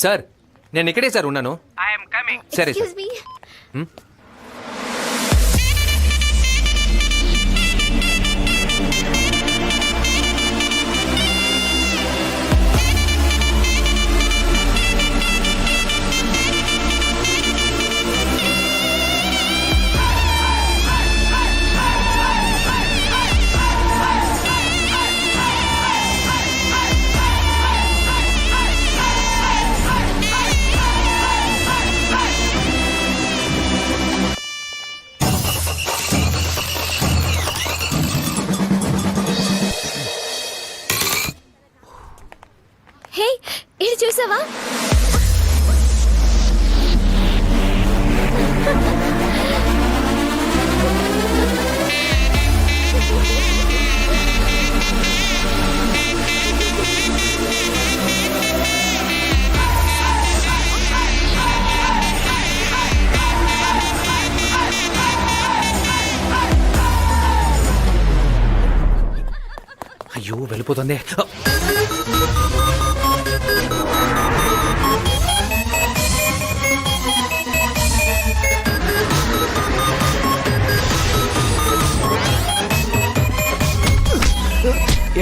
Sir నేను ఇక్కడే sir ఉన్నాను. సరే సార్. Excuse me. హే, ఇది చూసావా? అయ్యో వెళ్ళిపోతుంది.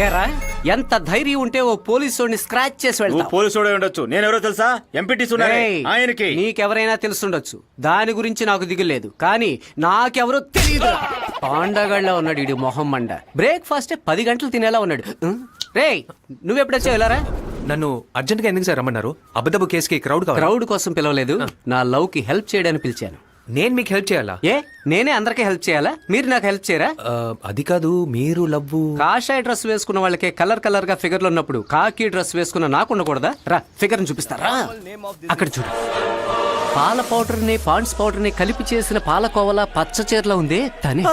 ఏరా ఎంత ధైర్యం ఉంటే ఓ పోలీసు స్క్రాచ్ చేసి వెళ్తా. పోలీసు ఉండొచ్చు, నేనెవరో తెలుసా? ఎంపీటీసీ ఆయనకి నీకెవరైనా తెలుసుండొచ్చు, దాని గురించి నాకు దిగులేదు. కానీ నాకెవరో తెలియదు. పాండగళ్ళ ఉన్నాడు ఇడు మొహం మండ. బ్రేక్ఫాస్ట్ 10 గంటలు తినేలా ఉన్నాడు. రేయ్ నువ్వెప్పుడొచ్చావు? వెళ్ళారా? నన్ను అర్జెంట్ గా ఎందుకు సార్ రమ్మన్నారు? అబద్ధపు కేసుకి క్రౌడ్ కావాలి. క్రౌడ్ కోసం పిలవలేదు, నా లవ్ కి హెల్ప్ చేయడానికి పిలిచాను. నేను మీకు హెల్ప్ చేయాలా? ఏ నేనే అందరికీ హెల్ప్ చేయాలా? మీరు నాకు హెల్ప్ చేయరా? అది కాదు, మీరు లవ్వు. కాషాయ డ్రెస్ వేసుకున్న వాళ్ళకే కలర్ గా ఫిగర్లు ఉన్నప్పుడు కాకి డ్రెస్ వేసుకున్న నాకు ఉండకూడదా? రా ఫిగర్ చూపిస్తారా? అక్కడ చూడు. పాల పౌడర్ ని పాండ్స్ పౌడర్ ని కలిపి చేసిన పాలకోవలా పచ్చ చీరలో ఉంది తనే.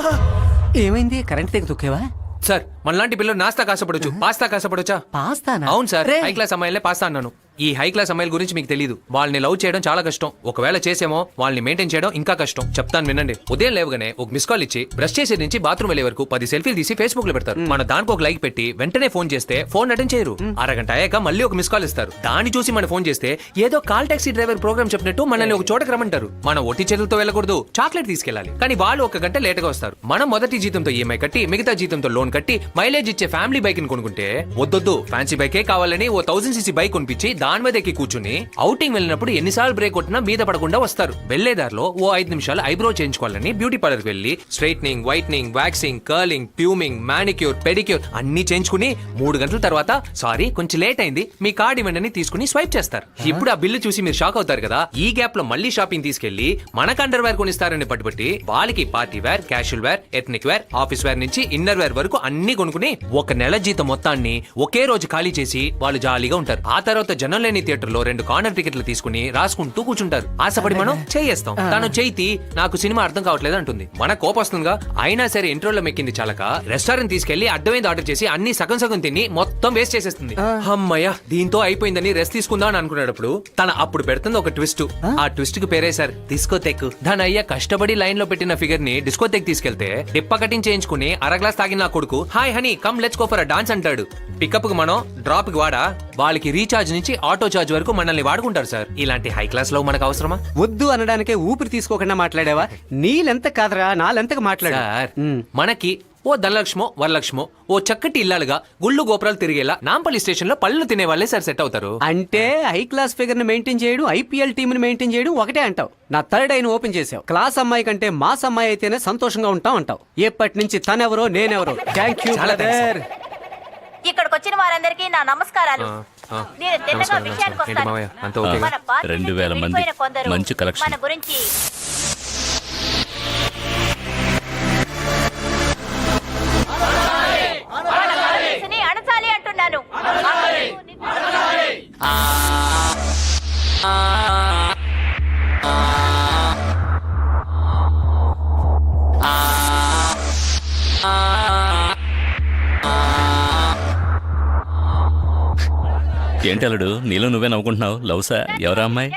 ఏమైంది? కరెంట్ తెగ తొక్కేవా? సార్ మనలాంటి పిల్లలు నాస్తా కాసపడొచ్చు, పాస్తా కాసపడొచ్చా? పాస్తానా? అవును సార్, హై క్లాస్ అమ్మాయిలే పాస్తా అన్నాను. ఈ హై క్లాస్ అమ్మాయిల గురించి మీకు తెలియదు. వాళ్ళని లవ్ చేయడం చాలా కష్టం. ఒకవేళ చేసేమో వాళ్ళని మెయింటైన్ చేయడం ఇంకా కష్టం. చెప్తాను వినండి. ఉదయం లేవగానే ఒక మిస్ కాల్ ఇచ్చి బ్రష్ చేసే నుంచి బాత్రూమ్ వెళ్లే వరకు 10 సెల్ఫీలు తీసి ఫేస్బుక్ లో పెడతారు. మన దానికి ఒక లైక్ పెట్టి వెంటనే ఫోన్ చేస్తే ఫోన్ అటెండ్ చేయరు. అరగంట అయ్యాక మళ్ళీ ఒక మిస్ కాల్ ఇస్తారు. దాన్ని చూసి మన ఫోన్ చేస్తే ఏదో కాల్ టాక్సీ డ్రైవర్ ప్రోగ్రామ్ చెప్పినట్టు మనల్ని ఒక చోటకి రమ్మంటారు. మనం ఒట్టి చేతులతో వెళ్ళకూడదు, చాక్లెట్ తీసుకెళ్ళాలి. కానీ వాళ్ళు 1 గంట లేట్ గా వస్తారు. మనం మొదటి జీతంతో ఈఎంఐ కట్టి మిగతా జీతంతో లోన్ కట్టి మైలేజ్ ఇచ్చే ఫ్యామిలీ బైక్ ని కొనుక్కుంటే వద్దొద్దు ఫ్యాన్సీ బైకే కావాలని ఓ 1000cc బైక్ కొనిపించి దాని మీద ఎక్కి కూర్చుని ఔటింగ్ వెళ్ళినప్పుడు ఎన్నిసార్లు బ్రేక్ కొట్టినా మీద పడకుండా వస్తారు. వెళ్లేదారిలో ఓ 5 నిమిషాలు ఐబ్రో చేయించుకోవాలని బ్యూటీ పార్లర్ వెళ్లి స్ట్రైట్నింగ్, వైట్నింగ్, వాక్సింగ్, కర్లింగ్, ట్యూమింగ్, మానిక్యూర్, పెడిక్యూర్ అన్ని చేయించుకుని 3 గంటల తర్వాత సారీ కొంచెం లేట్ అయింది మీ కార్డ్ ఇవ్వండి తీసుకుని స్వైప్ చేస్తారు. ఇప్పుడు ఆ బిల్లు చూసి మీరు షాక్ అవుతారు కదా. ఈ గ్యాప్ లో మళ్ళీ షాపింగ్ తీసుకెళ్లి మనకు అండర్ వేర్ కొనిస్తారని పట్టుబట్టి వాళ్ళకి party wear, casual wear, ethnic wear, office wear నుంచి ఇన్నర్ వేర్ వరకు అన్ని కొనుక్కుని 1 నెల జీతం మొత్తాన్ని ఒకే రోజు ఖాళీ చేసి వాళ్ళు జాలీగా ఉంటారు. ఆ తర్వాత జనం లేని థియేటర్ లో 2 కార్నర్ టికెట్లు తీసుకుని రాసుకుంటూ కూర్చుంటారు. ఆశపడి మనం చేయేస్తాం. తను చేతి నాకు సినిమా అర్థం కావట్లేదు అంటుంది. మన కోపం వస్తుందిగా. అయినా సరే ఇంట్రోలో మెక్కింది చాలక రెస్టారెంట్ తీసుకెళ్లి అడ్డమైంది ఆర్డర్ చేసి అన్ని సగం సగం తిని మొత్తం వేస్ట్ చేసేస్తుంది. అమ్మయ్య దీంతో అయిపోయిందని రెస్ట్ తీసుకుందా అని అనుకునేటప్పుడు తన అప్పుడు పెడుతుంది ఒక ట్విస్ట్. ఆ ట్విస్ట్ కి పేరే సార్ డిస్కోటెక్. దాని అయ్యా కష్టపడి లైన్ లో పెట్టిన ఫిగర్ ని డిస్కోటెక్ తీసుకెళ్తే టిప్ప కటింగ్ చేయించుకుని అరగ్లాస్ తాగిన నా కొడుకు hi honey come let's go for a dance అంటాడు. పికప్ కి మనం, డ్రాప్ కి వాడా, వాళ్ళకి రీఛార్జ్ నుంచి ఆటో చార్జ్ వరకు మనల్ని వాడుకుంటారు సార్. ఇలాంటి హై క్లాస్ లో మనకు అవసరమా? వద్దు అనడానికే ఊపిరి తీసుకోకుండా మాట్లాడావా? నీలెంత కాదరా నాలెంతగా మాట్లాడా. మనకి ఓ ధనలక్ష్మో వరలక్ష్మో ఓ చక్కటి ఇల్లాలుగా గుళ్ళు గోపురాలు తిరిగేలా నాంపల్లి స్టేషన్ లో పళ్ళు తినే వాళ్ళే సార్ సెట్ అవుతారు. అంటే హై క్లాస్ ఫిగర్ ని మెయింటైన్ చేయడం, ఐపీఎల్ టీమ్ ని మెయింటైన్ చేయడం ఒకటే అంటావు. నా థర్డ్ ఐని ఓపెన్ చేసావు. క్లాస్ అమ్మాయి కంటే మాస్ అమ్మాయి అయితేనే సంతోషంగా ఉంటాం అంటావు. ఎప్పటి నుంచి తనెవరో నేనెవరో. Thank you brother. ఇక్కడికి వచ్చిన వారందరికీ నా నమస్కారాలు. నేను తిన్నగా విషయానికి వస్తాను. మన పార్టీ 2000 మంది మంచి కలెక్షన్. మన గురించి అణచాలి అంటున్నాను. ఏంటలుడు నీలో నువ్వే నవ్వుకుంటున్నావు? లవ్సా? ఎవరా అమ్మాయి?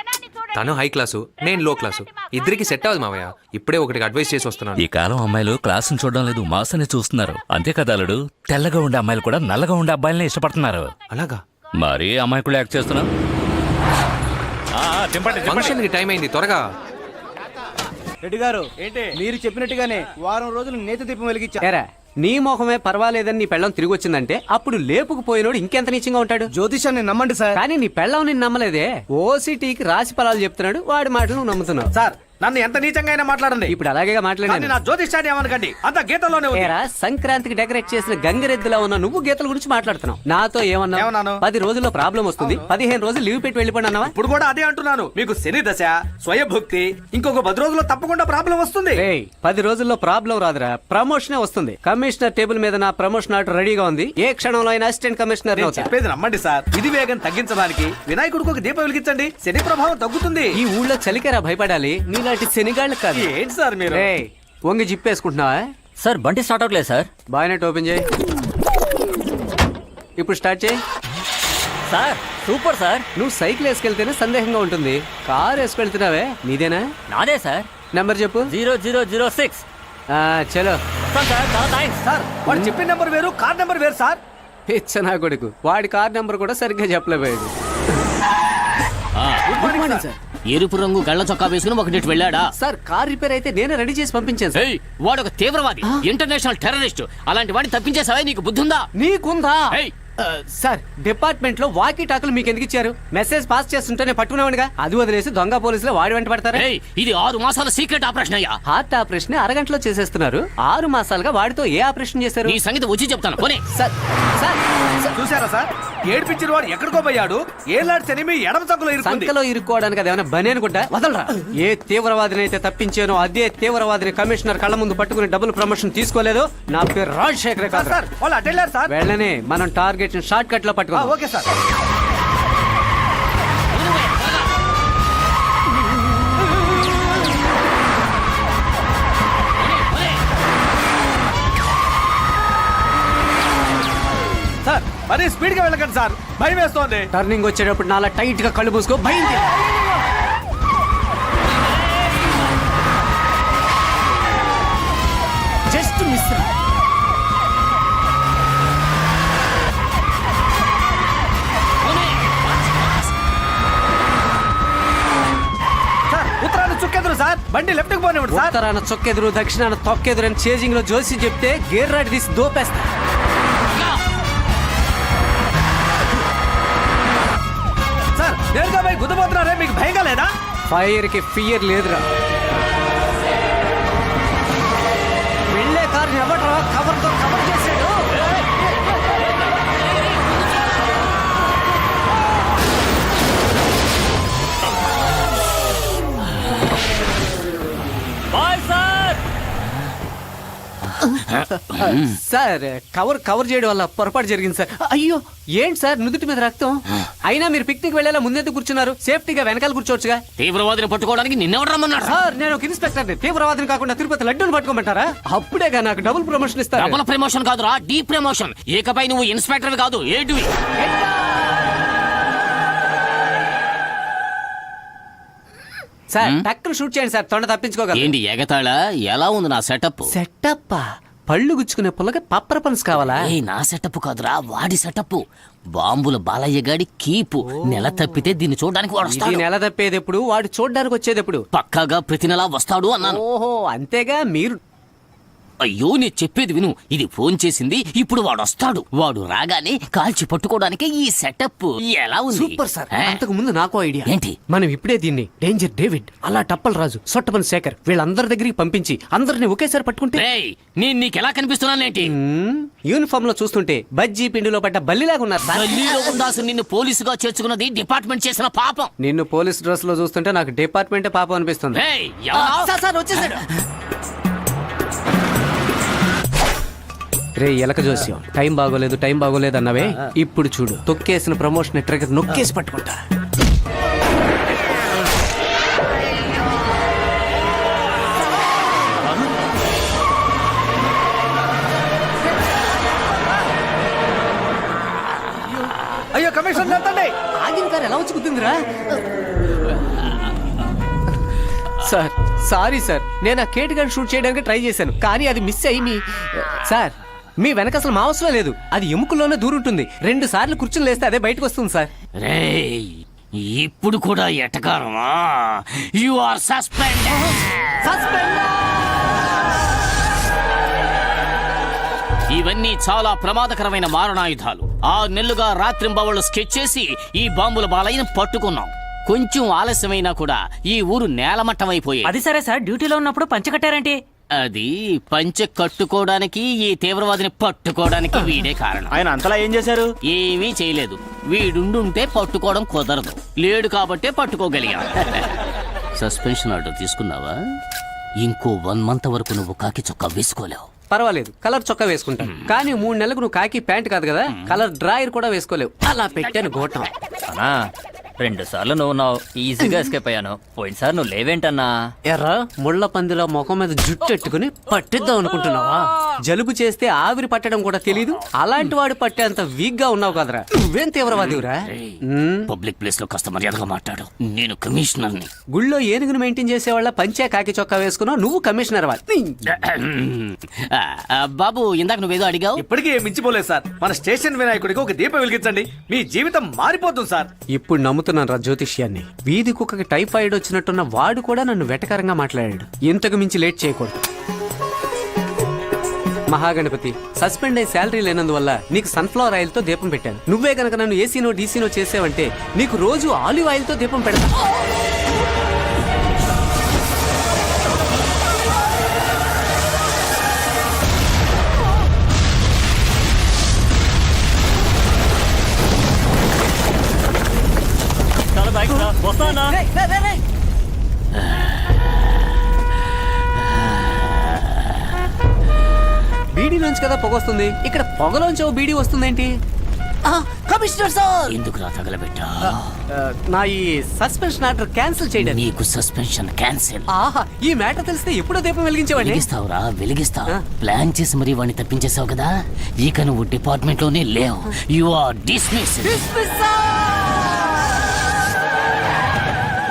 తను హై క్లాసు, నేను లో క్లాసు. ఇద్దరికి సెట్ అవ్వదు మావయ్య. ఇప్పుడే ఒకటికి అడ్వైస్ చేసి వస్తున్నాను. ఈ కాలం అమ్మాయిలు క్లాసును చూడడం లేదు, మాసని చూస్తున్నారు. అంతే కదా అల్లుడు? తెల్లగా ఉండే అమ్మాయిలు కూడా నల్లగా ఉండే అబ్బాయిలనే ఇష్టపడుతున్నారు. అలాగా? మరి అమ్మాయి కూడా యాక్ట్ చేస్తున్నావు. దింపండి ఫంక్షన్ కి టైం అయింది, త్వరగా. రెడ్డి గారు ఏంటి? మీరు చెప్పినట్టుగానే వారం రోజులు నేతి దీపం వెలిగించారు. ఏరా నీ మొహమే పర్వాలేదని నీ పెళ్ళం తిరిగి వచ్చిందంటే అప్పుడు లేపుకుపోయినోడు ఇంకెంత నీచంగా ఉంటాడు. జ్యోతిషాన్ని నమ్మండి సార్. కానీ నీ పెళ్ళం నిన్ను నమ్మలేదే. ఓసిటీకి రాశి ఫలాలు చెప్తున్నాడు, వాడి మాటలు నువ్వు నమ్ముతున్నావు. సార్ నన్ను ఎంత నీచంగా అయినా మాట్లాడండి. ఇప్పుడు అలాగే కానీ మాట్లాడాను. నా జ్యోతిష్యాన్ని ఏమనకండి, అంత గీతలోనే ఉంది. ఏరా సంక్రాంతికి డెకరేట్ చేసిన గంగిరెద్దులా ఉన్న నువ్వు గీతల గురించి మాట్లాడుతున్నావు. నాతో ఏమన్నాను? ఏమన్నావు? 10 రోజుల్లో ప్రాబ్లం వస్తుంది, 15 రోజులు లీవ్ పెట్టి వెళ్ళిపోండి అన్నావా? ఇప్పుడు కూడా అదే అంటున్నాను. మీకు శని దశ, స్వయభుక్తి, ఇంకొక 10 రోజుల్లో తప్పకుండా ప్రాబ్లం వస్తుంది. 10 రోజుల్లో ప్రాబ్లం రాదురా, ప్రమోషనే వస్తుంది. కమిషనర్ టేబుల్ మీద నా ప్రమోషన్ ఆర్డర్ రెడీగా ఉంది. ఏ క్షణంలో అయినా అసిస్టెంట్ కమిషనర్ నేను అవుతా. చెప్పేది నమ్మండి సార్. ఇది వేగం తగ్గించడానికి వినాయకుడికి ఒక దీపం వెలిగించండి, శని ప్రభావం తగ్గుతుంది. ఈ ఊళ్ళో చలికేరా భయపడాలి, నీలాంటి శనిగాళ్ళు కాదు. ఏంటి సార్ మీరు? వంగి జిప్పేసుకుంటున్నావా? సార్ బండి స్టార్ట్ అవట్లేదు సార్. బాయ్నెట్ ఓపెన్ చేయి. ఇప్పుడు స్టార్ట్ చేయి. Sir super sir. నువ్వు సైకిల్ వేసుకెళ్తేనే సందేహంగా ఉంటుంది, కార్ వేసుకెళ్తున్నావే, నీదేనా? నాదే సార్. నెంబర్ చెప్పు. 0006. చలో. సార్ చాలా థ్యాంక్స్. సార్ వాడు చెప్పిన నెంబర్ వేరు, కార్ నెంబర్ వేరు సార్. ఇచ్చనా కొడుకు, వాడి కార్ నెంబర్ కూడా సరిగ్గా చెప్పలేకపోయాడు. Good morning sir. ఎరుపు రంగు గళ్ళ చొక్కా వేసుకుని ఒకటి వెళ్ళాడా? సార్ కార్ రిపేర్ అయితే నేనే రెడీ చేసి పంపించాను సార్. వాడు ఒక తీవ్రవాది, ఇంటర్నేషనల్ టెర్రరిస్ట్. అలాంటి వాడిని తప్పించేసావా? నీకు బుద్ధి ఉందా? నీకుందా? ఏయ్, సార్ డిపార్ట్మెంట్ లో వాకీ టాకులు మీకు ఎందుకు ఇచ్చారు? మెసేజ్ పాస్ చేస్తుంటేనే పట్టుకునేవాడిగా, అది వదిలేసి దొంగ పోలీసులు వాడి వెంట పడతారా? ఏయ్, ఇది 6 మాసాల సీక్రెట్ ఆపరేషన్ అయ్యా. హార్ట్ ఆపరేషన్ అరగంటలో చేసేస్తున్నారు. 6 మాసాలుగా వాడితో ఏ ఆపరేషన్ చేశారు? నీ సంగతి వచ్చి చెప్తాను పోనీ. సార్ సార్ చూసారా సార్, ఏడిపించిన వాడు ఎక్కడికో పోయాడు. ఏలాంటి శని మీ ఎడమ సంఖలో ఇరుక్కుంది. సంకలో ఇరుక్కోవడానికి అది ఏమైనా బని అనుకుంటా? వదలరా. ఏ తీవ్రవాదిని అయితే తప్పించానో అదే తీవ్రవాదిని కమిషనర్ కళ్ళ ముందు పట్టుకుని డబుల్ ప్రమోషన్ తీసుకోలేదు. నా పేరు రాజశేఖర్ కాదు. సార్ వాళ్ళు అటు వెళ్ళారు సార్. వెళ్ళనే మనం టార్గెట్ షార్ట్ కట్ లో పట్టుకో. Okay sir. సార్ మరీ స్పీడ్ గా వెళ్ళకండి సార్, భయం వేస్తోంది. టర్నింగ్ వచ్చేటప్పుడు నాలా టైట్ గా కళ్ళు మూసుకో. భయం జస్ట్ మిస్. సార్ ఉత్తరాలు చుక్కెదురు సార్, బండి లెఫ్ట్ కి పోనివ్వండి సార్. ఉత్తరాన చొక్కెదురు, దక్షిణాన తొక్కెదురు అని చేజింగ్ లో జోసి చెప్తే గేర్ రాడ్ తీసి దోపేస్తా. సార్ నేరుగా పోయి గుద్దపోతున్నారే, మీకు భయంగా లేదా? ఫైర్ కి ఫియర్ లేదురా. వెళ్ళే కారు ఎవడరా కవర్ తో కవర్ చేశాడు. Bye sir. సార్ కవర్ చేయడం వల్ల పొరపాటు జరిగింది సార్. అయ్యో ఏంటి సార్ నుదుటి మీద రక్తం? అయినా మీరు పిక్నిక్ వెళ్ళేలా ముందెందుకు కూర్చున్నారు? సేఫ్టీగా వెనకాల కూర్చోవచ్చుగా. తీవ్రవాదిని పట్టుకోవడానికి నిన్నెవడు రమ్మన్నాడు? సార్ నేను ఒక ఇన్స్పెక్టర్, తీవ్రవాదిని కాకుండా తిరుపతి లడ్డూని పట్టుకోమంటారా? అప్పుడేగా నాకు డబుల్ ప్రమోషన్ ఇస్తారు. డబుల్ ప్రమోషన్ కాదురా, డీ ప్రమోషన్. ఏకపై నువ్వు ఇన్స్పెక్టర్ కాదు, ఏటివి. సార్ టక్కును షూట్ చేయండి సార్, తొండ తప్పించుకోగలరు. ఏంటి ఎగతాళా? ఎలా ఉంది నా సెటప్? సెటప్ పళ్ళు గుచ్చుకునే పుల్లగా పప్పర పన్స్ కావాలా? నా సెటప్ కాదురా, వాడి సెటప్. బాంబుల బాలయ్య గాడి కీపు. నెల తప్పితే దీన్ని చూడడానికి వాడు ఇది వస్తాడు. నెల తప్పేది ఎప్పుడు, వాడు చూడ్డానికి వచ్చేది ఎప్పుడు? పక్కాగా ప్రతి నెలా వస్తాడు అన్నాను. ఓహో అంతేగా. మీరు అయ్యో నేను చెప్పేది విను. ఇది ఫోన్ చేసింది, ఇప్పుడు వాడు వస్తాడు. వాడు రాగానే కాల్చి పట్టుకోవడానికి ఈ సెటప్. ఎలా ఉంది? Super sir. ఆ? అంతకు ముందు నాకో ఐడియా. ఏంటి? మనం ఇప్పుడే దీన్ని డేంజర్ డేవిడ్, అలా టప్పల్ రాజు, సొట్టపని శేఖర్ వీళ్ళందరి దగ్గరికి పంపించి అందరిని ఒకేసారి పట్టుకుంటే. రేయ్, నేను నీకెలా కనిపిస్తున్నానేంటి? యూనిఫామ్ లో చూస్తుంటే బజ్జీ పిండిలో పడ్డ బల్లిలాగా ఉన్నారు సార్. గల్లీలో ఉండాల్సిన నిన్ను పోలీసుగా చేర్చుకున్నది డిపార్ట్మెంట్ చేసిన పాపం. నిన్ను పోలీస్ డ్రెస్ లో చూస్తుంటే నాకు డిపార్ట్మెంట్ పాపం అనిపిస్తుంది. రేయ్, ఎవరా? సార్ వచ్చేసాడు. రే ఎలక జోస్యం, టైం బాగోలేదు అన్నవే. ఇప్పుడు చూడు, తొక్కేసిన ప్రమోషన్ ట్రిగర్ నొక్కేసి పట్టుకుంటా. అయ్యో కమిషన్ ఎంతండి? ఆగిన కారు ఎలా వచ్చి గుద్దిందిరా? సార్ సారీ సార్, నేను ఆ కేట్ గార్డ్ షూట్ చేయడానికి ట్రై చేశాను, కానీ అది మిస్ అయ్యి సార్ మీ వెనక అసలు మా అవసరం లేదు. అది ఎముకల్లోనే దూరుంటుంది. 2 సార్లు కూర్చుని లేస్తే అదే బయటకు వస్తుంది సార్. రేయ్, ఇప్పుడు కూడా ఎటకారమా? You are suspended. ఇవన్నీ చాలా ప్రమాదకరమైన మారణాయుధాలు. 6 నెలలుగా రాత్రింబవళ్ళు స్కెచ్ చేసి ఈ బాంబుల బాలయ్యను పట్టుకున్నాం. కొంచెం ఆలస్యమైనా కూడా ఈ ఊరు నేలమట్టమైపోయేది. అది సరే సార్, డ్యూటీలో ఉన్నప్పుడు పంచకట్టారంటే అది పంచె కట్టుకోవడానికి, ఈ తీవ్రవాదిని పట్టుకోవడానికి వీడే కారణం. ఆయన అంతలా ఏం చేశారు? ఏమీ చేయలేదు. వీడుండుంటే పట్టుకోవడం కుదరదు. లేడు కాబట్టే పట్టుకోగలిగాం. సస్పెన్షన్ ఆర్డర్ తీసుకున్నావా? ఇంకో 1 మంత్ వరకు నువ్వు కాకి చొక్కా వేసుకోలేవు. పర్వాలేదు, కలర్ చొక్కా వేసుకుంటాను. కానీ 3 నెలలకు నువ్వు కాకి ప్యాంట్ కాదు కదా, కలర్ డ్రాయర్ కూడా వేసుకోలేవు. అలా పెట్టాను గోటం. అన్నా 2 సార్లు నువ్వు నావు ఈజీగా ఎస్కేప్ అయ్యాను. పోయినసారి నువ్వు లేవేంటన్నా? ఎర్ర ముళ్ళ పందిలో ముఖం మీద జుట్టెట్టుకుని పట్టిద్దాం అనుకుంటున్నావా? జలుబు చేస్తే ఆవిరి పట్టడం కూడా తెలీదు. అలాంటి వాడు పట్టేంత వీక్ గా ఉన్నావు కదరా. నువ్వేం తీవ్రవాదివురా? పబ్లిక్ ప్లేస్ లో కాస్త మర్యాదగా మాట్లాడు. నేను కమిషనర్ ని. గుళ్ళో ఏనుగును మెయింటైన్ చేసేవాళ్ళ పంచే కాకి చొక్కా వేసుకున్నావు. నువ్వు కమిషనర్ వా? బాబు, ఇందాక నువ్వేదో అడిగావు. ఇప్పటికీ ఏం మించిపోలేదు సార్. మన స్టేషన్ వినాయకుడికి ఒక దీపం వెలిగించండి, మీ జీవితం మారిపోతుంది సార్. ఇప్పుడు నమ్ముతున్నాను రా జ్యోతిష్యాన్ని. వీధి కుక్కకి టైఫాయిడ్ వచ్చినట్టున్న వాడు కూడా నన్ను వెటకరంగా మాట్లాడాడు. ఇంతకు మించి లేట్ చేయకూడదు. మహాగణపతి, సస్పెండ్ అయ్యి శాలరీ లేనందువల్ల నీకు సన్ఫ్లవర్ ఆయిల్ తో దీపం పెట్టాను. నువ్వే గనక నన్ను ఏసీనో డీసీనో చేసావంటే నీకు రోజు ఆలివ్ ఆయిల్ తో దీపం పెడతా. బీడీలోంచి కదా పొగ వస్తుంది, ఇక్కడ పొగలోంచి ఓ బీడీ వస్తుందేంటి? కమిషనర్ సార్, ఎందుకు రా తగలబెట్టా? నా ఈ సస్పెన్షన్ ఆర్డర్ క్యాన్సిల్ చేయడం. నీకు సస్పెన్షన్ క్యాన్సిల్. ఆహా, ఈ మ్యాటర్ తెలిస్తే ఎప్పుడో దీపం వెలిగించేవాడిని. వెలిగిస్తావురా, వెలిగిస్తావు. ప్లాన్ చేసి మరీ వాడిని తప్పించేసావు కదా. ఇక నువ్వు డిపార్ట్మెంట్ లోనే లేవు. You are dismissed.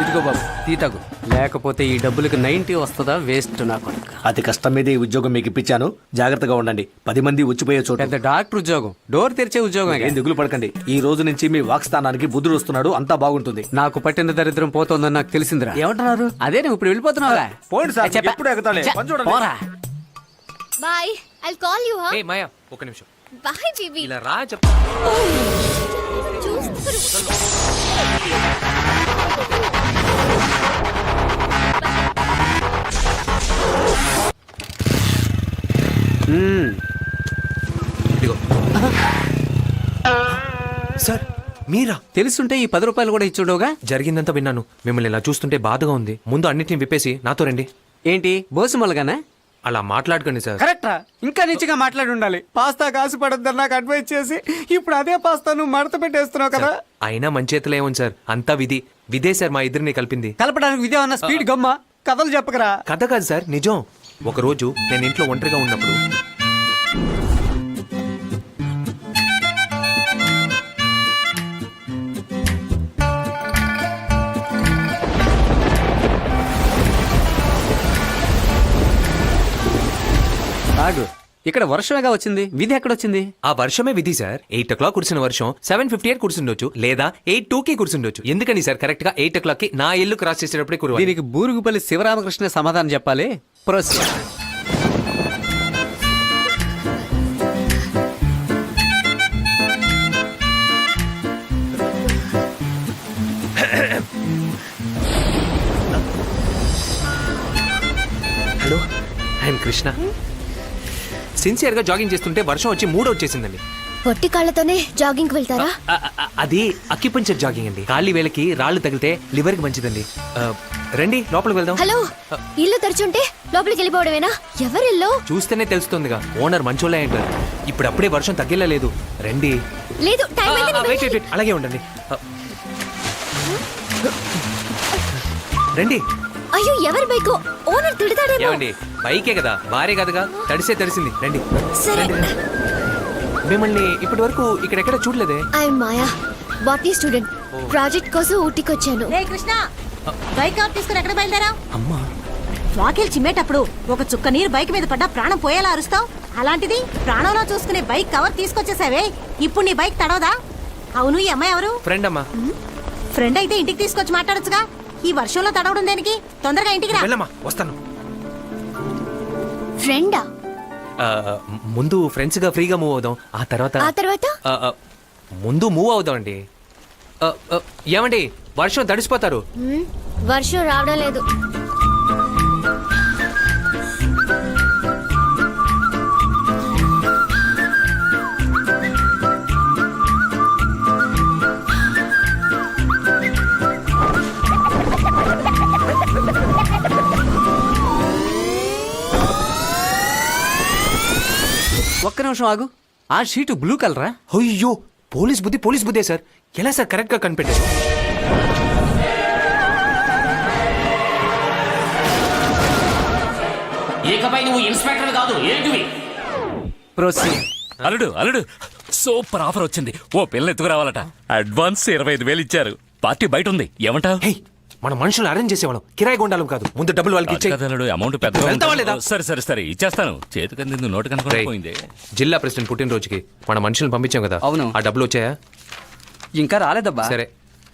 ఇదిగో బాబు, తీతగు. లేకపోతే ఈ డబ్బులకు 90 వస్తుందా? వేస్ట్ నా కొడుకు. అతి కష్టం మీద ఈ ఉద్యోగం మీకు ఇప్పించాను, జాగ్రత్తగా ఉండండి. 10 మంది వచ్చిపోయే చోట. పెద్ద డాక్టర్ ఉద్యోగం, డోర్ తెరిచే ఉద్యోగం. ఏం దిగులు పడకండి. ఈ రోజు నుంచి మీ వాక్స్థానానికి బుద్ధుడు వస్తున్నాడు, అంతా బాగుంటుంది. నాకు పట్టిన దరిద్రం పోతోందని నాకు తెలిసిందిరా. ఏమంటున్నారు? అదే నువ్వు ఇప్పుడు వెళ్ళిపోతున్నావుగా. పోండి సార్, చెప్పా. ఎప్పుడు ఎగతాళే. పని చూడండి. పోరా. Bye, I'll call you. ఏ మాయా, ఒక నిమిషం. Bye baby. ఇలా రా చెప్తా. ఇదిగో. సార్ మీరా? తెలుసుంటే ఈ 10 రూపాయలు కూడా ఇచ్చుండవుగా. జరిగిందంతా విన్నాను. మిమ్మల్ని ఇలా చూస్తుంటే బాధగా ఉంది. ముందు అన్నిటిని విప్పేసి నాతో రండి. ఏంటి బోసుమలగానా? అలా మాట్లాడకండి సార్. కరెక్టా? ఇంకా నిచ్చిగా మాట్లాడి ఉండాలి. పాస్తా కాసు పడద్దని నాకు అడ్వైస్ చేసి ఇప్పుడు అదే పాస్తా నువ్వు మడత పెట్టేస్తున్నావు కదా. అయినా మంచి చేతులు ఏముంది సార్, అంతా విధి. విదే సార్ మా ఇద్దరిని కలిపింది. కలపడానికి విదే ఉన్న స్పీడ్ గమ్మ. కథలు చెప్పకరా. కథ కాదు సార్, నిజం. ఒకరోజు నేను ఇంట్లో ఒంటరిగా ఉన్నప్పుడు ఆగు, ఇక్కడ వర్షమేగా వచ్చింది, విధి ఎక్కడొచ్చింది? ఆ వర్షమే విధి సార్. 8 o'clock కురిసిన వర్షం 7:58 కురిసిండొచ్చు, లేదా 8:02కి కురిసిండొచ్చు. ఎందుకని సార్ కరెక్ట్ గా 8 o'clockకి నా ఇల్లు క్రాస్ చేసేటప్పుడే కురవాలి. దీనికి బూరుగుపల్లి శివరామకృష్ణ సమాధానం చెప్పాలి. Proceed. Hello, I'm Krishna. Sincere గా జాగింగ్ చేస్తుంటే వర్షం వచ్చి మూడ్ వచ్చేసిందండి. పొట్టి కాళ్ళతోనే జాగింగ్ వెళ్తారా? అది అక్యుపంచర్ జాగింగ్ అండి. కాలి వేలకి రాళ్ళు తగిలితే లివర్ కి మంచిదండి. రండి లోపలికి వెళ్దాం. హలో, ఇల్లు తెరిచుంటే లోపలికి వెళ్ళిపోవడమేనా? ఎవరిల్లు? చూస్తేనే తెలుస్తుందిగా, ఓనర్ మంచోళ్ళే అంటారు. ఇప్పుడు అప్పుడే వర్షం తగ్గేలా లేదు. రండి. లేదు, టైం అయింది. వెయిట్ వెయిట్, అలాగే ఉండండి. రండి. అయ్యో, ఎవరి బైకు? ఓనర్ తిడతాడేమో. ఏమండి, బైకే కదా, భార్య కదగా, తడిసే తడిసింది. రండి. సరే. రండి. మిమ్మల్ని ఇప్పటి వరకు ఇక్కడెక్కడ చూడలేదే. I'm Maya, botany student. Project కోసం ఊటీకి వచ్చాను. కృష్ణ, బైక్ కవర్ తీసుకుని ఎక్కడ బయలుదేరా? అమ్మా, వాకిల్ చిమ్మేటప్పుడు ఒక చుక్క నీరు బైక్ మీద పడ్డా ప్రాణం పోయేలా అరుస్తావు. అలాంటిది ప్రాణంలో చూసుకునే బైక్ కవర్ తీసుకొచ్చేసావే. ఇప్పుడు నీ బైక్ తడవదా? అవును, ఈ అమ్మాయి ఎవరు? ఫ్రెండ్ అమ్మా. ఫ్రెండ్ అయితే ఇంటికి తీసుకొచ్చి మాట్లాడొచ్చుగా. ఈ వర్షంలో తడవడం దేనికి? తొందరగా ఇంటికి రా. వెళ్ళమ్మా, వస్తాను. ఫ్రెండా? ముందు ఫ్రెండ్స్ గా ఫ్రీగా మూవ్ అవుదాం, ఆ తర్వాత ముందు మూవ్ అవుదాం అండి. ఏమండి, వర్షం తడిసిపోతారు. వర్షం రావడం లేదు. ఒక్క నిమిషం ఆగు. ఆ షీటు బ్లూ కలరా? అయ్యో, పోలీస్ బుద్ధే సార్. ఎలా సార్ కరెక్ట్ గా కనిపెట్టారు? ఇకపై నువ్వు ఇన్స్పెక్టర్ కాదు, ఏంటివి? ప్రొసీడ్. అల్లుడు సూపర్ ఆఫర్ వచ్చింది. ఓ పిల్ల ఎత్తుకురావాలట. అడ్వాన్స్ 25,000 ఇచ్చారు. పార్టీ బయట ఉంది, ఏమంటావు? హే, మన మనుషులు అరేంజ్ చేసేవాళ్ళం, కిరాయి కొండాలం కాదు. ముందు డబ్బులు వాళ్ళకి ఇచ్చే. అమౌంట్ వెళ్తావా లేదా? పెద్ద. సరే ఇచ్చేస్తాను. చేతికంది నోటు కనుకోపోయింది. జిల్లా ప్రెసిడెంట్ పుట్టినరోజుకి మన మనుషులను పంపించాం కదా. అవును. ఆ డబ్బులు వచ్చాయా? ఇంకా రాలేదబ్బా. సరే,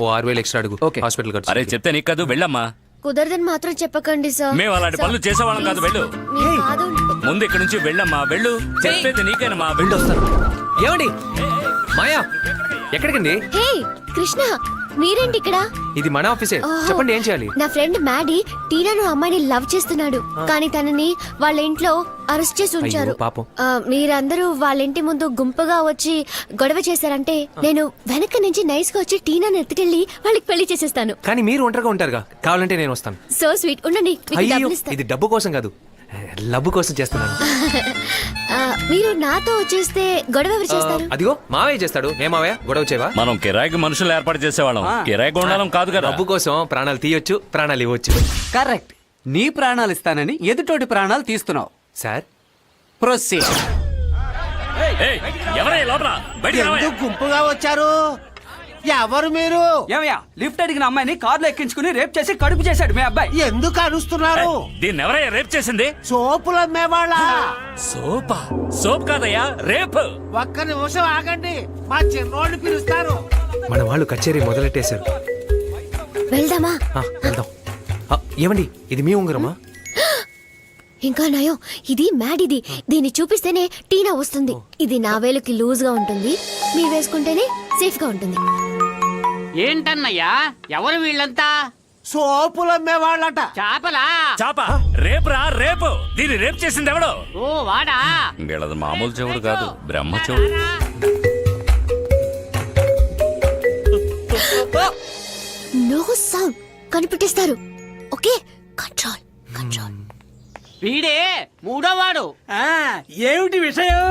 ఓ 6,000 ఎక్స్ట్రా అడుగు. ఓకే. హాస్పిటల్ ఖర్చు. అరే చెప్తే నీకు కాదు, వెళ్ళమ్మా. కుదరదని మాత్రం చెప్పకండి సార్. మేము అలాంటి పనులు చేసేవాళ్ళం కాదు, వెళ్ళు. ముందు ఇక్కడ నుంచి వెళ్ళమ్మా, వెళ్ళు. చెప్పేది నీకేనమ్మా, వెళ్ళు. వస్తాను. ఏమండి, మాయా ఎక్కడికండి? హే కృష్ణ, మీరేంటి ఇక్కడ? ఇది మన ఆఫీసే. చెప్పండి, ఏం చేయాలి? నా ఫ్రెండ్ మ్యాడీ టీనాను అమ్మాయిని లవ్ చేస్తున్నాడు, కానీ తనని వాళ్ళ ఇంట్లో అరెస్ట్ చేసి ఉంచారు. అయ్యో, పాపం. మీరందరూ వాళ్ళ ఇంటి ముందు గుంపుగా వచ్చి గొడవ చేశారంటే నేను వెనక నుంచి నైస్ గా వచ్చి టీనాను ఎత్తుకెళ్లి వాళ్ళకి పెళ్లి చేసేస్తాను. కానీ మీరు ఒంటరిగా ఉంటారుగా, కావాలంటే నేను వస్తాను. So sweet. ఉండండి, మీకు అయ్యో, డబ్బులు ఇస్తాను. ఇది డబ్బు కోసం కాదు, లబ్బు కోసం చేస్తున్నాను. మీరు నాతో వచ్చేస్తే గొడవ ఎవరు చేస్తారు? అదిగో మావయ్య చేస్తాడు. నే మావయ్య, గొడవ చేయవా? మనం కిరాయికి మనుషులు ఏర్పాటు చేసేవాళ్ళం, కిరాయి కొండాలం కాదు కదా. డబ్బు కోసం ప్రాణాలు తీయొచ్చు, ప్రాణాలు ఇవ్వచ్చు. కరెక్ట్. నీ ప్రాణాలు ఇస్తానని ఎదుటోటి ప్రాణాలు తీస్తున్నావు. Sir, proceed. ఏయ్, ఎవరయ్యా లోపల? బయటికి రావయ్యా. గుంపుగా వచ్చారు. ఎవరు మీరు? ఏమయ్యా, లిఫ్ట్ అడిగిన అమ్మాయిని కార్లో ఎక్కించుకుని రేప్ చేసి కడుపు చేశాడు మీ అబ్బాయి. ఎందుకు అరుస్తున్నారు? దీన్ని ఎవరయ్యా రేప్ చేసింది? సోపులు అమ్మేవాళ్ళ. సోప్ కాదయ్యా, రేప్. ఒక్క నిమిషం ఆగండి, మా చిన్నోళ్ళు పిలుస్తారు. మన వాళ్ళు కచేరీ మొదలెట్టేశారు. వెళ్దామా? వెళ్దాం. ఏమండి, ఇది మీ ఉంగరమా? ఇంకా నయం, ఇది మ్యాడీది. దీన్ని చూపిస్తేనే టీనా వస్తుంది. ఇది నా వేలుకి లూజ్ గా ఉంటుంది, మీరు వేసుకుంటేనే సేఫ్ గా ఉంటుంది. ఏంటన్నయ్యా, ఎవరు వీళ్ళంతా? సోపులు అమ్మేవాళ్ళట. చాపలా? చాప రేపు రా, రేపు. దీన్ని రేప్ చేసింది ఎవడు? ఓ వాడా? వీళ్ళది మామూలు చెవుడు కాదు, బ్రహ్మ చెవుడు. నో సౌండ్, కనిపెట్టేస్తారు. Okay, control control. వీడే మూడోవాడు. ఏమిటి విషయం?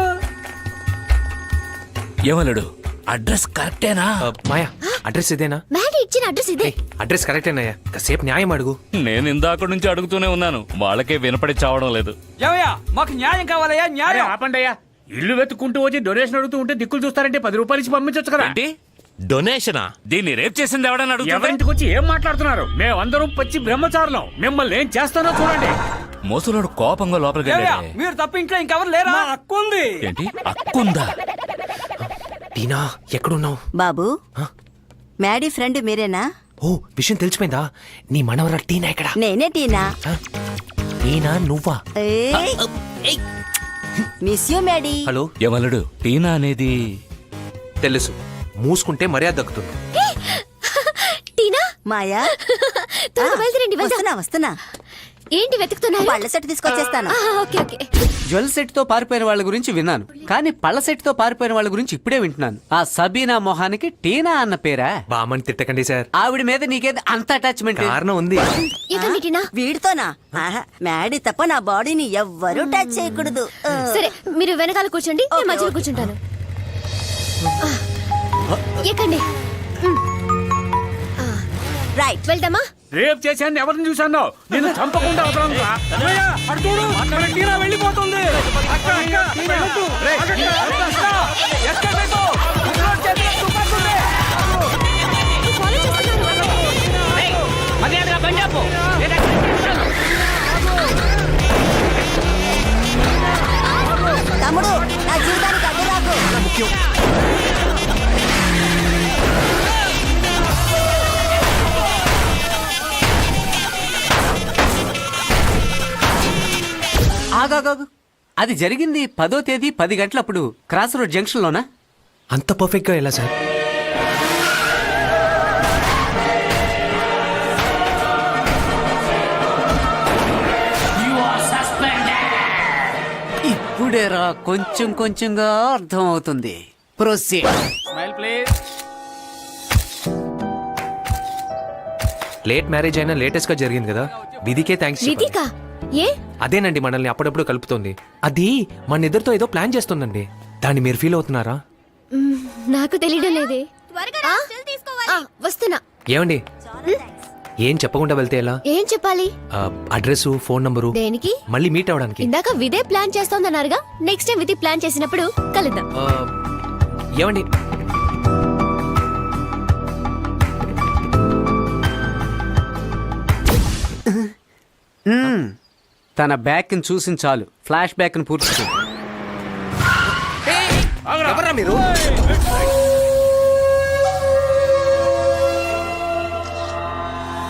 ఏమల్లుడు, అడ్రస్ కరెక్టేనా? మాయా, అడ్రస్ ఇదేనా? మ్యాడీ ఇచ్చిన అడ్రస్ ఇదే. అడ్రస్ కరెక్టేనయ్యా, కాసేపు న్యాయం అడుగు. నేను ఇందాక నుంచి అడుగుతూనే ఉన్నాను, వాళ్ళకే వినపడి చావడం లేదు. ఏమయ్యా, మాకు న్యాయం కావాలయ్యా, న్యాయం. ఆపండయ్యా, ఇల్లు వెతుక్కుంటూ వచ్చి డొనేషన్ అడుగుతూ ఉంటే దిక్కులు చూస్తారంటే 10 రూపాయలు ఇచ్చి పంపించొచ్చు కదా. ఏంటి డొనేషనా? దీన్ని రేప్ చేసింది ఎవడని అడుగుతా. ఎవరింటికి వచ్చి ఏం మాట్లాడుతున్నారు? మేమందరం పచ్చి బ్రహ్మచారులం, మిమ్మల్ని ఏం చేస్తానో చూడండి. మోసలోడు కోపంగా లోపలికి ఏమయ్యా, వెళ్ళాడే. మీరు తప్ప ఇంట్లో ఇంకెవరు లేరా? అక్కుంది. ఏంటి అక్కుందా? టీనా, ఎక్కడున్నావు? బాబు, మ్యాడీ ఫ్రెండ్ మీరేనా? ఓ, విషయం తెలిసిపోయిందా? నీ మనవరా టీనా ఎక్కడ? నేనే టీనా. టీనా నువ్వా? Miss you Maddy. హలో. ఏమల్లుడు, టీనా అనేది తెలుసు, మూసుకుంటే మర్యాద దక్కుతుంది. టీనా, మాయా, త్వరగా బయలుదేరండి, వెళ్దాం. వస్తున్నా. ఏంటి వెతుకుతున్నారు? పళ్ళ సెట్ తీసుకొచ్చేస్తాను. Okay okay. జ్యువెల్ సెట్ తో పారిపోయిన వాళ్ళ గురించి విన్నాను, కానీ పళ్ళ సెట్ తో పారిపోయిన వాళ్ళ గురించి ఇప్పుడే వింటున్నాను. ఆ సబీనా మొహానికి టీనా అన్న పేరా? బామని తిట్టకండి సార్, ఆవిడ మీద నీకేది అంత అటాచ్మెంట్? కారణం ఉంది. ఎక్కడి టీనా? వీడితోనా? మ్యాడీ తప్ప నా బాడీని ఎవ్వరూ టచ్ చేయకూడదు. సరే, మీరు వెనకాల కూర్చోండి, నేను మధ్యలో కూర్చుంటాను. ఎక్కండి. రైట్. వెళ్దామా? రేపు చేశాను, ఎవరిని చూశాను? నేను చంపకుండా అవసరం. ఏమయ్యా, అటు చూడు, అక్కడ టీనా వెళ్ళిపోతుంది. అక్క, అక్క, వెళ్ళొద్దు. ఆగండి, అక్క, ఎస్కేప్ అయిపో. ఇంట్లో చేతిలో తుపాకుంది. ఫాలో చేస్తున్నాను. మర్యాదగా బండి ఆపు. తమ్ముడు, నా జీవితానికి అడ్డు రాకు. ఆగాగాగు. అది జరిగింది 10వ తేదీ 10 గంటలప్పుడు క్రాస్ రోడ్ జంక్షన్లోనా? అంత పర్ఫెక్ట్ గా ఎలా సార్? ఇప్పుడేరా కొంచెం కొంచెంగా అర్థం అవుతుంది. Proceed. Smile please. Late marriage అయినా లేటెస్ట్ గా జరిగింది కదా, విధికే థ్యాంక్స్. విధికా? ఏ? అదేనండి మనల్ని అప్పుడప్పుడు కలుపుతోంది. అది మన ఇద్దరితో ఏదో ప్లాన్ చేస్తుందండి. దాన్ని మీరు ఫీల్ అవుతున్నారా? మ్, నాకు తెలియడం లేదే. ఆ, వస్తున్నా. ఏమండి, ఏం చెప్పకుండా వెళ్తే ఎలా? ఏం చెప్పాలి? Address, phone number. దేనికి? మళ్ళీ మీట్ అవడానికి. ఇందాక విదే ప్లాన్ చేస్తోందన్నారుగా. నెక్స్ట్ టైం విధి ప్లాన్ చేసినప్పుడు కలుద్దాం. ఏమండి, తన బ్యాక్ ని చూసిన చాలు ఫ్లాష్ బ్యాక్ ని పూర్తి చేయి. ఎవరా మీరు?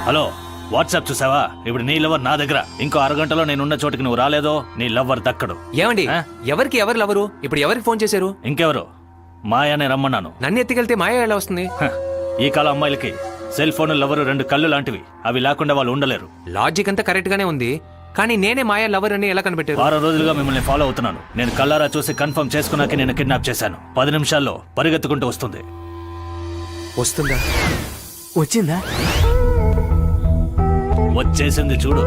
హలో, వాట్సాప్ చూసావా? ఇప్పుడు నీ లవర్ నా దగ్గర. ఇంకో అరగంటలో నేనున్న చోటుకి నువ్వు రాలేదో నీ లవర్ దక్కడు. ఏమండి, ఆ? ఎవరికి ఎవరు లవరు? ఇప్పుడు ఎవరికి ఫోన్ చేశారు? ఇంకెవరు? మాయానే రమ్మన్నాను. నన్ను ఎత్తుకెళ్తే మాయ ఎలా వస్తుంది? హ, ఈ కాలం అమ్మాయిలకి సెల్ ఫోన్ లవరు 2 కళ్ళు లాంటివి. అవి లేకుండా వాళ్ళు ఉండలేరు. లాజిక్ అంతా కరెక్ట్ గానే ఉంది, కానీ నేనే మాయ లవర్ అని ఎలా కనిపెట్టారు? 6 రోజులుగా మిమ్మల్ని ఫాలో అవుతున్నాను. నేను కల్లారా చూసి కన్ఫర్మ్ చేసుకున్నాక నేను కిడ్నాప్ చేశాను. 10 నిమిషాల్లో పరిగెత్తుకుంటూ వస్తుంది. వస్తుందా? వచ్చిందా? వచ్చేసింది చూడు.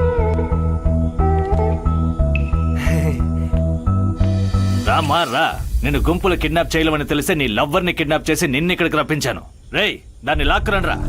రామా రా. నిన్ను గుంపులు కిడ్నాప్ చేయలేమని తెలిసే నీ లవ్వర్ని కిడ్నాప్ చేసి నిన్ను ఇక్కడికి రప్పించాను. రేయ్, దాన్ని లాక్కురండి రా.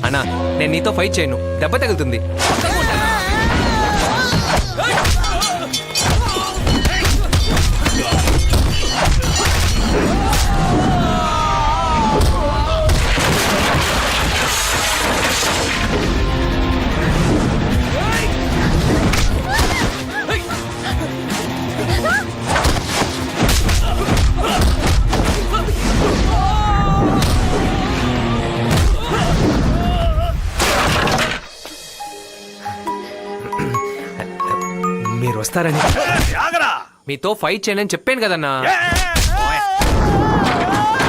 అన్నా, నేను నీతో ఫైట్ చేయను, దెబ్బ తగులుతుంది. మీరు వస్తారని మీతో ఫైట్ చేయనని చెప్పాను కదన్నా.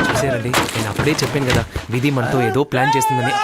చూసారండి, నేను అప్పుడే చెప్పాను కదా విధి మనతో ఏదో ప్లాన్ చేస్తుందని.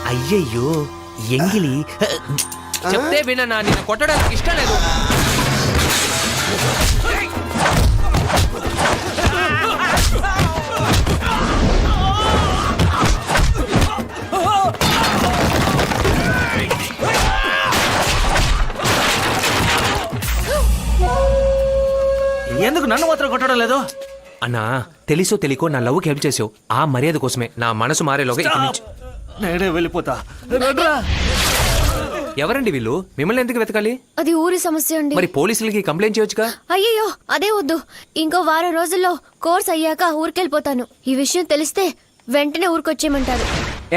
అయ్యయ్యో, ఎంగిలి చెప్తే వినన్నా, నేను కొట్టడానికి ఇష్టం లేదు. ఎందుకు నన్ను మాత్రం కొట్టడం లేదు? అన్నా, తెలుసో తెలియకో నా లవ్కి హెల్ప్ చేసావు. ఆ మర్యాద కోసమే నా మనసు మారేలోగా ఇక్కడి నుంచి నేనే వెళ్ళిపోతా. ఎవరండి వీళ్ళు? మిమ్మల్ని ఎందుకు వెతకాలి? అది ఊరి సమస్య అండి. మరి పోలీసులకి కంప్లైంట్ చేయొచ్చుగా. అయ్యయ్యో, అదే వద్దు. ఇంకో వారం రోజుల్లో కోర్స్ అయ్యాక ఊరికెళ్ళిపోతాను. ఈ విషయం తెలిస్తే వెంటనే ఊరికొచ్చేయమంటారు.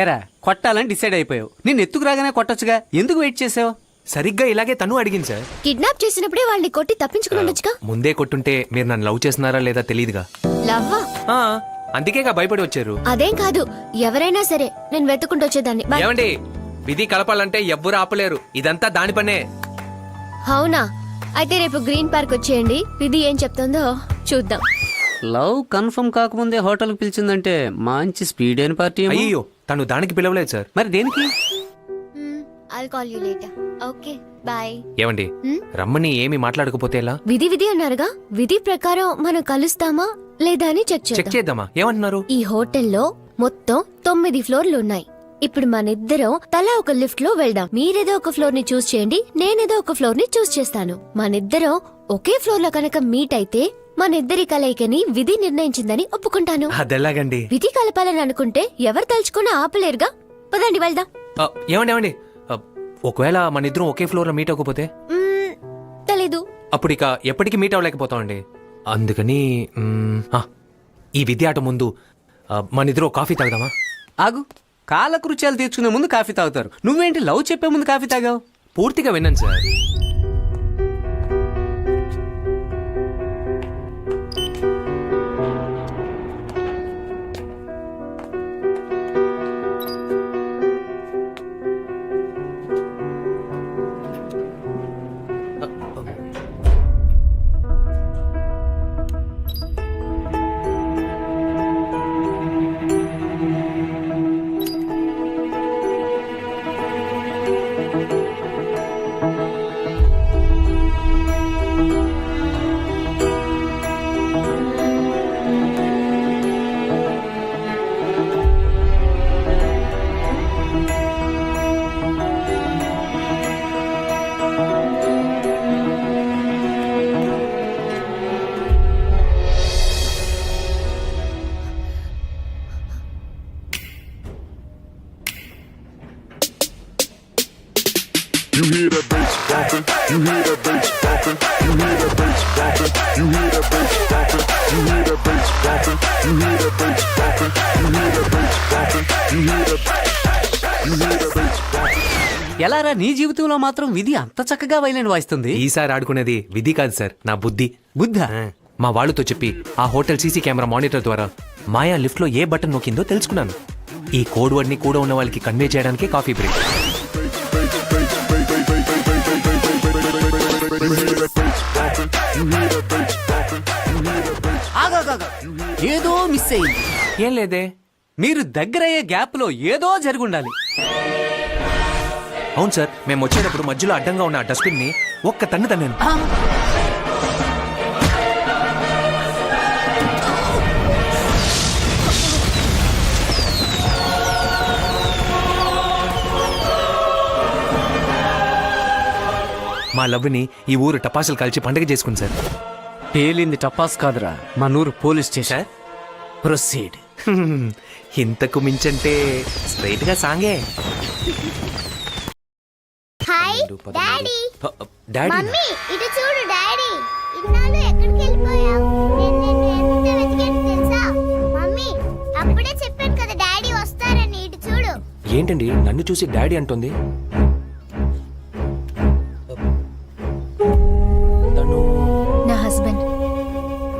ఏరా, కొట్టాలని డిసైడ్ అయిపోయావు. నేను ఎత్తుకు రాగానే కొట్టొచ్చుగా, ఎందుకు వెయిట్ చేసావు? సరిగ్గా ఇలాగే తను అడిగింది సార్. కిడ్నాప్ చేసినప్పుడే వాళ్ళని కొట్టి తప్పించుకుని ఉండొచ్చుగా. ముందే కొట్టుంటే మీరు నన్ను లవ్ చేస్తున్నారా లేదా తెలియదుగా. లవ్వా? అందుకేగా భయపడి వచ్చారు. అదేం కాదు, ఎవరైనా సరే నేను వెతుకుంటూ వచ్చేదాన్ని. బాయ్. ఏమండి, విధి కలపాలంటే ఎవ్వరు ఆపలేరు. ఇదంతా దాని పనే. అవునా? అయితే రేపు గ్రీన్ పార్క్ వచ్చేయండి, విధి ఏం చెప్తుందో చూద్దాం. లవ్ కన్ఫర్మ్ కాకముందే హోటల్కి పిలిచిందంటే మంచి స్పీడ్ అయిన పార్టీ ఏమో. అయ్యో తను దానికి పిలవలేదు సార్. మరి దేనికి? I'll call you later. Okay bye. ఏమండి రమ్మని ఏమి మాట్లాడకపోతే ఎలా? విధి విధి అన్నారుగా, విధి ప్రకారం మనం కలుస్తామా లేదా అని చెక్ చెక్ చేద్దాం. చేద్దామా? ఏమంటున్నారు? ఈ హోటల్లో మొత్తం 9 ఫ్లోర్లు ఉన్నాయి. ఇప్పుడు మనిద్దరం తలా ఒక లిఫ్ట్ లో వెళ్దాం. మీరేదో ఒక ఫ్లోర్ ని చూస్ చేయండి, నేనేదో ఒక ఫ్లోర్ ని చూస్ చేస్తాను. మనిద్దరం ఒకే ఫ్లోర్ లో కనుక మీట్ అయితే మనిద్దరి కలయికని విధి నిర్ణయించిందని ఒప్పుకుంటాను. అదెలాగండి? విధి కలపాలని అనుకుంటే ఎవరు తలుచుకున్నా ఆపలేరుగా. పదండి వెళ్దాం. ఏమండి ఒకవేళ మన ఇద్దరం ఒకే ఫ్లోర్ లో మీట్ అవ్వకపోతే? తెలీదు. అప్పుడు ఇక ఎప్పటికీ మీట్ అవ్వలేకపోతామండి. అందుకని ఈ విద్య ఆట ముందు మన ఇద్దరు కాఫీ తాగుదామా? ఆగు, కాలకృత్యాలు తీర్చుకునే ముందు కాఫీ తాగుతారు. నువ్వేంటి లవ్ చెప్పే ముందు కాఫీ తాగావు? పూర్తిగా విన్నాను సార్. ఎలారా నీ జీవితంలో మాత్రం విధి అంత చక్కగా వైలెన్ వాయిస్తుంది? ఈసారి ఆడుకునేది విధి కాదు సార్, నా బుద్ధి. బుద్ధ? మా వాళ్ళతో చెప్పి ఆ హోటల్ సీసీ కెమెరా మానిటర్ ద్వారా మాయా లిఫ్ట్ లో ఏ బటన్ నొక్కిందో తెలుసుకున్నాను. ఈ కోడ్ వర్డ్ ని కూడా ఉన్న వాళ్ళకి కన్వే చేయడానికి కాఫీ బ్రేక్. ఏదో మిస్ అయింది. ఏం లేదే. మీరు దగ్గరయ్యే గ్యాప్ లో ఏదో జరుగుండాలి. అవును సార్, మేము వచ్చేటప్పుడు మధ్యలో అడ్డంగా ఉన్న డస్ట్బిన్ ని ఒక్క తన్ను తన్నాను. మా లవ్ని ఈ ఊరు టపాసులు కాల్చి పండగ చేసుకుంది సార్. పేలింది టపాస్ కాదురా, మనూరు పోలీస్ స్టేషన్. ప్రొసీడ్. ఇంతకు మించంటే స్ట్రైట్ గా సాంగే. Hi daddy. డాడీ మమ్మీ ఇటు చూడు డాడీ. ఇన్నాళ్ళు ఎక్కడికి వెళ్ళిపోయావు? నేను ఎంత వెతికాను తెలుసా? మమ్మీ అప్పుడే చెప్పాను కదా డాడీ వస్తారని. ఇటు చూడు. ఏంటండి నన్ను చూసి డాడీ అంటుంది? నా హస్బెండ్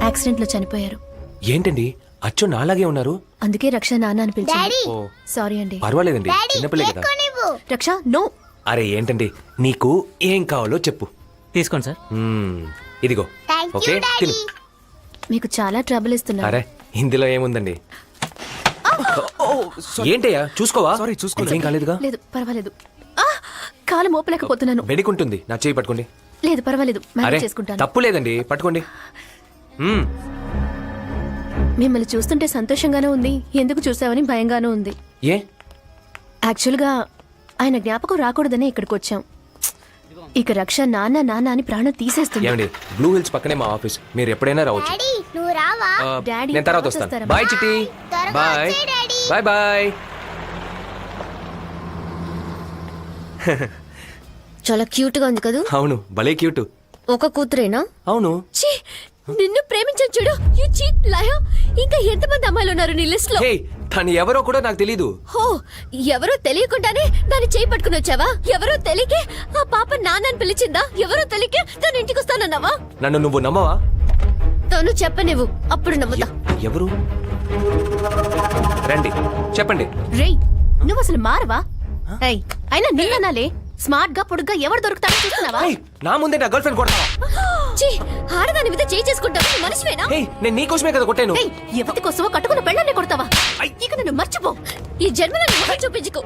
యాక్సిడెంట్ లో చనిపోయారు. ఏంటండి అచ్చు నాలాగే ఉన్నారు? అందుకే రక్ష నాన్న అని పిలిచాను. సారీ అండి. పర్వాలేదండి, చిన్నపిల్లే కదా. రక్ష నో. అరే ఏంటండి, నీకు ఏం కావాలో చెప్పు. తీసుకోండి సార్. ఇదిగో. ఓకే తిను. మీకు చాలా ట్రబుల్ ఇస్తున్నారు. అరే ఇందులో ఏముందండి? ఏంటయ్యా చూసుకోవా? సారీ ఏం కాలేదుగా? లేదు పర్వాలేదు. కాలు మోపలేకపోతున్నాను. వెడికుంటుంది, నా చేయి పట్టుకోండి. లేదు పర్వాలేదు, అరే మేనేజ్ చేసుకుంటాను. తప్పు లేదండి, పట్టుకోండి. మిమ్మల్ని చూస్తుంటే సంతోషంగానే ఉంది, ఎందుకు చూసావని భయంగానూ ఉంది. ఏ? యాక్చువల్గా ఆయన జ్ఞాపకం రాకూడదని ఇక్కడికి వచ్చాం. ఇక రక్ష నాన్న నాన్న అని ప్రాణం తీసేస్తుంది. ఏమండి బ్లూ హిల్స్ పక్కనే మా ఆఫీస్, మీరు ఎప్పుడైనా రావచ్చు. డాడీ నేను తర్వాత వస్తాను. వస్తారా? Bye Chitti. Bye bye bye. చాలా క్యూట్ గా ఉంది కదా? అవును భలే క్యూట్. ఒక కూతురేనా? అవును. ఛీ, నిన్ను ప్రేమించాను చూడు. You cheat liar. ఇంకా ఎంతమంది అమ్మాయిలు ఉన్నారు నీ లిస్ట్ లో? హే తను ఎవరో కూడా నాకు తెలీదు. హో, ఎవరో తెలియకుండానే దాన్ని చేయి పట్టుకుని వచ్చావా? ఎవరో తెలియకే ఆ పాప నాన్నని పిలిచిందా? ఎవరో తెలియకే తను ఇంటికి వస్తానన్నావా? నన్ను నువ్వు నమ్మవా? తను చెప్పనివ్వు, అప్పుడు నమ్ముతా. ఎవరు? రండి చెప్పండి. రేయ్, నువ్వు అసలు మారవా? ఏయ్, అయినా నీళ్ళనాలే స్మార్ట్ గా పొడుగ్గా ఎవరు దొరుకుతారో చూస్తున్నావా? ఏయ్, నా ముందే నా గర్ల్ ఫ్రెండ్ కొడతావా? ఛీ, ఆడదాని మీద చేయి చేసుకుంటావా? నువ్వు మనిషివేనా? ఏయ్, నేను నీకోసమే కదా కొట్టాను. ఏయ్, ఎవరి కోసమో కట్టుకున్న పెళ్ళాన్ని కొడతావా? ఇక నన్ను మర్చిపో. ఈ జన్మలో నువ్వు చూపించుకో.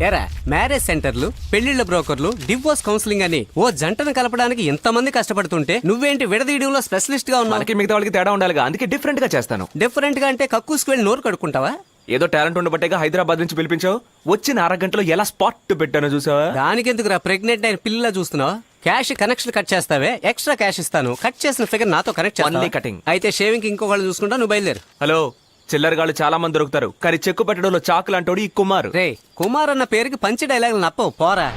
ఎరా మ్యారేజ్ సెంటర్లు, పెళ్లిళ్ల బ్రోకర్లు, డివోర్స్ కౌన్సిలింగ్ అని ఓ జంటను కలపడానికి ఎంతమంది కష్టపడుతుంటే నువ్వేంటి విడదీయడంలో స్పెషలిస్ట్ గా ఉన్నావు? మనకి మిగతా వాళ్ళకి తేడా ఉండాలిగా, అందుకే డిఫరెంట్ గా చేస్తాను. డిఫరెంట్ గా అంటే కక్కుస్కి వెళ్ళి నోరు కడుక్కుంటావా? ఏదో టాలెంట్ ఉండబట్టేగా హైదరాబాద్ నుంచి పిలిపించావు. వచ్చిన అరగంటలో ఎలా స్పాట్ పెట్టానో చూసావా? దానికెందుకురా ప్రెగ్నెంట్ అయిన పిల్లలా చూస్తున్నావు? క్యాష్ కనెక్షన్ కట్ చేస్తావే, ఎక్స్ట్రా క్యాష్ ఇస్తాను. కట్ చేసిన ఫిగర్ నాతో కనెక్ట్ Only చేస్తాను. cutting. అయితే షేవింగ్ ఇంకొకళ్ళు చూసుకుంటా, నువ్వు బయలుదేరు. హలో, చిల్లరగాళ్ళు చాలా మంది దొరుకుతారు, కానీ చెక్కు పెట్టడంలో చాకులు అంటోడు ఈ కుమార్. రే కుమార్ అన్న పేరుకి పంచి డైలాగులు నప్పవు, పోరా.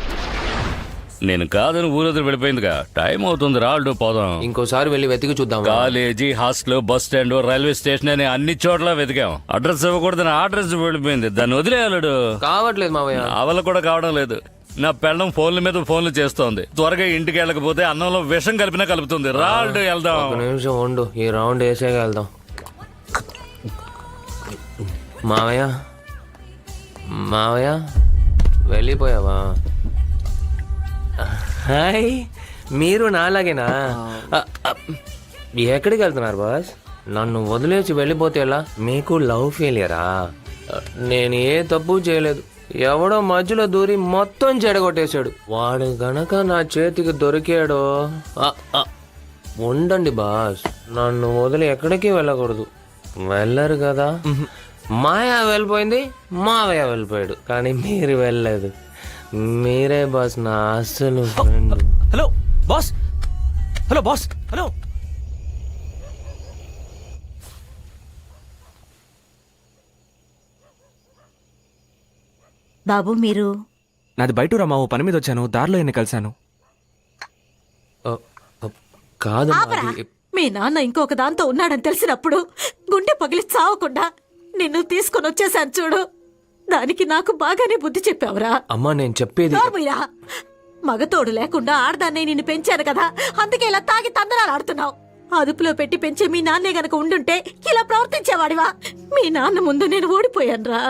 నేను కాదని ఊరొదిలి వెళ్ళిపోయిందిగా, టైం అవుతుంది, రాళ్ళు పోదాం. ఇంకోసారి వెళ్ళి వెతికి చూద్దాం. College, hostel, bus stand, railway station అని అన్ని చోట్ల వెతికాం. అడ్రస్ ఇవ్వకూడదని అడ్రస్ వెళ్ళిపోయింది, దాన్ని వదిలేయాలడు. కావట్లేదు మావయ్య. అవల కూడా కావడం లేదు. నా పెళ్ళం ఫోన్ల మీద ఫోన్లు చేస్తోంది. త్వరగా ఇంటికి వెళ్ళకపోతే అన్నంలో విషం కలిపినా కలుపుతుంది. రాళ్ళు వెళ్దాం. ఒక నిమిషం ఉండు, ఈ రౌండ్ వేసేగా వెళ్దాం. మావయ్య, మావయ్య వెళ్ళిపోయావా? హాయ్, మీరు నాలాగేనా? ఎక్కడికి వెళ్తున్నారు బాస్? నన్ను వదిలేసి వెళ్ళిపోతే ఎలా? మీకు లవ్ ఫెయిలియరా? నేను ఏ తప్పు చేయలేదు. ఎవడో మధ్యలో దూరి మొత్తం చెడగొట్టేశాడు. వాడు గనక నా చేతికి దొరికాడో. ఉండండి బాస్, నన్ను వదిలి ఎక్కడికి వెళ్ళకూడదు. వెళ్ళరు కదా? మాయా వెళ్ళిపోయింది, మావయ్య వెళ్ళిపోయాడు, కానీ మీరు వెళ్ళలేదు. మీరే బాస్ నా అసలు friend. Hello boss, hello boss, hello. బాబు మీరు నాది బయట రమ్మా, ఓ పని మీద వచ్చాను, దారిలో ఎన్ని కలిశాను. కాదు ఆపరా. మీ నాన్న ఇంకొక దాంతో ఉన్నాడని తెలిసినప్పుడు గుండె పగిలి చావకుండా నిన్ను తీసుకొని వచ్చేసాను చూడు. దానికి నాకు బాగానే బుద్ధి చెప్పావురా. అమ్మా, నేను చెప్పేది నోర్మీరా, మగతోడు లేకుండా ఆడదాన్ని నిన్ను పెంచాను కదా, అందుకే ఇలా తాగి తందనాలు ఆడుతున్నావు. అదుపులో పెట్టి పెంచే మీ నాన్నే గనక ఉండుంటే ఇలా ప్రవర్తించేవాడివా? మీ నాన్న ముందు నేను ఓడిపోయానురా.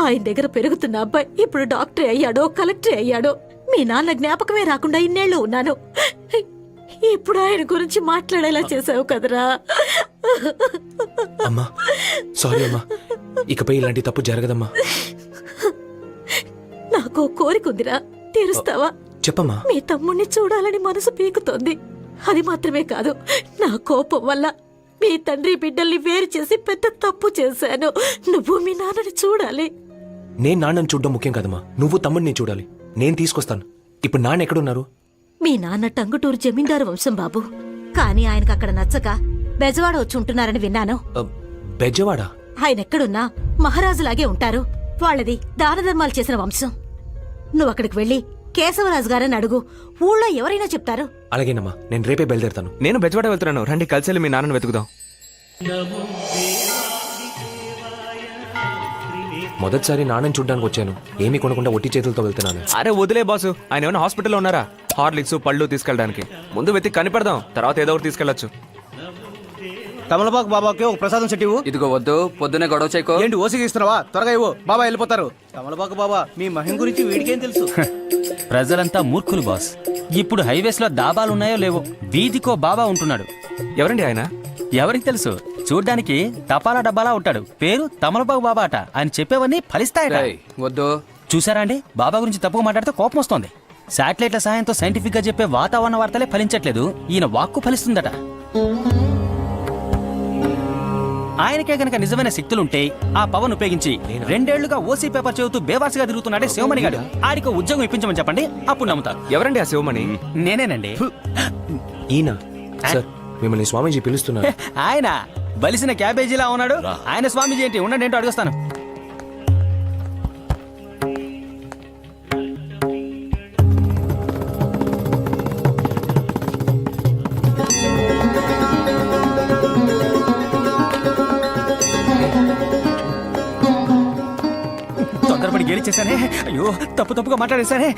ఆయన దగ్గర పెరుగుతున్న అబ్బాయి ఇప్పుడు డాక్టర్ అయ్యాడో, కలెక్టర్ అయ్యాడో. మీ నాన్న జ్ఞాపకమే రాకుండా ఇన్నేళ్లు ఉన్నాను. ఇప్పుడు ఆయన గురించి మాట్లాడేలా చేసావు కదరా. అమ్మా, సారీ అమ్మా, ఇకపై ఇలాంటి తప్పు జరగదమ్మా. నాకు కోరిక ఉందిరా, తీరుస్తావా? చెప్పమ్మా. మీ తమ్ముణ్ణి చూడాలని మనసు పీకుతోంది. అది మాత్రమే కాదు, నా కోపం వల్ల మీ తండ్రి బిడ్డల్ని వేరు చేసి పెద్ద తప్పు చేశాను. నువ్వు మీ నాన్నని చూడాలి. నేను నాన్నని చూడడం ముఖ్యం కదమ్మా, నువ్వు తమ్ముడిని చూడాలి. నేను తీసుకొస్తాను. ఇప్పుడు నాన్న ఎక్కడున్నారు? మీ నాన్న టంగుటూరు జమీందారు వంశం బాబు, కానీ ఆయనకు అక్కడ నచ్చక బెజవాడ వచ్చి ఉంటున్నారని విన్నాను. బెజవాడా? ఆయన ఎక్కడున్నా మహారాజులాగే ఉంటారు. వాళ్ళది దాన ధర్మాలు చేసిన వంశం. నువ్వు అక్కడికి వెళ్ళి కేశవరాజు గారని అడుగు, ఊళ్ళో ఎవరైనా చెప్తారు. అలాగేనమ్మా, నేను రేపే బయలుదేరుతాను. నేను బెజవాడ వెళ్తున్నాను, రండి కలిసి వెళ్ళి మీ నాన్నని వెతుకుదాం. మొదటిసారి నాన్నని చూడ్డానికి వచ్చాను, ఏమీ కొనకుండా ఒట్టి చేతులతో వెళ్తున్నాను. అరే వదిలే బాసు, ఆయన ఏమైనా హాస్పిటల్లో ఉన్నారా? హార్లిక్స్, పళ్ళు తీసుకెళ్ళడానికి ముందు వెతికి కనిపెడదాం, తర్వాత ఏదో ఒకటి తీసుకెళ్లొచ్చు. తమలపాకు బాబాకి ఒక ప్రసాదం సెట్ ఇవ్వు. ఇదిగో వద్దు, పొద్దునే గొడవ చేయకో. ఏంటి ఓసికి ఇస్తున్నావా? త్వరగా ఇవ్వు, బాబా వెళ్ళిపోతారు. తమలపాకు బాబా, మీ మహిం గురించి వీడికేం తెలుసు? ప్రజలంతా మూర్ఖులు బాస్. ఇప్పుడు హైవేస్ లో దాబాలున్నాయో లేవో, వీధికో బాబా ఉంటున్నాడు. ఎవరండి ఆయన? ఎవరికి తెలుసు? చూడ్డానికి తపాలా డబ్బాలా ఉంటాడు. పేరు తమలపాకు బాబా అట. ఆయన చెప్పేవన్నీ ఫలిస్తాయట. వద్దు. చూసారా అండి, బాబా గురించి తప్పుగా మాట్లాడితే కోపం వస్తోంది. శాటిలైట్ల సాయంతో సైంటిఫిక్ గా చెప్పే వాతావరణ వార్తలే ఫలించట్లేదు, ఈయన వాక్కు ఫలిస్తుందట. ఆయనకే గనక నిజమైన శక్తులుంటే ఆ పవన్ ఉపయోగించి 2 ఏళ్లుగా ఓసీ పేపర్ చదువుతూ బేవాసిగా తిరుగుతున్నాడే శివమణి గారు, ఆడికో ఉద్యోగం ఇప్పించమని చెప్పండి, అప్పుడు నమ్ముతారు. ఎవరండి ఆ శివమణి? నేనేనండి. ఈయన సార్, మిమ్మల్ని స్వామీజీ పిలుస్తున్నారు. ఆయన బలిసిన క్యాబేజీలా ఉన్నాడు. ఆయన స్వామీజీ ఏంటి? ఉండండి, ఏంటో అడుగుస్తాను. ఇచ్చేసానే. అయ్యో తప్పుగా మాట్లాడేశానే.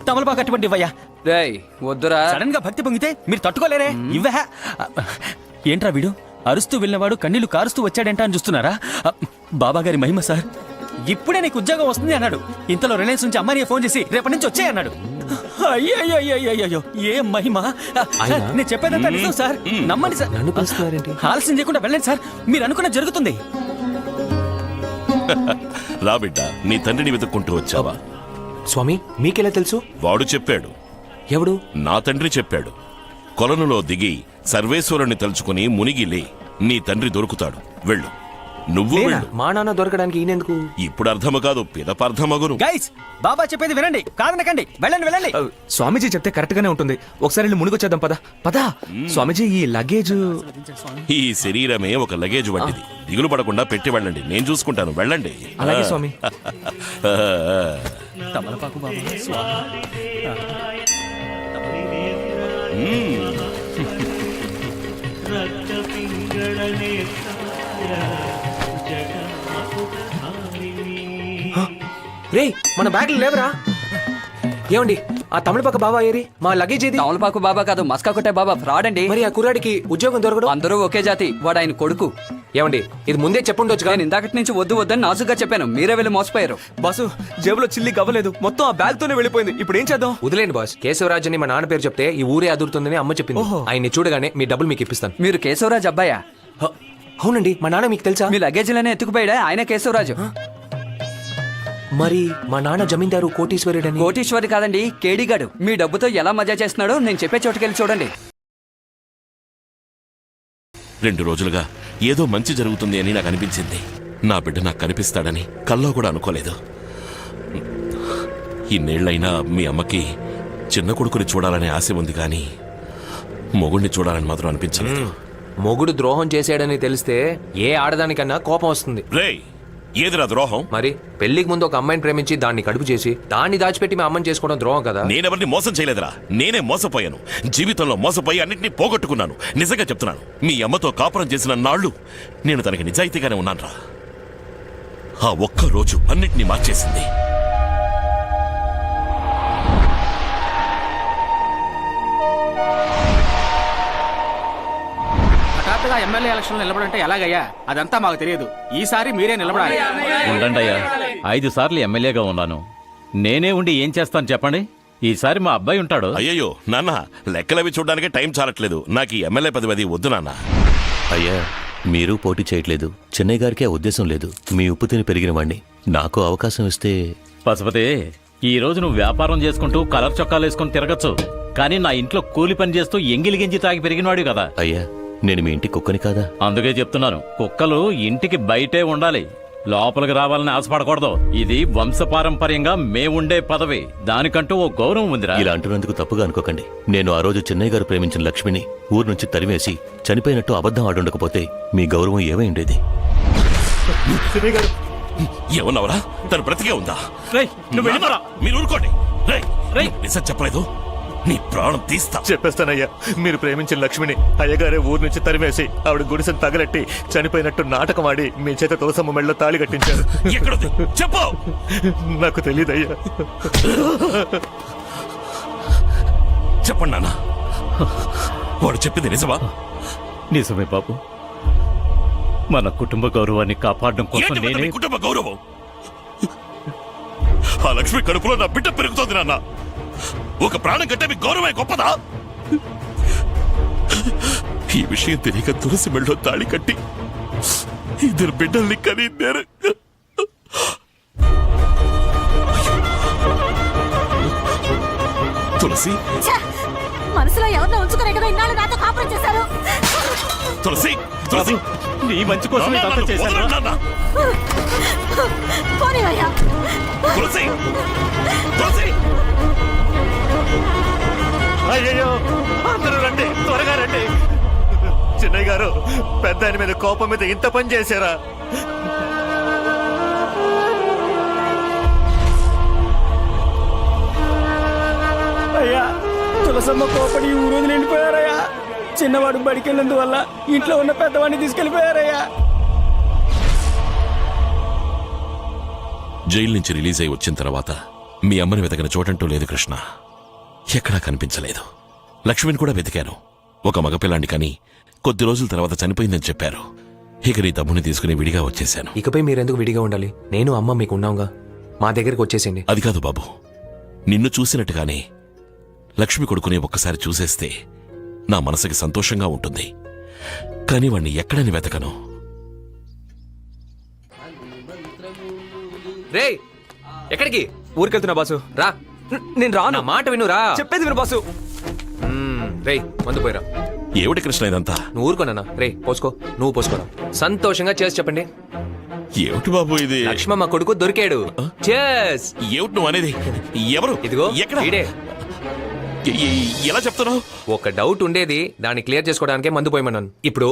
తమలపాకు అటువంటి ఇవ్వయ్యా. రేయ్ వద్దురా. సడన్ గా భక్తి పొంగితే మీరు తట్టుకోలేరే. ఇవ్వహ. ఏంట్రా వీడు అరుస్తూ వెళ్ళినవాడు కన్నీళ్లు కారుస్తూ వచ్చాడంట అని చూస్తున్నారా? బాబా గారి మహిమ సార్. ఇప్పుడే నీకు ఉద్యోగం వస్తుంది అన్నాడు. ఇంతలో రిలయన్స్ నుంచి అమ్మాయి ఫోన్ చేసి రేపటి నుంచి వచ్చాయి అన్నాడు. అయ్యో ఏ మహిమ. సార్, నేను చెప్పేదంతా నిజం సార్, నమ్మండి సార్. నన్ను పిలుస్తున్నారేంటి? ఆలస్యం చేయకుండా వెళ్ళండి సార్, మీరు అనుకున్న జరుగుతుంది. రా బిడ్డ, నీ తండ్రిని వెతుక్కుంటూ వచ్చావా? స్వామి మీకెలా తెలుసు? వాడు చెప్పాడు. ఎవడు? నా తండ్రి చెప్పాడు. కొలనులో దిగి సర్వేశ్వరుణ్ణి తలుచుకుని మునిగిలే, నీ తండ్రి దొరుకుతాడు. వెళ్ళు, నువ్వు వెళ్ళు. మా నాన్న దొరకడానికి ఈయనెందుకు? ఇప్పుడు అర్థము కాదు, పిదపార్థమగును. గైస్, బాబా చెప్పేది వినండి, కాదనకండి. వెళ్ళండి. స్వామీజీ చెప్తే కరెక్ట్ గానే ఉంటుంది. ఒకసారి వెళ్ళి మునిగొచ్చేద్దాం. పదా స్వామీజీ, ఈ లగేజ్. ఈ శరీరమే ఒక లగేజ్ వంటిది. దిగులు పడకుండా పెట్టి వెళ్ళండి, నేను చూసుకుంటాను. వెళ్ళండి. అలాగే స్వామి. తమలపాకు బాబా స్వామి. రే మన బ్యాగ్లు లేవరా? ఏమండి ఆ తమిళపక్క బాబా ఏరి? మా లగేజ్ ఏది? తమలపాకు బాబా కాదు, మస్కా కొట్టే బాబా. ఫ్రాడ్ అండి. మరి ఆ కుర్రాడికి ఉద్యోగం దొరకడు? అందరూ ఒకే జాతి, వాడు ఆయన కొడుకు. ఏమండి ఇది ముందే చెప్పుండొచ్చు. నేను ఇందాకటి నుంచి వద్దని నాజుగా చెప్పాను, మీరే వెళ్ళి మోసపోయారు. బాసు, జేబులో చిల్లి గవ్వలేదు, మొత్తం ఆ బ్యాగ్ తోనే వెళ్ళిపోయింది. ఇప్పుడు ఏం చేద్దాం? వదిలేండి బాస్. కేశవరాజ్ అని మా నాన్న పేరు చెప్తే ఈ ఊరే అదురుతుందని అమ్మ చెప్పింది. ఆయన్ని చూడగానే మీ డబ్బులు మీకు ఇప్పిస్తాను. మీరు కేశవరాజు అబ్బాయా? అవునండి, మా నాన్న మీకు తెలుసా? మీ లగేజీలనే ఎత్తుకుపోయాడా ఆయన కేశవరాజు? మరి మా నాన్న జమీందారు కోటీశ్వరుడని. కోటీశ్వరి కాదండి, కేడిగాడు. మీ డబ్బుతో ఎలా మజా చేస్తున్నాడో నేను చెప్పే చోటుకెళ్ళి చూడండి. 2 రోజులుగా ఏదో మంచి జరుగుతుంది అని నాకు అనిపించింది. నా బిడ్డ నాకు కనిపిస్తాడని కల్లో కూడా అనుకోలేదు. ఇన్నేళ్లైనా మీ అమ్మకి చిన్న కొడుకుని చూడాలనే ఆశ ఉంది, కానీ మొగుడిని చూడాలని మాత్రం అనిపించలేదు. మొగుడు ద్రోహం చేశాడని తెలిస్తే ఏ ఆడదానికన్నా కోపం వస్తుంది. రేయ్, ఏదిరా ద్రోహం? మరి పెళ్లికి ముందు ఒక అమ్మాయిని ప్రేమించి దాన్ని కడుపు చేసి దాన్ని దాచిపెట్టి మీ అమ్మని చేసుకోవడం ద్రోహం కదా? నేనెవరిని మోసం చేయలేదురా, నేనే మోసపోయాను. జీవితంలో మోసపోయి అన్నింటినీ పోగొట్టుకున్నాను. నిజంగా చెప్తున్నాను, మీ అమ్మతో కాపురం చేసిన నాళ్ళు నేను తనకి నిజాయితీగానే ఉన్నానురా. ఆ ఒక్క రోజు అన్నిటినీ మార్చేసింది. హఠాత్తుగా ఎమ్మెల్యే ఎలక్షన్ నిలబడంటే ఎలాగయ్యా? అదంతా మాకు తెలియదు. ఈసారి మీరే నిలబడాలి. ఉండండి అయ్యా, 5 సార్లు ఎమ్మెల్యేగా ఉన్నాను. నేనే ఉండి ఏం చేస్తాను చెప్పండి? ఈసారి మా అబ్బాయి ఉంటాడు. అయ్యయ్యో నాన్న, లెక్కలవి చూడడానికి టైం చాలట్లేదు. నాకు ఈ ఎమ్మెల్యే పదవి వద్దు నాన్న. అయ్యా, మీరు పోటీ చేయట్లేదు. చెన్నై గారికి ఆ ఉద్దేశం లేదు. మీ ఉప్పు తిని పెరిగిన వాణ్ణి. నాకు అవకాశం ఇస్తే. పశుపతి, ఈ రోజు నువ్వు వ్యాపారం చేసుకుంటూ కలర్ చొక్కాలు వేసుకుని తిరగచ్చు, కానీ నా ఇంట్లో కూలి పని చేస్తూ ఎంగిలి గింజి తాగి పెరిగినవాడు కదా. అయ్యా, నేను మీ ఇంటి కుక్కని కాదా? అందుకే చెప్తున్నాను, కుక్కలు ఇంటికి బయటే ఉండాలి, లోపలికి రావాలని ఆశపడకూడదు. ఇది వంశపారంపర్యంగా మేముండే పదవి, దానికంటూ ఓ గౌరవం ఉందిరా. ఇలా అంటున్నందుకు తప్పుగా అనుకోకండి. నేను ఆ రోజు చెన్నై గారు ప్రేమించిన లక్ష్మిని ఊరు నుంచి తరివేసి చనిపోయినట్టు అబద్ధం ఆడుండకపోతే మీ గౌరవం ఏమై ఉండేది? ఏమన్నావరా? తను బ్రతికే ఉందా? నువ్వు వెళ్ళిపోరా. మీరు ఊరుకోండి. నిజం చెప్పలేదు, నీ ప్రాణం తీస్తా. చెప్పేస్తానయ్యా, మీరు ప్రేమించిన లక్ష్మిని అయ్యగారే ఊరు నుంచి తరివేసి ఆవిడ గుడిసెను తగలెట్టి చనిపోయినట్టు నాటకం ఆడి మీ చేత తులసమ్మ మెళ్ళలో తాళి కట్టించారు. ఎక్కడుంది చెప్పు. నాకు తెలియదయ్యా. చెప్పండి నాన్న, వాడు చెప్పింది నిజమా? నిజమే బాబు, మన కుటుంబ గౌరవాన్ని కాపాడడం కోసం ఏంటి నేనే. మీ కుటుంబ గౌరవం? ఆ లక్ష్మి కడుపులో నా బిడ్డ పెరుగుతోంది నాన్న. ఒక ప్రాణం కంటే మీ గౌరవమే గొప్పదా? ఈ విషయం తెలియక తులసి మెళ్ళో తాళి కట్టి 2 బిడ్డల్ని కని నేను. తులసి, మనసులో ఎవరినో ఉంచుకునే కదా ఇన్నాళ్ళు నాతో కాపురం చేశారు. తులసి, తులసి, నీ మంచి కోసం వదలండి నాన్న. పోనీవయ్యా. తులసి, తులసి. అయ్యయ్యో, అందరూ రండి, త్వరగా రండి. చిన్నయ్య గారు, పెద్ద ఆయన మీద కోపం మీద ఇంత పని చేశారా? అయ్యా, తులసమ్మ కోపడి ఊరు వదిలి వెళ్ళిపోయారయ్యా. చిన్నవాడు బడికెళ్ళినందువల్ల ఇంట్లో ఉన్న పెద్దవాడిని తీసుకెళ్లిపోయారయ్యా. జైలు నుంచి రిలీజ్ అయి వచ్చిన తర్వాత మీ అమ్మని వెతకని చోటంటూ లేదు కృష్ణ. ఎక్కడా కనిపించలేదు. లక్ష్మిని కూడా వెతికాను. ఒక మగపిల్లాన్ని కని కొద్ది రోజుల తర్వాత చనిపోయిందని చెప్పారు. ఇక నీ తమ్ముని తీసుకుని విడిగా వచ్చేశాను. ఇకపై మీరెందుకు విడిగా ఉండాలి? నేను అమ్మ మీకు ఉన్నాంగా. మా దగ్గరికి వచ్చేసింది. అది కాదు బాబు, నిన్ను చూసినట్టుగానే లక్ష్మి కొడుకుని ఒక్కసారి చూసేస్తే నా మనసుకి సంతోషంగా ఉంటుంది. కానీ వాణ్ణి ఎక్కడని వెతకను. రే ఎక్కడికి? ఊరికెళ్తున్నా బాసు. రా, నేను రాను. నా మాట వినురా. చెప్పేది విను బాసు. రే మందు పోయిరా. ఏమిటి కృష్ణ ఇదంతా? నువ్వు ఊరుకోనా? రే పోసుకో, నువ్వు పోసుకోరా. సంతోషంగా చేసి చెప్పండి. ఏమిటి బాబు ఇది? లక్ష్మమ్మ కొడుకు దొరికాడు. చేస్. ఏమిటి నువ్వు అనేది? ఎవరు? ఇదిగో ఎక్కడ? ఈడే. ఎలా చెప్తున్నావు? ఒక డౌట్ ఉండేది, దాన్ని క్లియర్ చేసుకోవడానికే మందు పోయమన్నాను. ఇప్పుడు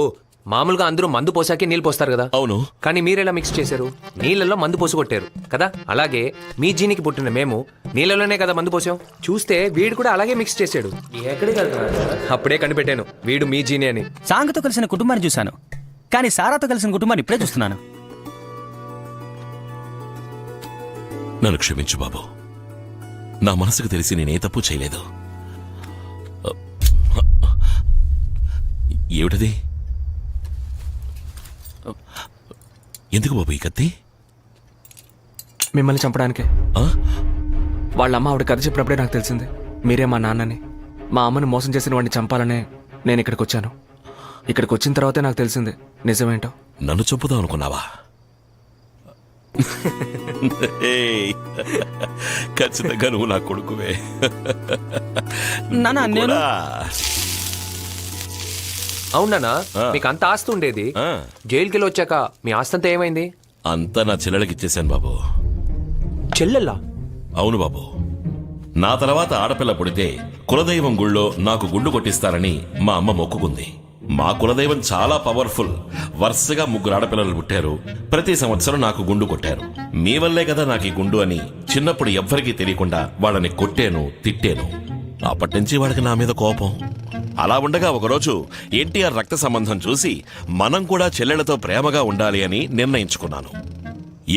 మామూలుగా అందరూ మందు పోసాకే నీళ్ళు పోస్తారు కదా. అవును. కానీ మీరెలా మిక్స్ చేశారు? నీళ్ళలో మందు పోసి కొట్టారు కదా. అలాగే మీ జీనికి పుట్టిన మేము నీళ్ళలోనే కదా మందు పోసాం. చూస్తే వీడు కూడా అలాగే మిక్స్ చేశాడు. ఎక్కడికి వెళ్తున్నాడు? అప్పుడే కనిపెట్టాను వీడు మీ జీని అని. సాంగతో కలిసిన కుటుంబాన్ని చూశాను, కానీ సారాతో కలిసిన కుటుంబాన్ని ఇప్పుడే చూస్తున్నాను. నన్ను క్షమించు బాబు. నా మనసుకు తెలిసి నేనే తప్పు చేయలేదు. ఏమిటది? ఎందుకు బాబు ఈ కత్తి? మిమ్మల్ని చంపడానికే. ఆ? వాళ్ళ అమ్మ ఆవిడ కథ చెప్పినప్పుడే నాకు తెలిసింది మీరే మా నాన్నని. మా అమ్మని మోసం చేసిన వాడిని చంపాలనే నేను ఇక్కడికి వచ్చాను. ఇక్కడికి వచ్చిన తర్వాతే నాకు తెలిసింది నిజమేంటో. నన్ను చంపుదాం అనుకున్నావా? ఏయ్, ఖచ్చితంగా నువ్వు నా కొడుకువే. నాన్న నేను కూడా. అవునా? ఆ. మీకు అంత ఆస్తి ఉండేది, ఆ, జైలుకి వెళ్ళి వచ్చాక మీ ఆస్తి అంతా ఏమైంది? అంతా నా చెల్లెలకి ఇచ్చేశాను బాబు. చెల్లెల్లా? అవును బాబు. నా తర్వాత ఆడపిల్ల పుడితే కులదైవం గుళ్ళో నాకు గుండు కొట్టిస్తారని మా అమ్మ మొక్కుకుంది. మా కులదైవం చాలా పవర్ఫుల్. వరుసగా 3 ఆడపిల్లలు పుట్టారు. ప్రతి సంవత్సరం నాకు గుండు కొట్టారు. మీ వల్లే కదా నాకు ఈ గుండు అని చిన్నప్పుడు ఎవ్వరికీ తెలియకుండా వాళ్ళని కొట్టాను, తిట్టాను. అప్పటి నుంచి వాళ్ళకి నా మీద కోపం. అలా ఉండగా ఒకరోజు ఎన్టీఆర్ రక్త సంబంధం చూసి మనం కూడా చెల్లెళ్లతో ప్రేమగా ఉండాలి అని నిర్ణయించుకున్నాను.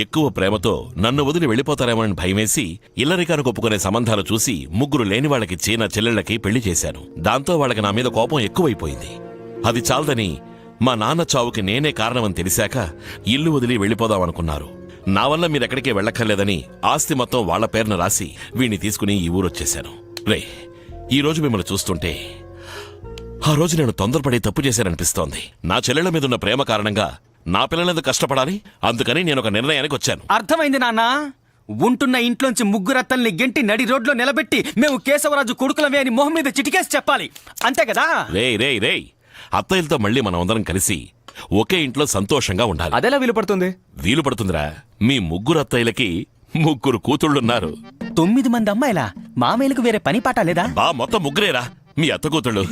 ఎక్కువ ప్రేమతో నన్ను వదిలి వెళ్ళిపోతారేమోనని భయమేసి ఇల్లరికానికి ఒప్పుకునే సంబంధాలు చూసి 3 లేని వాళ్ళకిచ్చి నా చెల్లెళ్లకి పెళ్లి చేశాను. దాంతో వాళ్ళకి నా మీద కోపం ఎక్కువైపోయింది. అది చాలదని మా నాన్న చావుకి నేనే కారణమని తెలిసాక ఇల్లు వదిలి వెళ్ళిపోదామనుకున్నారు. నా వల్ల మీరెక్కడికే వెళ్ళక్కర్లేదని ఆస్తి మొత్తం వాళ్ల పేరున రాసి వీణ్ణి తీసుకుని ఈ ఊరొచ్చేశాను. రే, ఈ రోజు మిమ్మల్ని చూస్తుంటే ఆ రోజు నేను తొందరపడి తప్పు చేశాననిపిస్తోంది. నా చెల్లెళ్ల మీదున్న ప్రేమ కారణంగా నా పిల్లలెందుకు కష్టపడాలి? అందుకని నేను ఒక నిర్ణయానికి వచ్చాను. అర్థమైంది నాన్న. ఉంటున్న ఇంట్లోంచి 3 అత్తల్ని గెంటి నడి రోడ్లో నిలబెట్టి మేము కేశవరాజు కొడుకులమే అని మొహం మీద చిటికేసి చెప్పాలి, అంతే కదా? రేయ్, అత్తయ్యలతో మళ్ళీ మనం అందరం కలిసి ఒకే ఇంట్లో సంతోషంగా ఉండాలి. అదెలా వీలు పడుతుంది? వీలు పడుతుందిరా. మీ 3 అత్తయ్యలకి 3 కూతుళ్ళున్నారు. 9 మంది అమ్మాయిలా? మామయ్యలకు వేరే పని పాట లేదా? బా, మొత్తం 3రేరా మీ అత్త కూతుళ్ళు.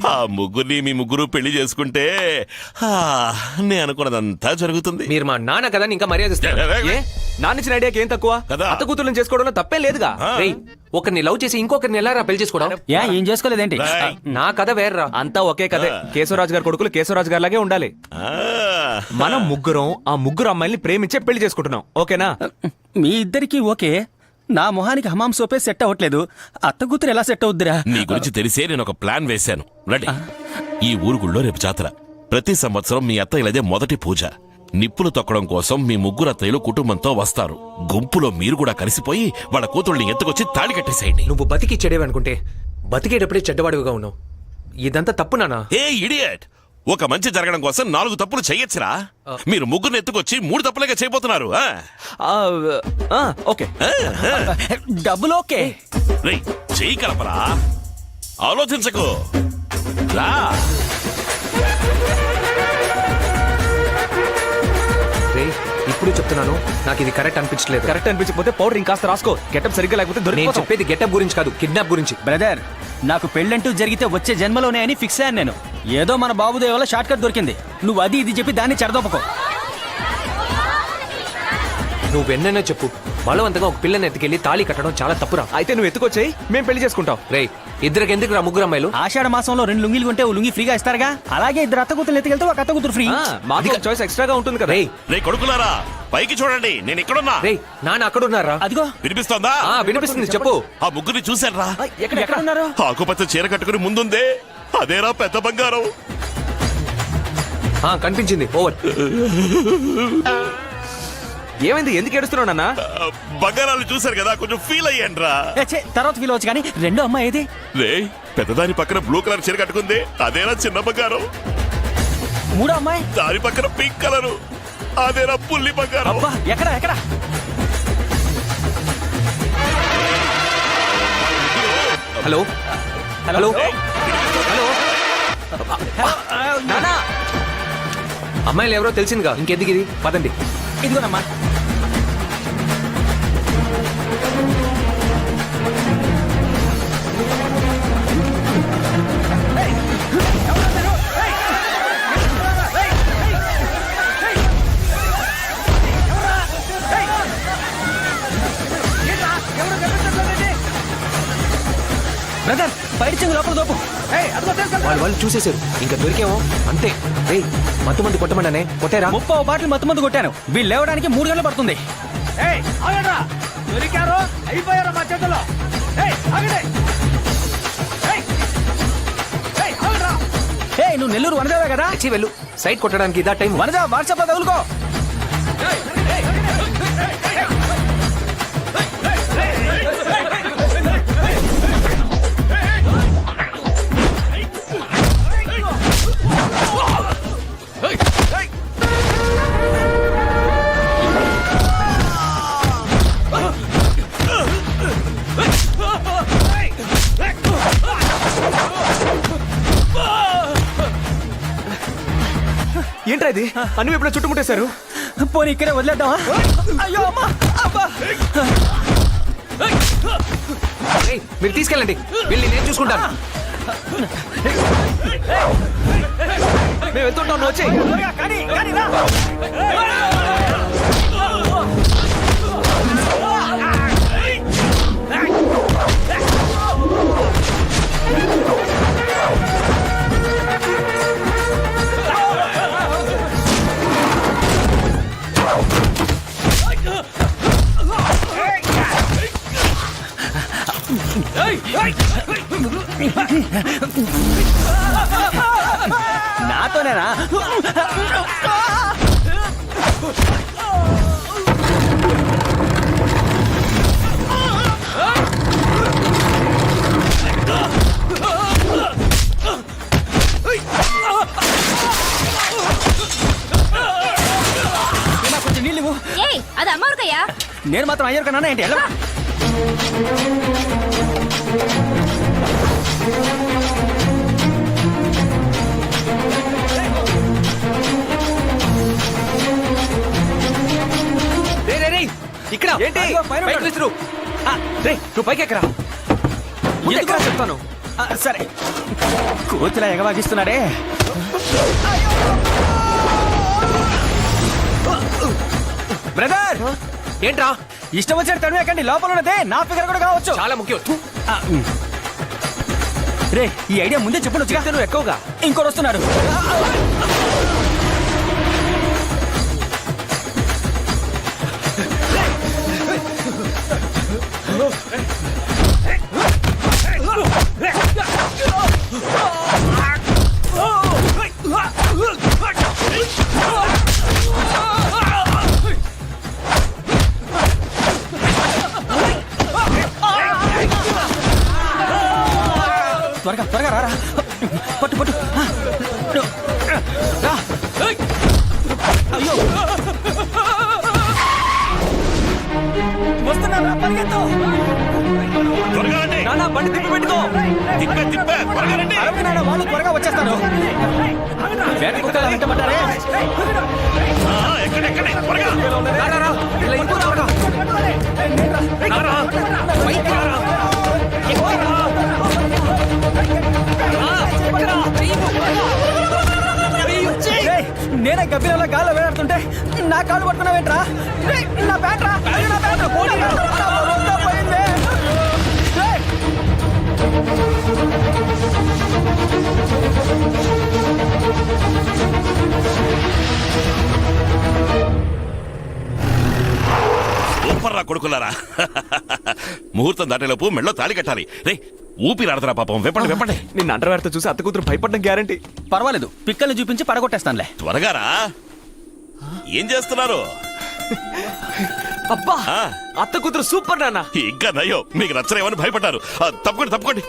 ఆ 3 మీ 3 పెళ్లి చేసుకుంటే నేను అనుకున్నదంతా జరుగుతుంది. మీరు మా నాన్న కదా ఇంకా మర్యాద ఇస్తారు. ఏ నాన్నిచ్చిన ఐడియాకి ఏం తక్కువ? కదా. అత్త కూతుర్లను చేసుకోవడంలో తప్పే లేదుగా. రేయ్, ఒకరిని లవ్ చేసి ఇంకొకరిని ఎలా పెళ్లి చేసుకోవడం? ఏం చేసుకోలేదేంటి? రేయ్. నా కథ వేర్రా. అంతా ఒకే కదే. కేశవరాజు గారి కొడుకులు కేశవరాజు గారి లాగే ఉండాలి. ఆ, మనం 3 ఆ 3 అమ్మాయిల్ని ప్రేమించే పెళ్లి చేసుకుంటున్నాం. ఓకేనా? మీ ఇద్దరికి ఓకే. నా మొహానికి హమాం సోపే సెట్ అవ్వట్లేదు. అత్త కూతురు ఎలా సెట్ అవుద్దిరా? నీ గురించి తెలిసే నేను ఒక ప్లాన్ వేశాను. రెడీ? ఈ ఊరు గుళ్ళో రేపు జాతర. ప్రతి సంవత్సరం మీ అత్తయ్యలదే మొదటి పూజ. నిప్పులు తొక్కడం కోసం మీ 3 అత్తయ్యలు కుటుంబంతో వస్తారు. గుంపులో మీరు కూడా కలిసిపోయి వాళ్ళ కూతుళ్ళని ఎత్తుకొచ్చి తాళి కట్టేసేయండి. నువ్వు బతికి చెడేవనుకుంటే బతికేటప్పుడే చెడ్డవాడివిగా ఉన్నావు. ఇదంతా తప్పు నానా. ఏ ఇడియట్! ఒక మంచి జరగడం కోసం 4 తప్పులు చెయ్యొచ్చురా. మీరు 3 ఎత్తుకొచ్చి 3 తప్పులుగా చేయబోతున్నారు. ఓకే. డబ్బులు ఓకే. రేయ్, చెయ్యి కలపరా, ఆలోచించకు. రా. రే, ఇప్పుడు చెప్తున్నాను, నాకు ఇది కరెక్ట్ అనిపించలేదు. కరెక్ట్ అనిపించకపోతే పౌడర్ ఇంకాస్త రాసుకో. గెటప్ సరిగ్గా లేకపోతే నేను దొరికిపోతాం. చెప్పేది గెటప్ గురించి కాదు, కిడ్నాప్ గురించి. బ్రదర్, నాకు పెళ్ళంటూ జరిగితే వచ్చే జన్మలోనే అని ఫిక్స్ అయ్యాను నేను. ఏదో మన బాబుదేవ వల్ల షార్ట్ కట్ దొరికింది. నువ్వు అది ఇది చెప్పి దాన్ని చెడదొప్పకో. నువ్వెన్నైనా చెప్పు, బలవంతంగా ఒక పిల్లని ఎత్తుకెళ్లి తాళి కట్టడం చాలా తప్పురా. అయితే నువ్వు ఎత్తుకొచ్చేయి మేము పెళ్లి చేసుకుంటాం. రేయ్ ఇద్దరికి ఎందుకు రా ముగ్గురు అమ్మాయిలు? ఆషాఢ మాసంలో 2 లుంగీలు కొంటే ఓ లుంగి ఫ్రీగా ఇస్తారుగా, అలాగే ఇద్దరు అత్త కూతురు ఎత్తుకెళ్తే ఒక అత్త కూతురు ఫ్రీ. మాకు చాయిస్ ఎక్స్ట్రాగా ఉంటుంది కదా. రేయ్ రే కొడుకులారా పైకి చూడండి, నేను ఇక్కడున్నా. రేయ్ నాన్న అక్కడ ఉన్నారా? అదిగో వినిపిస్తోందా? వినిపిస్తుంది చెప్పు. ఆ ముగ్గురిని చూశారా? ఎక్కడ ఉన్నారు? ఆకుపచ్చ చీర కట్టుకుని ముందుందే అదేరా పెద్ద బంగారం. కనిపించింది. ఓవర్. ఏమైంది, ఎందుకు ఏడుస్తున్నావు నాన్న? బంగారాలు చూశారు కదా, కొంచెం ఫీల్ అయ్యాన్రా. తర్వాత ఫీల్ అవచ్చు కానీ రెండో అమ్మాయి ఏది? రే పెద్దదాని పక్కన బ్లూ కలర్ చీర కట్టుకుంది అదేరా చిన్న బంగారం. మూడో అమ్మాయి? దాని పక్కన పింక్ కలరు అదేరా పుల్లి బంగారం. అబ్బా ఎక్కడ ఎక్కడ? హలో హలో హలో నానా, అమ్మాయిలు ఎవరో తెలిసిందిగా, ఇంకెందుకు ఇది? పదండి. ఇదిగోనమ్మా. బ్రదర్ బయట చెంగు లోపల దోపు. వాళ్ళు చూసేశారు, ఇంకా దొరికేమో అంతే. రేయ్ మత్తు మంది కొట్టమన్నానే, కొట్టారా? 30 బాటిల్ మత్తు మందు కొట్టాను. వీళ్ళు లేవడానికి 3 గంటలు పడుతుంది. నువ్వు నెల్లూరు వనదేవే కదా? వెళ్ళు, సైట్ కొట్టడానికి ఇదా టైం? వనదేవ వాట్సాప్ లో తగులుకో. ఏంట్రా ఇది, అన్ని వైపులా చుట్టుముట్టేశారు. పోనీ ఇక్కడే వదిలేద్దామా? అయ్యో అమ్మా, అబ్బా. రేయ్, మీరు తీసుకెళ్ళండి, వెళ్ళి నేను చూసుకుంటాను. మేము వెళ్తుంటాం, నువ్వు వచ్చేయ్. నాతోనేనా? కొంచెం నీళ్ళు ఇవ్వు. అది అమ్మకయ్యా. నేను మాత్రం అయ్యారు కన్నా ఏంటి? ఎలా ఇక్కడ ఏంటి? బయట విసురు. రేయ్ నువ్వు పైకి ఎక్కరా, ముందు ఎక్కరా చెప్తాను. సరే, కోతిలా ఎగవాగిస్తున్నాడే. బ్రదర్ ఏంట్రా ఇష్టం వచ్చాడు తను ఎక్కండి, లోపల ఉన్నదే నా ఫిగర్ కూడా కావచ్చు. చాలా ముఖ్యం. రే ఈ ఐడియా ముందే చెప్పండి, నువ్వు ఎక్కువగా. ఇంకోటి వస్తున్నాడు. త్వరగా త్వరగా రారా, పట్టు పట్టు. అయ్యో వస్తున్నారా, పరిగెత్తు. త్వరగా రండి. నాన్న బండి తిప్పి పెట్టుకో. తిప్పే త్వరగా రండి. అరవై వాళ్ళు త్వరగా వచ్చేస్తాను. వేట కుక్కలా వెంటబడ్డారే. ఎక్కడెక్కడే త్వరగా నేనే గబ్బిలంలో గాల్లో వేలాడుతుంటే నా కాళ్ళు పట్టుకున్నావేంట్రా? రేయ్, నా ప్యాంట్ రా, నా ప్యాంట్ రా, పోనీ రా, నా బరువంతా పోయిందే. రేయ్. సూపర్ రా కొడుకులారా. ముహూర్తం దాటేలోపు మెళ్ళో తాళి కట్టాలి. రే ఊపిరి ఆడతారా పాపం. వెప్పండి వెప్పండి. నిన్న అండర్వేర్తో చూసి అత్త కూతురు భయపడడం గ్యారంటీ. పర్వాలేదు, పిక్కల్ని చూపించి పడగొట్టేస్తానులే. త్వరగా రా. ఏం చేస్తున్నారు? అబ్బా, అత్త కూతురు సూపర్ నాన్న. ఇంకా నయ్యో, మీకు నచ్చరేమని భయపడ్డారు. తప్పకుండా తప్పకండి.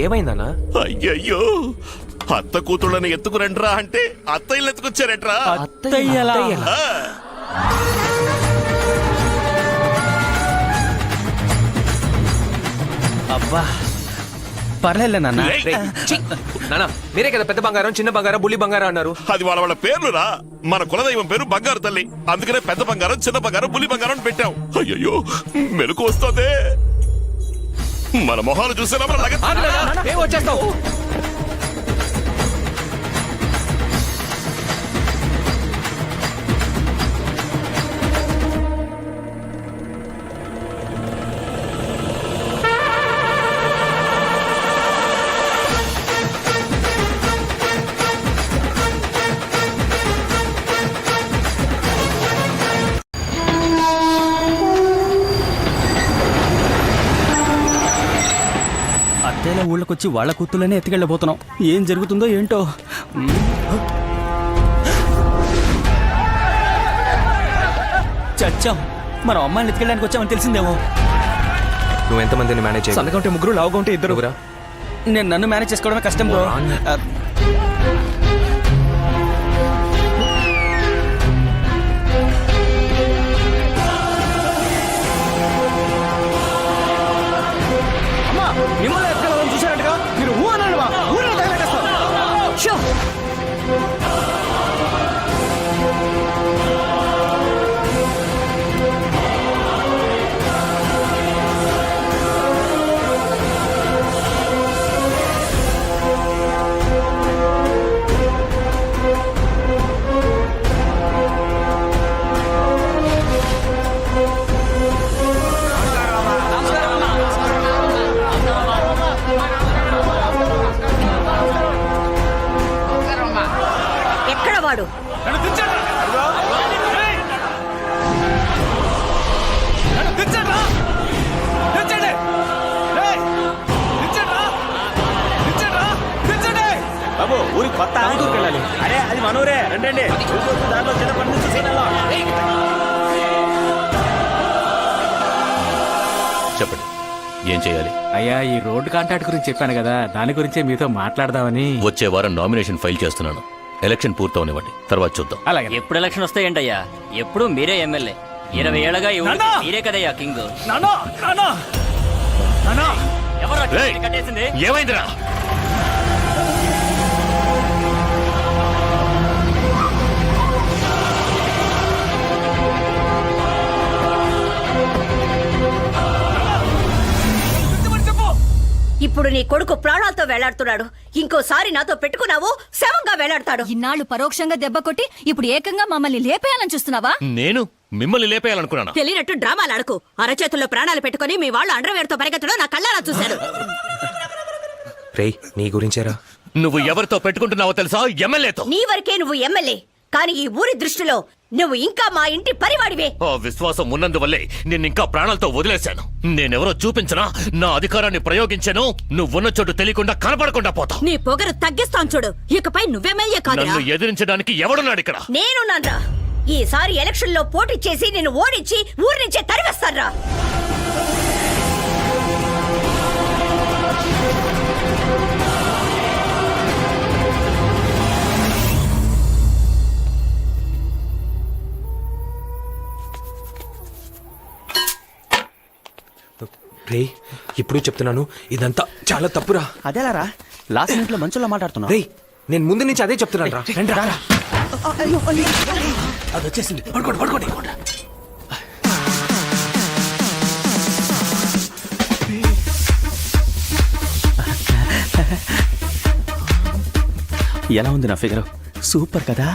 ఏమైందన్నా? అయ్యయ్యో, అత్త కూతుళ్ళని ఎత్తుకురండ్రా అంటే అత్తయ్యలు ఎత్తుకొచ్చారట్రా. అత్తయ్యలా? ఆ. అబ్బా, పర్లేదులే నాన్న. రేయ్, నానా మీరే కదా పెద్ద బంగారం, చిన్న బంగారం, బుల్లి బంగారం అన్నారు. అది వాళ్ళ వాళ్ళ పేర్లురా. మన కులదైవం పేరు బంగారు తల్లి. అందుకనే పెద్ద బంగారం, చిన్న బంగారం, బుల్లి బంగారం అని పెట్టాం. అయ్యయ్యో, మెలకు వస్తుంది. మన మొహాలు చూసేలా వచ్చేస్తావు. అత్తయ్యల ఊళ్ళకొచ్చి వాళ్ళ కూతుళ్ళనే ఎత్తుకెళ్ళబోతున్నాం. ఏం జరుగుతుందో ఏంటో. చచ్చాం. మనం అమ్మాయిని ఎత్తుకెళ్ళడానికి వచ్చామని తెలిసిందేమో. నువ్వు ఎంతమందిని మేనేజ్ చేయాలి? సన్నగా ఉంటే ముగ్గురు, లావుగా ఉంటే ఇద్దరు. నేను నన్ను మేనేజ్ చేసుకోవడమే కష్టం బ్రో. మిమ్మల్ని ఎత్తుకెళ్ళాలని చూశారంటగా, మీరు ఊ అనండి బా, ఊరిలో తగలెట్టేస్తాం. ఎక్కడ వాడు? బాబు, ఊరికి కొత్త ఆందూరుకి వెళ్ళాలి. అరే అది మనూరే, రండి. దాంట్లో చిన్న పని నుంచి చెప్పండి, ఏం చేయాలి? అయ్యా, ఈ రోడ్డు కాంట్రాక్ట్ గురించి చెప్పాను కదా, దాని గురించే మీతో మాట్లాడదామని. వచ్చే వారం నామినేషన్ ఫైల్ చేస్తున్నాను. ఎలక్షన్ పూర్తవనివ్వండి, తర్వాత చూద్దాం. అలాగే. ఎప్పుడు ఎలక్షన్ వస్తాయంటయ్యా? ఎప్పుడు మీరే ఎమ్మెల్యే. 20 ఏళ్ళగా ఈ ఊరికి మీరే కదయ్యా కింగ్. ఎవరు కట్టేసింది? ఏమైందిరా? ఇప్పుడు నీ కొడుకు ప్రాణాలతో వేలాడుతున్నాడు. ఇంకోసారి నాతో పెట్టుకున్నావు, శవంగా వేలాడతాడు. ఇన్నాళ్ళు పరోక్షంగా దెబ్బ కొట్టి ఇప్పుడు ఏకంగా మమ్మల్ని లేపేయాలని చూస్తున్నావా? నేను మిమ్మల్ని లేపేయాలనుకున్నాను. తెలియనట్టు డ్రామాలు ఆడకు. అరచేతుల్లో ప్రాణాలు పెట్టుకుని మీ వాళ్ళు అండర్వేర్ తో పరిగెత్తడం నా కళ్ళారా చూశాను. రేయ్, నీ గురించేరా? నువ్వు ఎవరితో పెట్టుకుంటున్నావో తెలుసా? ఎమ్మెల్యేతో. నీ వరకే నువ్వు ఎమ్మెల్యే, కానీ ఈ ఊరి దృష్టిలో నువ్వు ఇంకా మా ఇంటి పరివాడివే. ఆ విశ్వాసం ఉన్నందువల్లే నేను ఇంకా ప్రాణాలతో వదిలేశాను. నేనెవరో చూపించనా, నా అధికారాన్ని ప్రయోగించాను. నువ్వున్న చోటు తెలియకుండా కనపడకుండా పోతావు. నీ పొగరు తగ్గిస్తాను చూడు. ఇకపై నువ్వెమ్మెల్యే కాదు. నన్ను ఎదిరించడానికి ఎవడున్నాడు ఇక్కడ? నేనున్నాన్రా. ఈసారి ఎలక్షన్ లో పోటీ చేసి నిన్ను ఓడించి ఊరి నుంచే తరివేస్తాన్రా. రే, ఇప్పుడు చెప్తున్నాను, ఇదంతా చాలా తప్పురా. అదేలారా, లాస్ట్ మినిట్ లో మంచులో మాట్లాడుతున్నా. రే, నేను ముందు నుంచి అదే చెప్తున్నాను రా. రండి రా. అది వచ్చేసింది. పడుకోండి. ఎలా ఉంది నా ఫిగర్? సూపర్ కదా.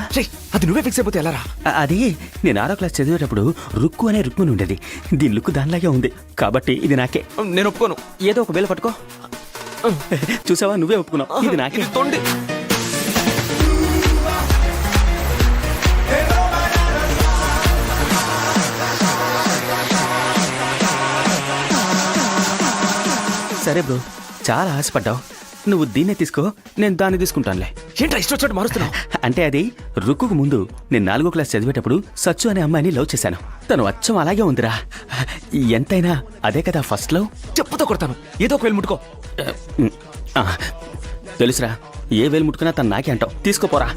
అది నువ్వే ఫిక్స్ అయిపోతే ఎలా రా? అది నేను 6వ క్లాస్ చదివేటప్పుడు రుక్కు అనే రుక్మిణి ఉండేది. దీని లుక్ దానిలాగే ఉంది కాబట్టి ఇది నాకే. నేను ఒప్పుకోను. ఏదో ఒక వేలు పట్టుకో. చూసావా, నువ్వే ఒప్పుకున్నావు. ఇది నాకే. తొండి. సరే బ్రో, చాలా ఆశపడ్డావు. నువ్వు దీన్నే తీసుకో, నేను దాన్ని తీసుకుంటానులే. ఏంట్రా ఇష్టం వచ్చినట్టు మారుస్తున్నావు? అంటే అది రుక్కుకు ముందు నేను 4వ క్లాస్ చదివేటప్పుడు సచ్చు అనే అమ్మాయిని లవ్ చేశాను. తను అచ్చం అలాగే ఉందిరా. ఎంతైనా అదే కదా ఫస్ట్ లవ్. చెప్పుతో కొడతాను. ఏదో ఒక వేలు ముట్టుకో. తెలుసురా, ఏ వేలు ముట్టుకున్నా తను నాకే అంటావు. తీసుకోపోరా.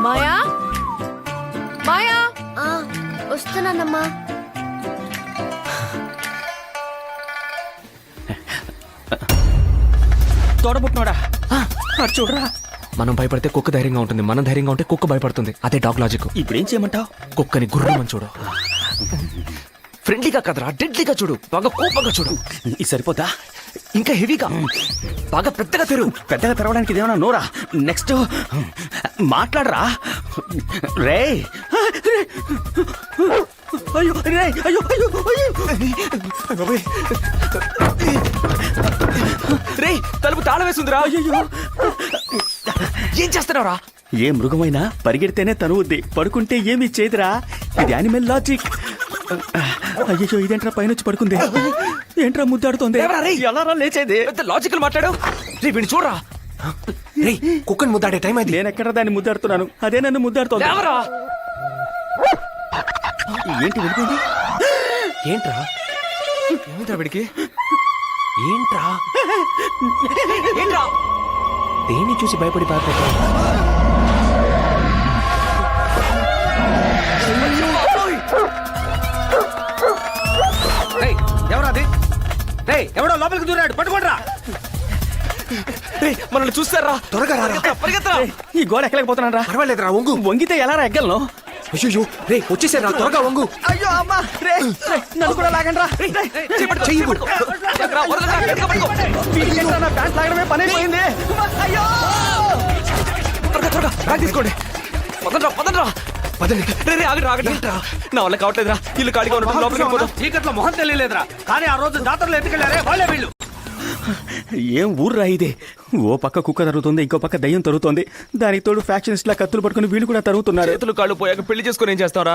మాయా మాయా వస్తున్నానమ్మా. తోడబుట్టినోడా, చూడరా. మనం భయపడితే కుక్క ధైర్యంగా ఉంటుంది, మనం ధైర్యంగా ఉంటే కుక్క భయపడుతుంది. అదే డాగ్ లాజిక్. ఇప్పుడేం చేయమంటావు? కుక్కని గుర్రమని చూడు. ఫ్రెండ్లీగా కదరా, డెడ్లీగా చూడు. బాగా కోపంగా చూడు. ఇది సరిపోతా? ఇంకా హెవీగా, బాగా పెద్దగా తెరు. పెద్దగా తెరవడానికి ఇదేమన్నా నోరా? నెక్స్ట్ మాట్లాడరా. రే అయ్యో, రే అయ్యో అయ్యో రే, తలుపు తాళం వేసిందిరా. అయ్యో, ఏం చేస్తున్నావురా? ఏ మృగమైనా పరిగెడితేనే తనువుద్ది, పడుకుంటే ఏమీ చేదిరా. ఇది యానిమల్ లాజిక్. అయ్యో, ఇదేంట్రా పైన వచ్చి పడుకుంది? ఏంట్రా ముద్దాడుతోంది? ఎలా లేచేది? పెద్ద లాజికల్ మాట్లాడు. రే వీడిని చూడరా. రే, కుక్కని ముద్దాడే టైం అది. నేను ఎక్కడ దాన్ని ముద్దాడుతున్నాను, అదే నన్ను ముద్దాడుతోంది. ఏంటి వెళ్ళిపోయింది? ఏంట్రా? ఏమిట్రా వీడికి? ఏంట్రా? ఏంట్రా? దేన్ని చూసి భయపడి పారిపోతావు? ఎవరది? ఎవడో లోపలికి దూరాడు, పట్టుకోండిరా. మనల్ని చూస్తారా? త్వరగా రా, పరిగెత్తరా. ఈ గోడ ఎక్కలేకపోతున్నాను రా. పర్వాలేదురా, వంగు. వంగితే ఎలా రా ఎగ్గలను? అయ్యో రే, వచ్చేసారా, త్వరగా వంగు. అయ్యో అమ్మా, రే నన్ను కూడా లాగండి రా. నా ప్యాంట్ లాగడమే పని అయిపోయింది. అయ్యో, త్వరగా బ్యాగ్ తీసుకోండి. పదండ్రా. పదండి. రే ఆగండి, ఆగండి. నా వల్ల కావట్లేదురా. ఇల్లు ఖాళీగా ఉన్నప్పుడు లోపలికి వెళ్ళిపోదాం. చీకట్లో మొహం తెలియలేదురా, కానీ ఆ రోజు జాతరలో ఎత్తుకెళ్లారే వాళ్ళే వీళ్ళు. ఏం ఊర్రా ఇదే? ఓ పక్క కుక్క తరుగుతుంది, ఇంకో పక్క దయ్యం తరుగుతోంది. దానికి తోడు ఫ్యాక్షనిస్ట్ లా కత్తులు పట్టుకుని వీళ్ళు కూడా తరుగుతున్నారు. చేతులు కాళ్ళు పోయాక పెళ్లి చేసుకుని ఏం చేస్తావురా?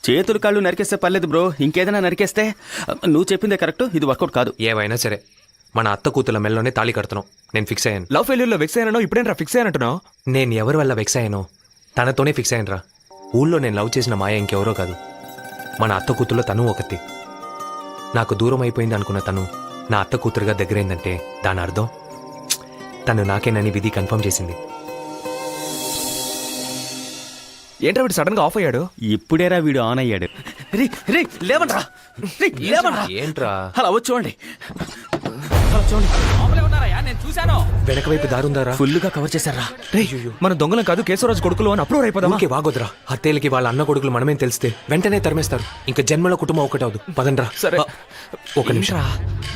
చేతులు కాళ్ళు నరికేస్తే పర్లేదు బ్రో, ఇంకేదైనా నరికేస్తే. నువ్వు చెప్పిందే కరెక్ట్, ఇది వర్కౌట్ కాదు. ఏవైనా సరే మన అత్త కూతుల మెల్లోనే తాళి కడుతున్నాం. నేను ఫిక్స్ అయ్యాను. లవ్ ఫెయిల్యూర్ లో వెక్స్ అయ్యానో ఇప్పుడేంట్రా ఫిక్స్ అయ్యానంటున్నావు? నేను ఎవరి వల్ల వెక్స్ అయ్యానో తనతోనే ఫిక్స్ అయ్యానురా. ఊళ్ళో నేను లవ్ చేసిన మాయ ఇంకెవరో కాదు, మన అత్త కూతుల్లో తను ఒకటి. నాకు దూరం అయిపోయింది అనుకున్న తను నా అత్త కూతురుగా దగ్గరైందంటే దాని అర్థం తను నాకేనని విధి కన్ఫర్మ్ చేసింది. ఏంట్రా వీడు సడన్ గా ఆఫ్ అయ్యాడు? ఇప్పుడేరా వీడు ఆన్ అయ్యాడు. రే లేవండ్రా. ఏంట్రా? అలా వచ్చి చూడండి. నేను చూశాను. వెనక వైపు దారుందారా? ఫుల్ గా కవర్ చేశారా? మన దొంగలం కాదు, కేశవరాజు కొడుకులు అని అప్రూవ్ అయిపోదాం. ఓకే వాగొద్దురా. అత్తేలకి వాళ్ళ అన్న కొడుకులు మనమేం తెలిస్తే వెంటనే తరిమేస్తారు. ఇంకా జన్మలో కుటుంబం ఒకటవదు. పదండ్రా. సరే. ఒక నిమిషం.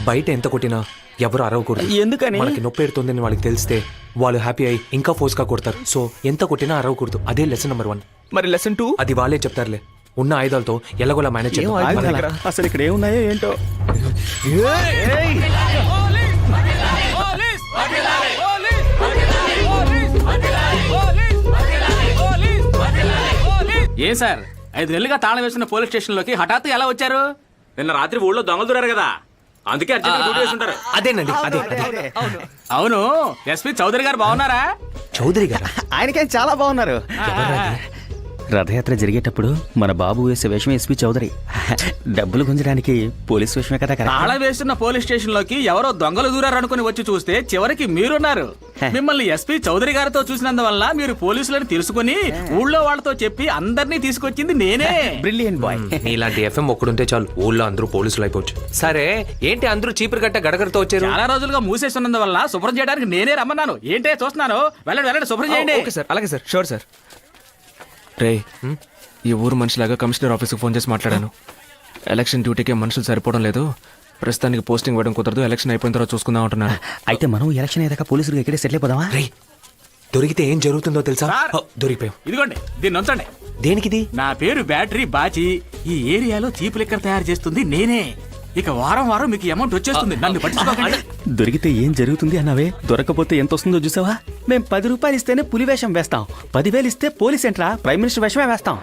బయట ఎంత కొట్టినా ఎవరు అరవకూడదు. ఎందుకని? మనకి నొప్పి పెడుతుందని వాళ్ళకి తెలిస్తే వాళ్ళు హ్యాపీ అయ్యి ఇంకా ఫోర్స్ గా కొడతారు. సో ఎంత కొట్టినా అరవకూడదు. అదే లెసన్ నెంబర్ 1. మరి లెసన్ 2? అది వాళ్ళే చెప్తారులే. ఉన్న ఆయుధాలతో ఎలాగోలా మేనేజ్ చేద్దాం. అసలు ఇక్కడ ఏమున్నాయో ఏంటో. ఏ సార్, 5 నెలలుగా తాళం వేసిన పోలీస్ స్టేషన్ లోకి హఠాత్తు ఎలా వచ్చారు? నిన్న రాత్రి ఊళ్ళో దొంగలు దూరారు కదా, అందుకే అర్జెంట్ డ్యూటీ వేసుంటారు. అదేనండి, అదే. అవును, ఎస్పీ చౌదరి గారు బాగున్నారా? చౌదరి గారు ఆయనకేం చాలా బాగున్నారు. రథయాత్ర జరిగేటప్పుడు మన బాబు వేసే వేషం ఎస్పీ చౌదరి. డబ్బులు గుంజడానికి పోలీస్ వేషమే కదా. తాళం వేస్తున్న పోలీస్ స్టేషన్ లోకి ఎవరో దొంగలు దూరారనుకుని వచ్చి చూస్తే చివరికి మీరున్నారు. మిమ్మల్ని ఎస్పీ చౌదరి గారితో చూసినందువల్ల మీరు పోలీసులని తెలుసుకుని ఊళ్ళో వాళ్ళతో చెప్పి అందరినీ తీసుకొచ్చింది నేనే. Brilliant boy. నీలాంటి ఎఫ్ఎం ఒక్కడుంటే చాలు, ఊళ్ళో అందరూ పోలీసులు అయిపోవచ్చు. సరే ఏంటి అందరూ చీపురు గట్ట గడగడతో వచ్చారు? చాలా రోజులుగా మూసేస్తున్నందువల్ల శుభ్రం చేయడానికి నేనే రమ్మన్నాను. ఏంటే చూస్తున్నాను, వెళ్ళండి శుభ్రం చేయండి. ఓకే సార్, అలాగే సార్, షూర్ సార్. రే ఈ ఊరు మనిషిలాగా కమిషనర్ ఆఫీస్కి ఫోన్ చేసి మాట్లాడాను. ఎలక్షన్ డ్యూటీకి మనుషులు సరిపోవడం లేదు, ప్రస్తుతానికి పోస్టింగ్ ఇవ్వడం కుదరదు, ఎలక్షన్ అయిపోయిన తర్వాత చూసుకుందాం అంటున్నారు. అయితే మనం ఎలక్షన్ అయ్యాక పోలీసులు ఇక్కడే సెటిల్ అయిపోదామా? రే దొరికితే ఏం జరుగుతుందో తెలుసా? సార్. దొరికిపోయాం. ఇదిగోండి దీన్ని ఉంచండి. దేనికిది? నా పేరు బ్యాటరీ బాచి. ఈ ఏరియాలో చీప్ లిక్కర్ తయారు చేస్తుంది నేనే. ఇక వారం వారం మీకు అమౌంట్ వచ్చేస్తుంది. నన్ను పట్టించుకోకండి. దొరికితే ఏం జరుగుతుంది అన్నావే, దొరకపోతే ఎంత వస్తుందో చూసావా? మేం 10 రూపాయలు ఇస్తేనే పులి వేషం వేస్తాం, 10,000 ఇస్తే పోలీస్ ఎంట్రా ప్రైమ్ మినిస్టర్ వేషమే వేస్తాం.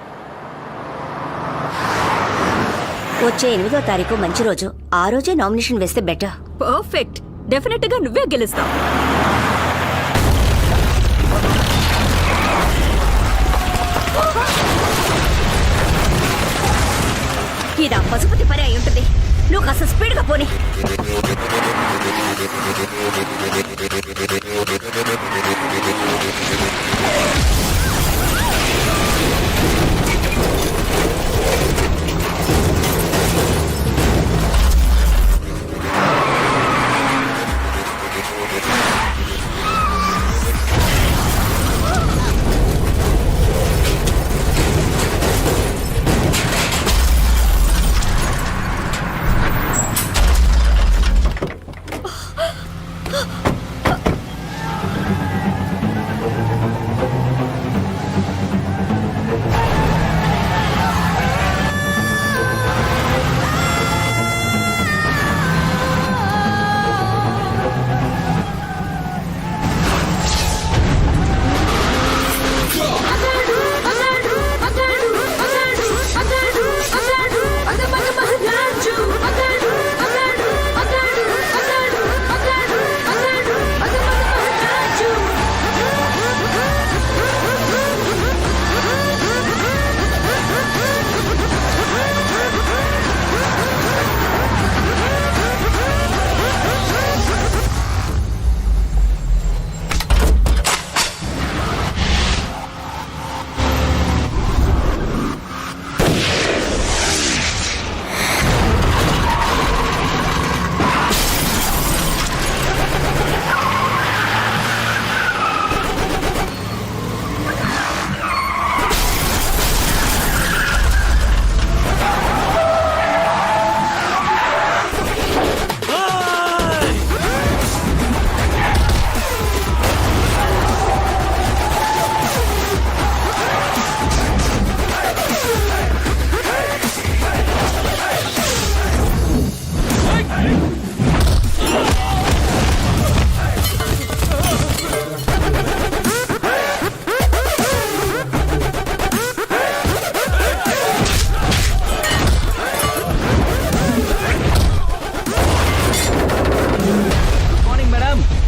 వచ్చే 8వ తారీఖు మంచి రోజు. ఆ రోజే నామినేషన్ వేస్తే బెటర్. పర్ఫెక్ట్. డెఫినెట్ గా నువ్వే గెలుస్తావు. ఇదా పశుపతి పని అయి ఉంటుంది. నువ్వు కాస్త స్పీడ్ గా పోనీ.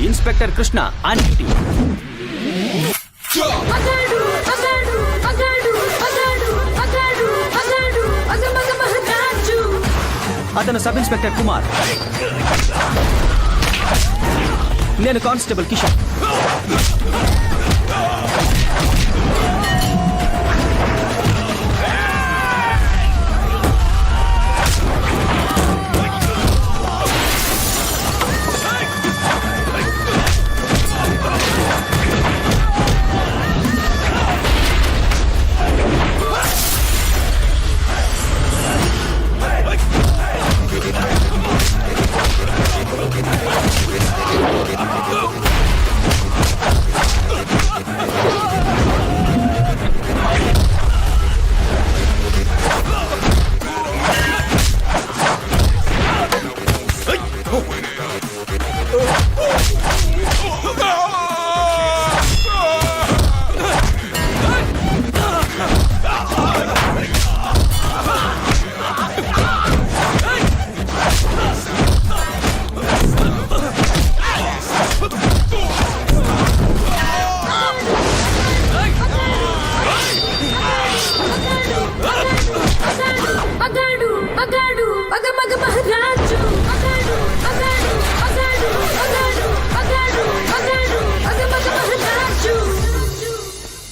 Inspector Krishna on duty. అతను సబ్ ఇన్స్పెక్టర్ కుమార్. నేను కానిస్టేబుల్ కిషోర్.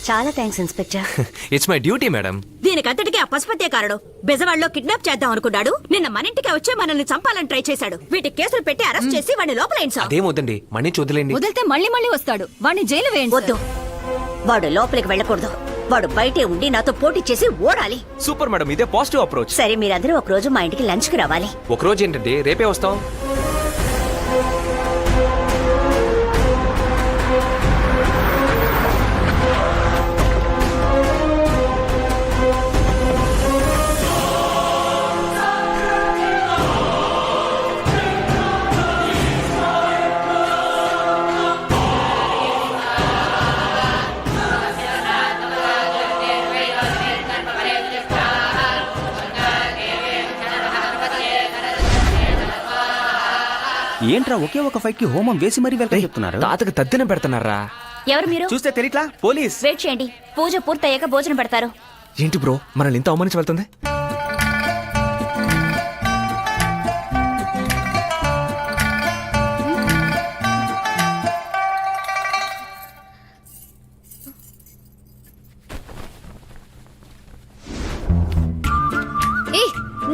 చాలా thanks inspector. It's my duty madam. దీనికంతటికి ఆ పశుపతే కారణం. బెజవాడలో కిడ్నాప్ చేద్దాం అనుకున్నాడు. నిన్న మన ఇంటికి వచ్చి మనల్ని చంపాలని ట్రై చేశాడు. వీటి కేసులు పెట్టి అరెస్ట్ చేసి వాడిని లోపలేండి. అదేమొద్దండి, మణి వదిలేండి. వదిలితే మళ్ళీ వస్తాడు. వాడిని జైలు వేయండి. వద్దు, వాడు లోపలికి వెళ్ళకూడదు. వాడు బయటే ఉండి నాతో పోటీ చేసి ఓడాలి. సూపర్ మేడం, ఇదే పాజిటివ్ అప్రోచ్. సరే మీరందరూ ఒక రోజు మా ఇంటికి లంచ్ కి రావాలి. ఒకరోజు ఏంటంటే రేపే వస్తాం. ఏంట్రా ఒకే ఒక ఫైట్ కి హోమం వేసి మరీ వెళ్తా చెప్తున్నారు. తాతకు తద్దినం పెడుతున్నారా? ఎవరు మీరు? చూస్తే తెలియట్లా? పోలీస్. వెయిట్ చేయండి, పూజ పూర్తయ్యాక భోజనం పెడతారు. ఏంటి బ్రో మనల్ని ఇంత అవమానించి వెళ్తుంది?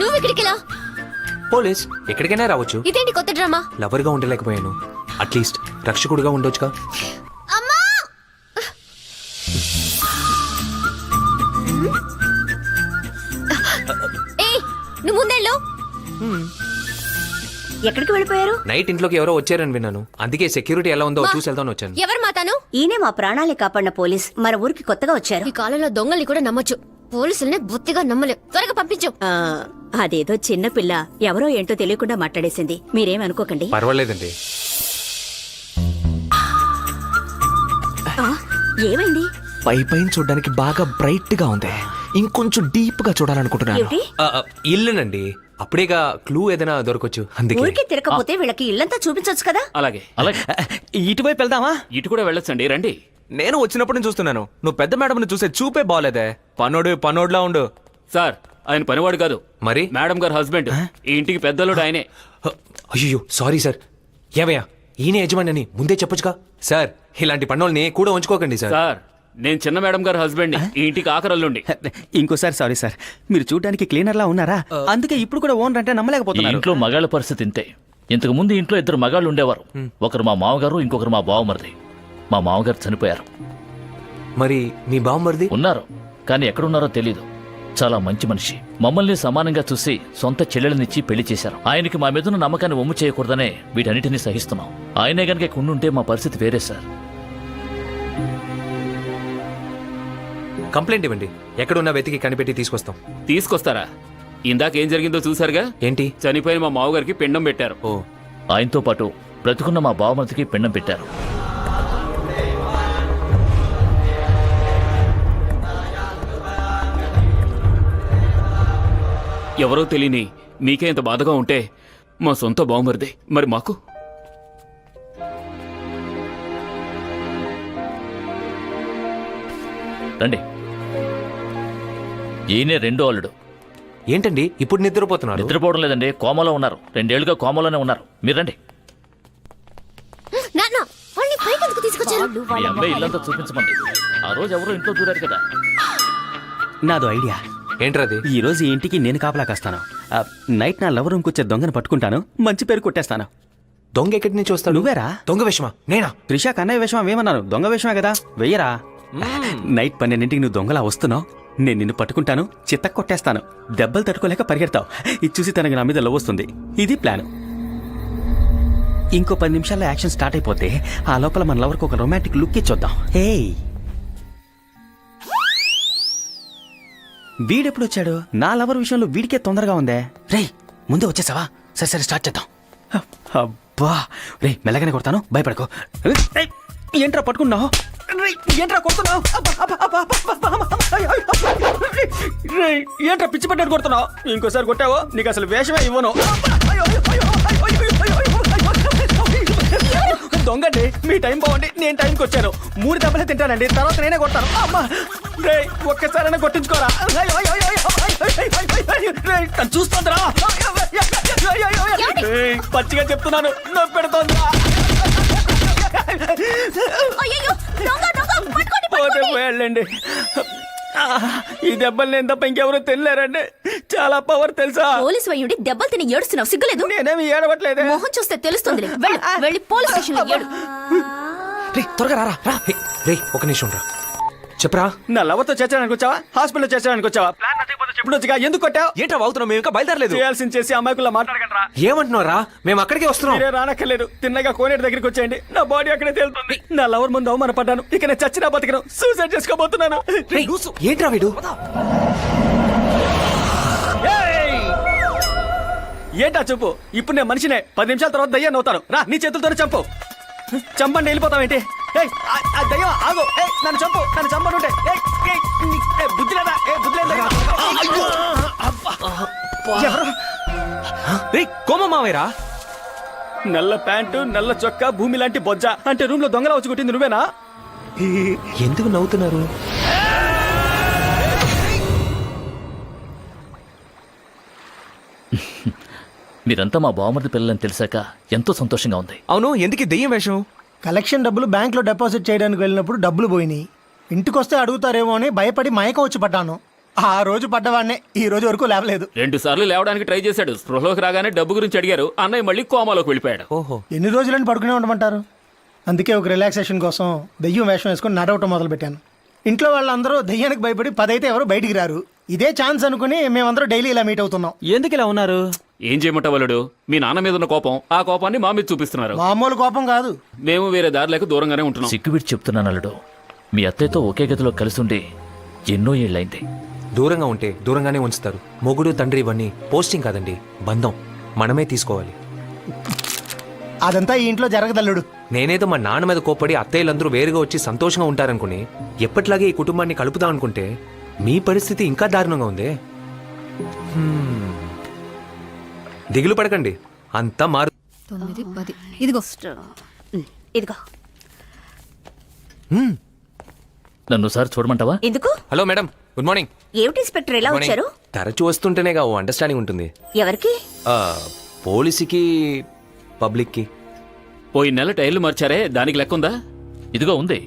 నువ్వు ఇక్కడికి పోలీస్ ఎక్కడికైనా రావచ్చు. ఇదేంటి కొత్త డ్రామా? లవర్ గా ఉండలేకపోయాను, అట్లీస్ట్ రక్షకుడుగా ఉండొచ్చుగా. అమ్మా! నువ్వు ముందెళ్ళు. ఎక్కడికి వెళ్ళిపోయారు? నైట్ ఇంట్లోకి ఎవరో వచ్చారని విన్నాను, అందుకే సెక్యూరిటీ ఎలా ఉందో చూసి వెళ్దాం వచ్చాను. ఎవరు మాతాను? ఈయనే మా ప్రాణాలే కాపాడిన పోలీస్, మన ఊరికి కొత్తగా వచ్చారు. ఈ కాలంలో దొంగల్ని కూడా నమ్మొచ్చు, పోలీసుల్ని బొత్తిగా నమ్మలేం. త్వరగా పంపించు. అదేదో చిన్న పిల్ల ఎవరో ఏంటో తెలియకుండా మాట్లాడేసింది, మీరేమనుకోకండి. పర్వాలేదండి. ఏమైంది? పై పైన చూడడానికి బాగా బ్రైట్ గా ఉంది, ఇంకొంచెం డీప్ గా చూడాలనుకుంటున్నాను. ఏమిటి? ఇల్లునండి, అప్పుడేగా క్లూ ఏదైనా దొరకొచ్చు, అందుకే. ఊరికి తిరగకపోతే వీళ్ళకి ఇల్లంతా చూపించొచ్చు కదా. అలాగే అలాగే ఇటువైపు వెళ్దామా? ఇటు కూడా వెళ్ళొచ్చండి, రండి. నేను వచ్చినప్పుడు నుంచి చూస్తున్నాను, నువ్వు పెద్ద మేడం చూసే చూపే బాలేదే. పనోడ్లా ఉండు. సార్ ఆయన పనివాడు కాదు, మరి మేడం గారు హస్బెండ్. ఈ ఇంటికి పెద్దలుడు ఆయనే. అయ్యో సారీ సార్. ఏవయ్యా, ఈయన యజమాని ముందే చెప్పొచ్చుగా. సార్ ఇలాంటి పనుల్ని కూడా ఉంచుకోకండి సార్. సార్ నేను చిన్న మేడం గారు హస్బెండ్, ఈ ఇంటికి ఆఖరల్లుండి. ఇంకోసారి సారీ సార్, మీరు చూడడానికి క్లీనర్ లా ఉన్నారా, అందుకే ఇప్పుడు కూడా ఓనర్ అంటే ఈ నమ్మలేకపోతున్నారు. ఇంట్లో మగాళ్ళ పరిస్థితి ఇంతే. ఇంతకు ముందు ఇంట్లో ఇద్దరు మగాళ్ళు ఉండేవారు, ఒకరు మా మామగారు, ఇంకొకరు మా బావమరిది. మా మామగారు చనిపోయారు. మరి మీ బామ్మర్ది? ఉన్నారు, కానీ ఎక్కడున్నారో తెలీదు. చాలా మంచి మనిషి, మమ్మల్ని సమానంగా చూసి సొంత చెల్లెలనిచ్చి పెళ్లి చేశారు. ఆయనకి మా మీదున్న నమ్మకాన్ని ఒమ్ము చేయకూడదనే వీటన్నిటినీ సహిస్తున్నాం. ఆయనే గనక ఉండుంటే మా పరిస్థితి వేరే సార్. కంప్లైంట్ ఇవ్వండి, ఎక్కడున్నా వెతికి కనిపెట్టి తీసుకొస్తాం. తీసుకొస్తారా? ఇందాక ఏం జరిగిందో చూసారుగా. ఏంటి? చనిపోయిన మా మామగారికి పిండం పెట్టారు. ఓ, ఆయనతో పాటు బ్రతుకున్న మా బావమరిదికి పిండం పెట్టారు. ఎవరో తెలియని మీకే ఇంత బాధగా ఉంటే మా సొంత బావమరిది, మరి మాకు? రండి, ఈయనే రెండో అల్లుడు. ఏంటండి ఇప్పుడు నిద్రపోతున్నారు? నిద్రపోవడం లేదండి, కోమలో ఉన్నారు. 2 ఏళ్లుగా కోమలోనే ఉన్నారు. మీరు రండి. నాన్న, వాళ్ళని పైకి ఎందుకు తీసుకొచ్చారు? మీ అబ్బాయి ఇల్లంతా చూపించమండి. ఆ రోజు ఎవరో ఇంట్లో దూరారు కదా. నాదో ఐడియా. ఏంట్రది? ఈ రోజు ఈ ఇంటికి నేను కాపలా కాస్తాను. నైట్ నా లవర్ రూమ్కి వచ్చే దొంగను పట్టుకుంటాను, మంచి పేరు కొట్టేస్తాను. దొంగ ఎక్కడి నుంచి వస్తాడు? నువ్వేరా? దొంగ విషమా? నేనా? త్రిషా కన్నయ్య విషయం ఏమన్నాను? దొంగ విషయమే కదా, వెయ్యరా. నైట్ 12ంటికి నువ్వు దొంగలా వస్తున్నావు, నేను నిన్ను పట్టుకుంటాను, చిత్త కొట్టేస్తాను. దెబ్బలు తట్టుకోలేక పరిగెడతావు. ఇది చూసి తనకి నా మీద లవ్ వస్తుంది. ఇది ప్లాన్. ఇంకో 10 నిమిషాల్లో యాక్షన్ స్టార్ట్ అయిపోతే ఆ లోపల మన లవర్కి ఒక రొమాంటిక్ లుక్ ఇచ్చొద్దాం. హే, వీడెప్పుడు వచ్చాడు? నా లవర్ విషయంలో వీడికే తొందరగా ఉందే. రేయ్, ముందే వచ్చేసావా? సరే సరే స్టార్ట్ చేద్దాం. అబ్బా, రే మెల్లగానే కొడతాను, భయపడకో. రేయ్, ఏంట్రా పట్టుకున్నావు? ఏంట్రా కొడుతున్నావు? రేయ్, ఏంట్రా పిచ్చి పట్టాడు కొడుతున్నావు? ఇంకోసారి కొట్టావో నీకు అసలు వేషమే ఇవ్వను. దొంగండి, మీ టైం బాగుండి నేను టైంకి వచ్చాను. 3 దెబ్బలే తింటానండి, తర్వాత నేనే కొడతాను. అమ్మా, రే ఒక్కసారైనా కొట్టించుకోరా. చూస్తుందిరా, పచ్చిగా చెప్తున్నాను, నొప్పి పెడుతోందిరా. పోతే పోయాళ్ళండి. ఈ దెబ్బలు నేను తప్ప ఇంకెవరూ తినలేరండి. చాలా పవర్ తెలుసా? పోలీసు అయ్యుండి దెబ్బలు తిని ఏడుస్తున్నావు, సిగ్గులేదు? నేనేమి ఏడవట్లేదే. మొహం చూస్తే తెలుస్తుంది. వెళ్ళి పోలీస్ స్టేషన్ లో ఏడు. రే త్వరగా రారా రా. రే ఒక నిమిషం రా. చెప్పరా. నా లవర్తో చేర్చడానికి వచ్చావా, హాస్పిటల్లో చేర్చడానికి వచ్చావా? ప్లాన్ నచ్చకపోతే చెప్పు. ఎందుకు కొట్టావు? ఏంట్రా వాగుతున్నావు? మేము ఇంకా బయలుదేరలేదు. చేయాల్సింది చేసి అమ్మాయికుల్లా మాట్లాడగలరా? ఏమంటున్నారా? మేము అక్కడికే వస్తున్నాం. మీరే రానక్కర్లేదు. తిన్నగా కోనేటి దగ్గరికి వచ్చేయండి. నా బాడీ అక్కడే తేలుతుంది. నా లవర్ ముందు అవమానపడ్డాను. ఇక నేను చచ్చినా బతికను. సూసైడ్ చేసుకోబోతున్నాను. రేయ్, ఏంట్రా వీడు? ఏంటా చెప్పు. ఇప్పుడు నేను మనిషినే. 10 నిమిషాల తర్వాత దయ్యాన్ని అవుతాను. రా, నీ చేతులతోనే చంపు. చంపండి, వెళ్ళిపోతావేంటి? దయ్యం ఆగు. నన్ను చంపు. నన్ను చంపనుంటే బుద్ధి లేదా? బుద్ధి లేదా? కోమమావేరా? నల్ల ప్యాంటు, నల్ల చొక్కా, భూమి లాంటి బొజ్జ. అంటే రూమ్ లో దొంగలా వచ్చి కొట్టింది నువ్వేనా? ఎందుకు నవ్వుతున్నారు? మీరంతా మా బావమరిది పిల్లలని తెలిసాక ఎంతో సంతోషంగా ఉంది. అవును, ఎందుకు దెయ్యం వేషం? కలెక్షన్ డబ్బులు బ్యాంక్లో డిపాజిట్ చేయడానికి వెళ్ళినప్పుడు డబ్బులు పోయినాయి. ఇంటికొస్తే అడుగుతారేమో అని భయపడి మైకం వచ్చి పడ్డాను. ఆ రోజు పడ్డవాడినే ఈ రోజు వరకు లేవలేదు. 2 సార్లు లేవడానికి ట్రై చేశాడు. స్పృహలోకి రాగానే డబ్బు గురించి అడిగారు. అన్నయ్య మళ్ళీ కోమాలోకి వెళ్ళిపోయాడు. ఓహో, ఎన్ని రోజులని పడుకునే ఉండమంటారు? అందుకే ఒక రిలాక్సేషన్ కోసం దెయ్యం వేషం వేసుకుని నడవటం మొదలు పెట్టాను. ఇంట్లో వాళ్ళందరూ దెయ్యానికి భయపడి 10 అయితే ఎవరు బయటికి రారు. ఇదే ఛాన్స్ అనుకుని మేమందరూ డైలీ ఇలా మీట్ అవుతున్నాం. ఎందుకు ఇలా ఉన్నారు? ఏం చేయమంటావు అల్లుడు? మీ నాన్న మీద ఉన్న కోపం, ఆ కోపాన్ని మా మీద చూపిస్తున్నారు. మామూలు కోపం కాదు. మేము వేరే దారి లేక దూరంగానే ఉంటున్నాం. సిగ్గుబిట్టి చెప్తున్నాను అల్లుడు. మీ అత్తయ్యతో ఒకే గదిలో కలిసి ఉండి ఎన్నో ఏళ్ళైంది. దూరంగా ఉంటే దూరంగానే ఉంచుతారు. మొగుడు తండ్రి ఇవన్నీ పోస్టింగ్ కాదండి, బంధం. మనమే తీసుకోవాలి. అదంతా ఈ ఇంట్లో జరగదల్లుడు. నేనేదో మా నాన్న మీద కోప్పడి అత్తయ్యలందరూ వేరుగా వచ్చి సంతోషంగా ఉంటారనుకుని ఎప్పట్లాగే ఈ కుటుంబాన్ని కలుపుదాం అనుకుంటే మీ పరిస్థితి ఇంకా దారుణంగా ఉందే. దిగులు పడకండి, అంతా మారు. 9, 10. ఇదిగో ఇదిగో. నన్ను సార్ చూడమంటావా? ఎందుకు? Hello madam, good morning. ఏమిటి ఇన్స్పెక్టర్ ఇలా వచ్చారు? తరచూ వస్తుంటేనేగా ఓ అండర్స్టాండింగ్ ఉంటుంది. ఎవరికి? పోలీసుకి, పబ్లిక్కి. పోయిన నెల టైర్లు మార్చారే, దానికి లెక్క ఉందా? ఇదిగో ఉంది.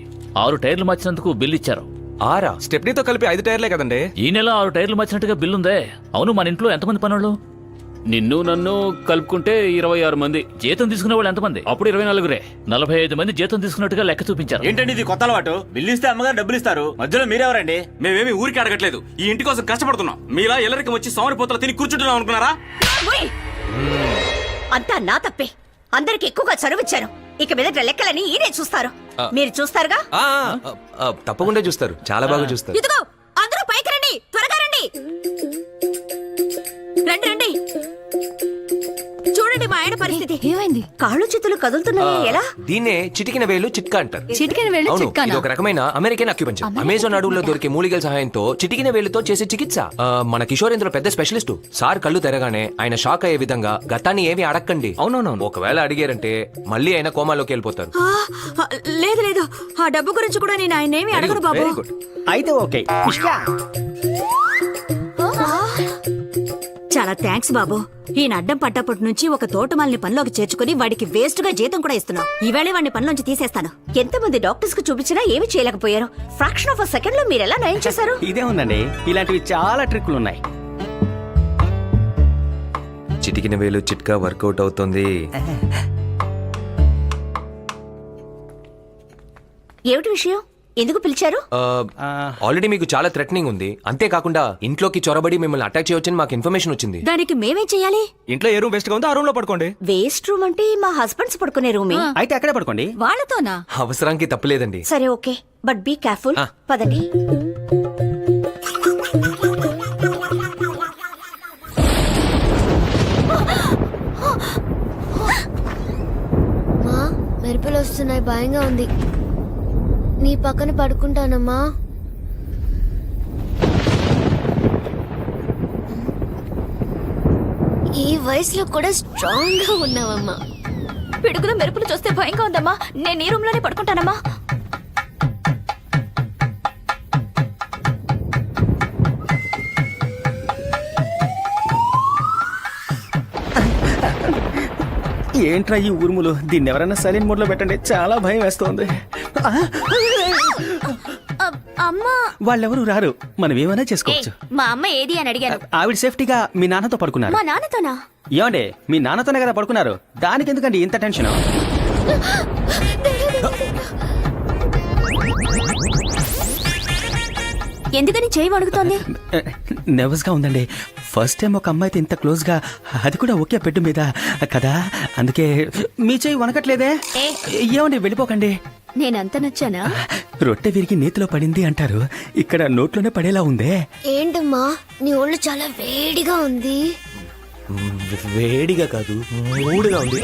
6 టైర్లు మార్చినందుకు బిల్లు ఇచ్చారు. 6? స్టెప్నీతో కలిపి 5 టైర్లే కదండి. ఈ నెల 6 టైర్లు మార్చినట్టుగా బిల్లుందే. అవును, మన ఇంట్లో ఎంతమంది పనులు? నిన్ను నన్ను కలుపుకుంటే 26 మంది. జీతం తీసుకునే వాళ్ళు ఎంతమంది? అప్పుడు 24రే. 45 మంది జీతం తీసుకున్నట్టుగా లెక్క చూపించారు. ఏంటండి ఇది కొత్త అలవాటు? బిల్లు ఇస్తే అమ్మగారు డబ్బులు ఇస్తారు, మధ్యలో మీరెవరండి? మేమేమి ఊరికి అడగట్లేదు. ఈ ఇంటి కోసం కష్టపడుతున్నాం. మీలా ఎల్లరికి వచ్చి సోమరిపోతలు తిని కూర్చుంటున్నాం అనుకున్నారా? అంతా నా తప్పే. అందరికి ఎక్కువగా చనువిచ్చాను. ఇక మీదట లెక్కలని ఈయనే చూస్తారు. మీరు చూస్తారుగా? తప్పకుండా చూస్తారు, చాలా బాగా చూస్తారు. ఇదిగో, అందరూ పైకి రండి, త్వరగా రండి. రండి రండి. చూడండి మా ఆయన పరిస్థితి. ఏమైంది? కాళ్ళు చేతులు కదులుతున్నాయి. ఎలా? దీన్నే చిటికిన వేలు చిట్కా అంటారు. చిటికెన వేళ్ళు అవును, చిట్కానా? ఇది ఒక రకమైన అమెరికన్ అక్యుపంచర్. అమెజాన్ అడవుల్లో దొరికే మూలికల సహాయంతో చిటికిన వేలుతో చేసే చికిత్స. మన కిషోర్ ఇందులో పెద్ద స్పెషలిస్ట్. సార్ కళ్ళు తెరగానే ఆయన షాక్ అయ్యే విధంగా గతాన్ని ఏమి అడక్కండి. అవునవును. ఒకవేళ అడిగారంటే మళ్ళీ ఆయన కోమాలోకి వెళ్ళిపోతారు. లేదు లేదు, ఆ డబ్బు గురించి కూడా నేను ఆయన ఏమి అడగను బాబు. Very good. అయితే ఓకే. చాలా థ్యాంక్స్ బాబు. ఈయన అడ్డం పట్టప్పటి నుంచి ఒక తోటమాలిని పనిలోకి చేర్చుకుని వాడికి వేస్ట్ గా జీతం కూడా ఇస్తున్నాం. ఈవేళ వాడిని పనిలోంచి తీసేస్తాను. ఎంతమంది డాక్టర్స్ కు చూపించినా ఏమీ చేయలేకపోయారు. ఫ్రాక్షన్ ఆఫ్ సెకండ్ లో మీరు ఎలా నయం చేశారు? ఇదే ఉందండి, ఇలాంటివి చాలా ట్రిక్లు ఉన్నాయి. చిటికిన వేలు చిట్కా వర్కౌట్ అవుతుంది. ఏమిటి విషయం? ఎందుకు పిలిచారు? ఆల్రెడీ మీకు చాలా థ్రెటనింగ్ ఉంది. అంతేకాకుండా ఇంట్లోకి చొరబడి మిమ్మల్ని అటాక్ చేయవచ్చని మాకు ఇన్ఫర్మేషన్ వచ్చింది. దానికి మేమేం చెయ్యాలి? ఇంట్లో ఏ రూమ్ బెస్ట్ గా ఉందో ఆ రూమ్ లో పడుకోండి. వేస్ట్ రూమ్ అంటే మా హస్బెండ్స్ పడుకునే రూమే. అయితే అక్కడే పడుకోండి. వాళ్ళతోనా? అవసరానికి తప్పలేదండి. సరే ఓకే, బట్ బీ కేర్ఫుల్. పదండి. మా మెరుపులు వస్తున్నాయి, భయంగా ఉంది. నీ పక్కన పడుకుంటానమ్మా. ఈ వయసులో కూడా స్ట్రాంగ్ గా ఉన్నావమ్మా. పిడుగులో మెరుపులు చూస్తే భయంగా ఉందమ్మా. నేను ఈ రూమ్ లోనే పడుకుంటానమ్మా. ఏంట్రా ఈ ఊర్ములు? దీన్ని ఎవరైనా సైలెంట్ మోడ్ లో పెట్టండి, చాలా భయం వేస్తోంది. అమ్మా, వాళ్ళెవరు రారు, మనం ఏమైనా చేసుకోవచ్చు. మా అమ్మ ఏది అని అడిగాను. ఆవిడ సేఫ్టీగా మీ నాన్నతో పడుకున్నారు. మా నాన్నతోనా? ఏమండి, మీ నాన్నతోనే కదా పడుకున్నారు, దానికి ఎందుకండి ఇంత టెన్షన్? ఎందుకని చేయి వణుకుతోంది? నర్వస్ గా ఉందండి. ఫస్ట్ టైం ఒక అమ్మాయితో ఇంత క్లోజ్ గా, అది కూడా ఒకే బెడ్ మీద కదా, అందుకే మీ చేయి వనకట్లేదే. ఏమండి వెళ్ళిపోకండి. నేనంత నచ్చానా? రొట్టె విరిగి నేతిలో పడింది అంటారు, ఇక్కడ నోట్లోనే పడేలా ఉందే. ఏంటమ్మా నీ ఒళ్ళు చాలా వేడిగా ఉంది. వేడిగా కాదు, మూడుగా ఉంది.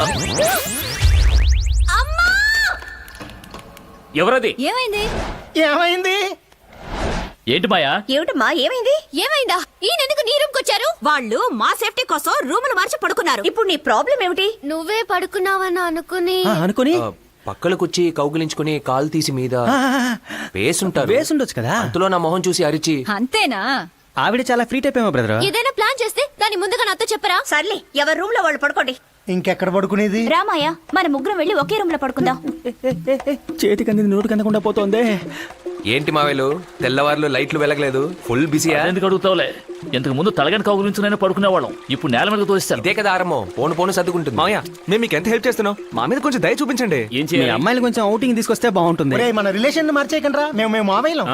ఎవరది? ఏమైంది? ఏమైంది? ఏంటి మాయా? ఏమిటమ్మా ఏమైంది? ఏమైందా? ఈయన ఎందుకు నీ రూమ్ కొచ్చారు? వాళ్ళు మా సేఫ్టీ కోసం రూములు మార్చి పడుకున్నారు. ఇప్పుడు నీ ప్రాబ్లం ఏమిటి? నువ్వే పడుకున్నావని అనుకుని అనుకుని పక్కలకొచ్చి కౌగిలించుకుని కాలు తీసి మీద వేసుంటారు. వేసుండొచ్చు కదా. అంతలో నా మొహం చూసి అరిచి అంతేనా? ఆవిడ చాలా ఫ్రీ టైప్ ఏమో బ్రదర్. ఏదైనా ప్లాన్ చేస్తే దాని ముందుగా నాతో చెప్పరా? సర్లే, ఎవరి రూమ్ లో వాళ్ళు పడుకోండి. ఇంకెక్కడ పడుకునేది? రామాయ మన ముగ్గురం వెళ్ళి ఒకే రూమ్ లో పడుకుందాం. చేతికి అందింది నోటికి అందకుండా పోతోందే. ఏంటి మావేలు తెల్లవారులు లైట్లు వెలగలేదు, ఫుల్ బిజీయా? ఎందుకు అడుగుతావులే? ఇంతకు ముందు తలగని కౌగులించునైనా పడుకునేవాళ్ళం, ఇప్పుడు నేల మీద తోస్తాను. ఇదే కదా ఆరంభం. పోను పోను సర్దుకుంటుంది. మామయ్య మేము మీకు ఎంత హెల్ప్ చేస్తున్నాం, మా మీద కొంచెం దయ చూపించండి. ఏం మీ చేయాలి? అమ్మాయిలు కొంచెం అవుటింగ్ తీసుకొస్తే బాగుంటుంది. ఒరేయ్, మన రిలేషన్ మార్చేయకండ్రా. మేము మావయ్యలం.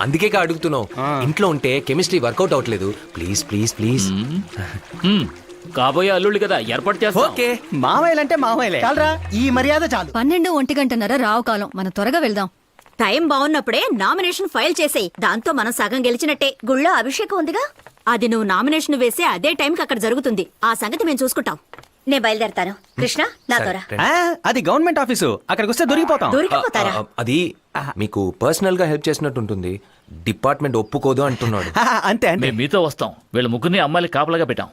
అందుకే అడుగుతున్నావు. ఇంట్లో ఉంటే కెమిస్ట్రీ వర్కౌట్ అవట్లేదు. Please please please. కాబోయే అల్లుళ్ళు కదా, ఏర్పాటు చేస్తాం. ఓకే, మామయ్యలంటే మామయ్యలే. చాలరా, ఈ మర్యాద చాలు. 12-1 రావు కాలం, మనం త్వరగా వెళ్దాం. టైం బాగున్నప్పుడే నామినేషన్ ఫైల్ చేసేయ్. దాంతో మనం సగం గెలిచినట్టే. గుళ్ళో అభిషేకం ఉందిగా, అది నువ్వు నామినేషన్ వేసే అదే టైంకి అక్కడ జరుగుతుంది. ఆ సంగతి మేము చూసుకుంటాం. నేను బయలుదేరతాను. కృష్ణ నాతోరా. అది గవర్నమెంట్ ఆఫీసు, అక్కడికి వస్తే దొరికిపోతాం. దొరికిపోతారా? అది మీకు పర్సనల్ గా హెల్ప్ చేసినట్టు ఉంటుంది. డిపార్ట్మెంట్ ఒప్పుకోదు అంటున్నాడు. అంతే అంతే. మేము మీతో వస్తాం. వీళ్ళ ముగ్గురిని అమ్మాయిలు కాపలాగా పెట్టాం.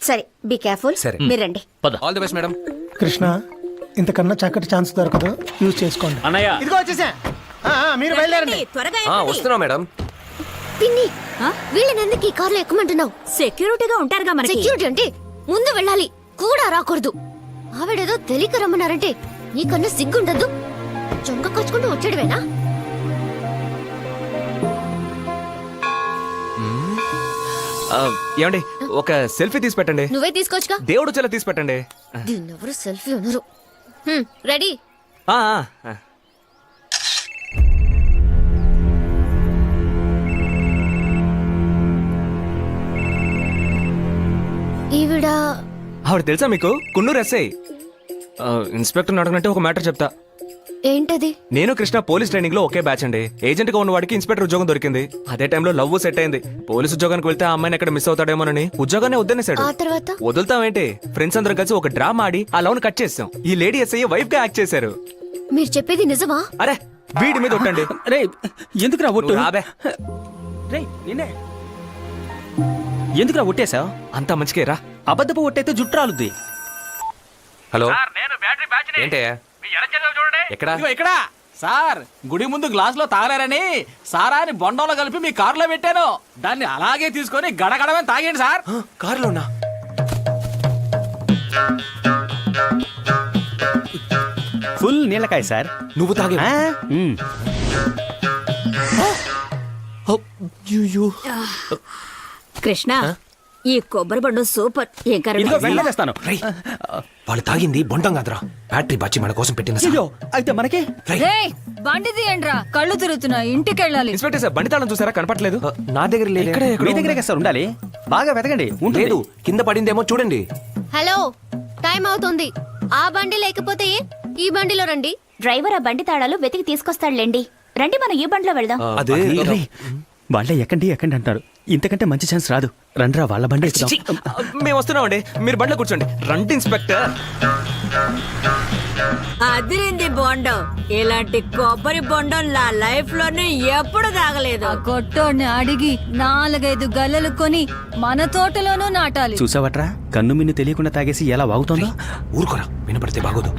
సరే, బీ కేర్ఫుల్. సరే. మీరు రండి. పద. All the best madam. Krishna, ఇంతకన్నా చక్కటి ఛాన్స్ దొరకదు. యూజ్ చేసుకోండి. అన్నయ్య, ఇదిగో వచ్చేసా. మీరు బయలుదేరండి. త్వరగా వస్తున్నాం మేడం. పిన్ని, వీళ్ళని ఎందుకు ఈ కార్లో ఎక్కమంటున్నావు? సెక్యూరిటీగా ఉంటారుగా మనకి. సెక్యూరిటీ అంటే ముందు వెళ్ళాలి, కూడా రాకూడదు. ఆవిడేదో తెలియక రమ్మన్నారంటే నీకన్నా సిగ్గుండద్దు. చొంగ కచ్చుకుంటూ వచ్చాడువేనా? ఏమండి ఒక సెల్ఫీ తీసి పెట్టండి. నువ్వే తీసుకోవచ్చుగా. దేవుడు చెల్ల తీసి పెట్టండి. దీన్నెవరు సెల్ఫీ అనరు. రెడీ? ఆ, ఆ. ఈవిడ ఆవిడ తెలుసా మీకు? కున్నూరు ఎస్ఐ. ఇన్స్పెక్టర్ అడగనంటే ఒక మ్యాటర్ చెప్తా. ఏంటది? నేను కృష్ణ పోలీస్ ట్రైనింగ్ లో ఒకే బ్యాచ్ అండి. ఏజెంట్ గా ఉన్న వాడికి ఇన్స్పెక్టర్ ఉద్యోగం దొరికింది. అదే టైంలో లవ్ సెట్ అయింది. పోలీస్ ఉద్యోగానికి వెళ్తే ఆ అమ్మాయిని ఎక్కడ మిస్ అవుతాడేమోనని ఉద్యోగాన్ని వద్దనేసాడు. ఆ తర్వాత? వదులుతామేంటి, ఫ్రెండ్స్ అందరం కలిసి ఒక డ్రామా ఆడి ఆ లవ్ కట్ చేసాం. ఈ లేడీ ఎస్ఐ వైఫ్ గా యాక్ట్ చేశారు. మీరు చెప్పేది నిజమా? అరే వీడి మీద ఒట్టండి. రే, ఎందుకురా ఒట్టు? నువ్వు రాబే. రే, నిన్నే ఎందుకురా ఒట్టేశావు? అంతా మంచికే రా. అబద్ధపు ఒట్టయితే జుట్టు రాలుద్ది. హలో, ఏంటే ఎక్కడ? ఇదిగో ఇక్కడ సార్, గుడి ముందు గ్లాస్ లో తాగలేరని సారాని బొండంలో కలిపి మీ కారులో పెట్టాను. దాన్ని అలాగే తీసుకొని గడగడమే తాగండి సార్. కారులోనా? ఫుల్ నీళ్ళకాయ సార్. నువ్వు తాగే? కృష్ణ, ఈ కొబ్బరి బండం సూపర్. ఏం ఇదిగో వెంటనే తెస్తాను. వాళ్ళు తాగింది బొండం కాదురా, బ్యాటరీ బచ్చి మన కోసం పెట్టిన అయ్యో, అయితే మనకి బండి తీయండిరా, కళ్ళు తిరుగుతున్నా, ఇంటికి వెళ్ళాలి. ఇన్స్పెక్టర్ సార్ బండి తాళం చూసారా? కనపట్లేదు. నా దగ్గర లేదు. మీ దగ్గరే సార్ ఉండాలి. బాగా వెతకండి. లేదు, కింద పడిందేమో చూడండి. హలో, టైం అవుతుంది. ఆ బండి లేకపోతే ఈ బండిలో రండి. డ్రైవర్ ఆ బండి తాళాలు వెతికి తీసుకొస్తాడులేండి. రండి, మనం ఈ బండిలో వెళ్దాం. అదే వాళ్ళే ఎక్కండి ఎక్కండి అంటారు. ఇంతకంటే మంచి ఛాన్స్ రాదు. రండ్రా, వాళ్ళ బండి ఎక్కుదాం. మేము వస్తున్నామండి, మీరు బండిలో కూర్చోండి. రండి ఇన్స్పెక్టర్. అదిరింది బొండం. ఇలాంటి కొబ్బరి బొండం నా లైఫ్ లోనే ఎప్పుడు తాగలేదు. కొట్టోడిని అడిగి 4-5 గల్లలు కొని మన తోటలోనూ నాటాలి. చూసావట్రా, కన్ను మిన్ను తెలియకుండా తాగేసి ఎలా వాగుతోందో. ఊరుకోరా, వినపడితే బాగోదు.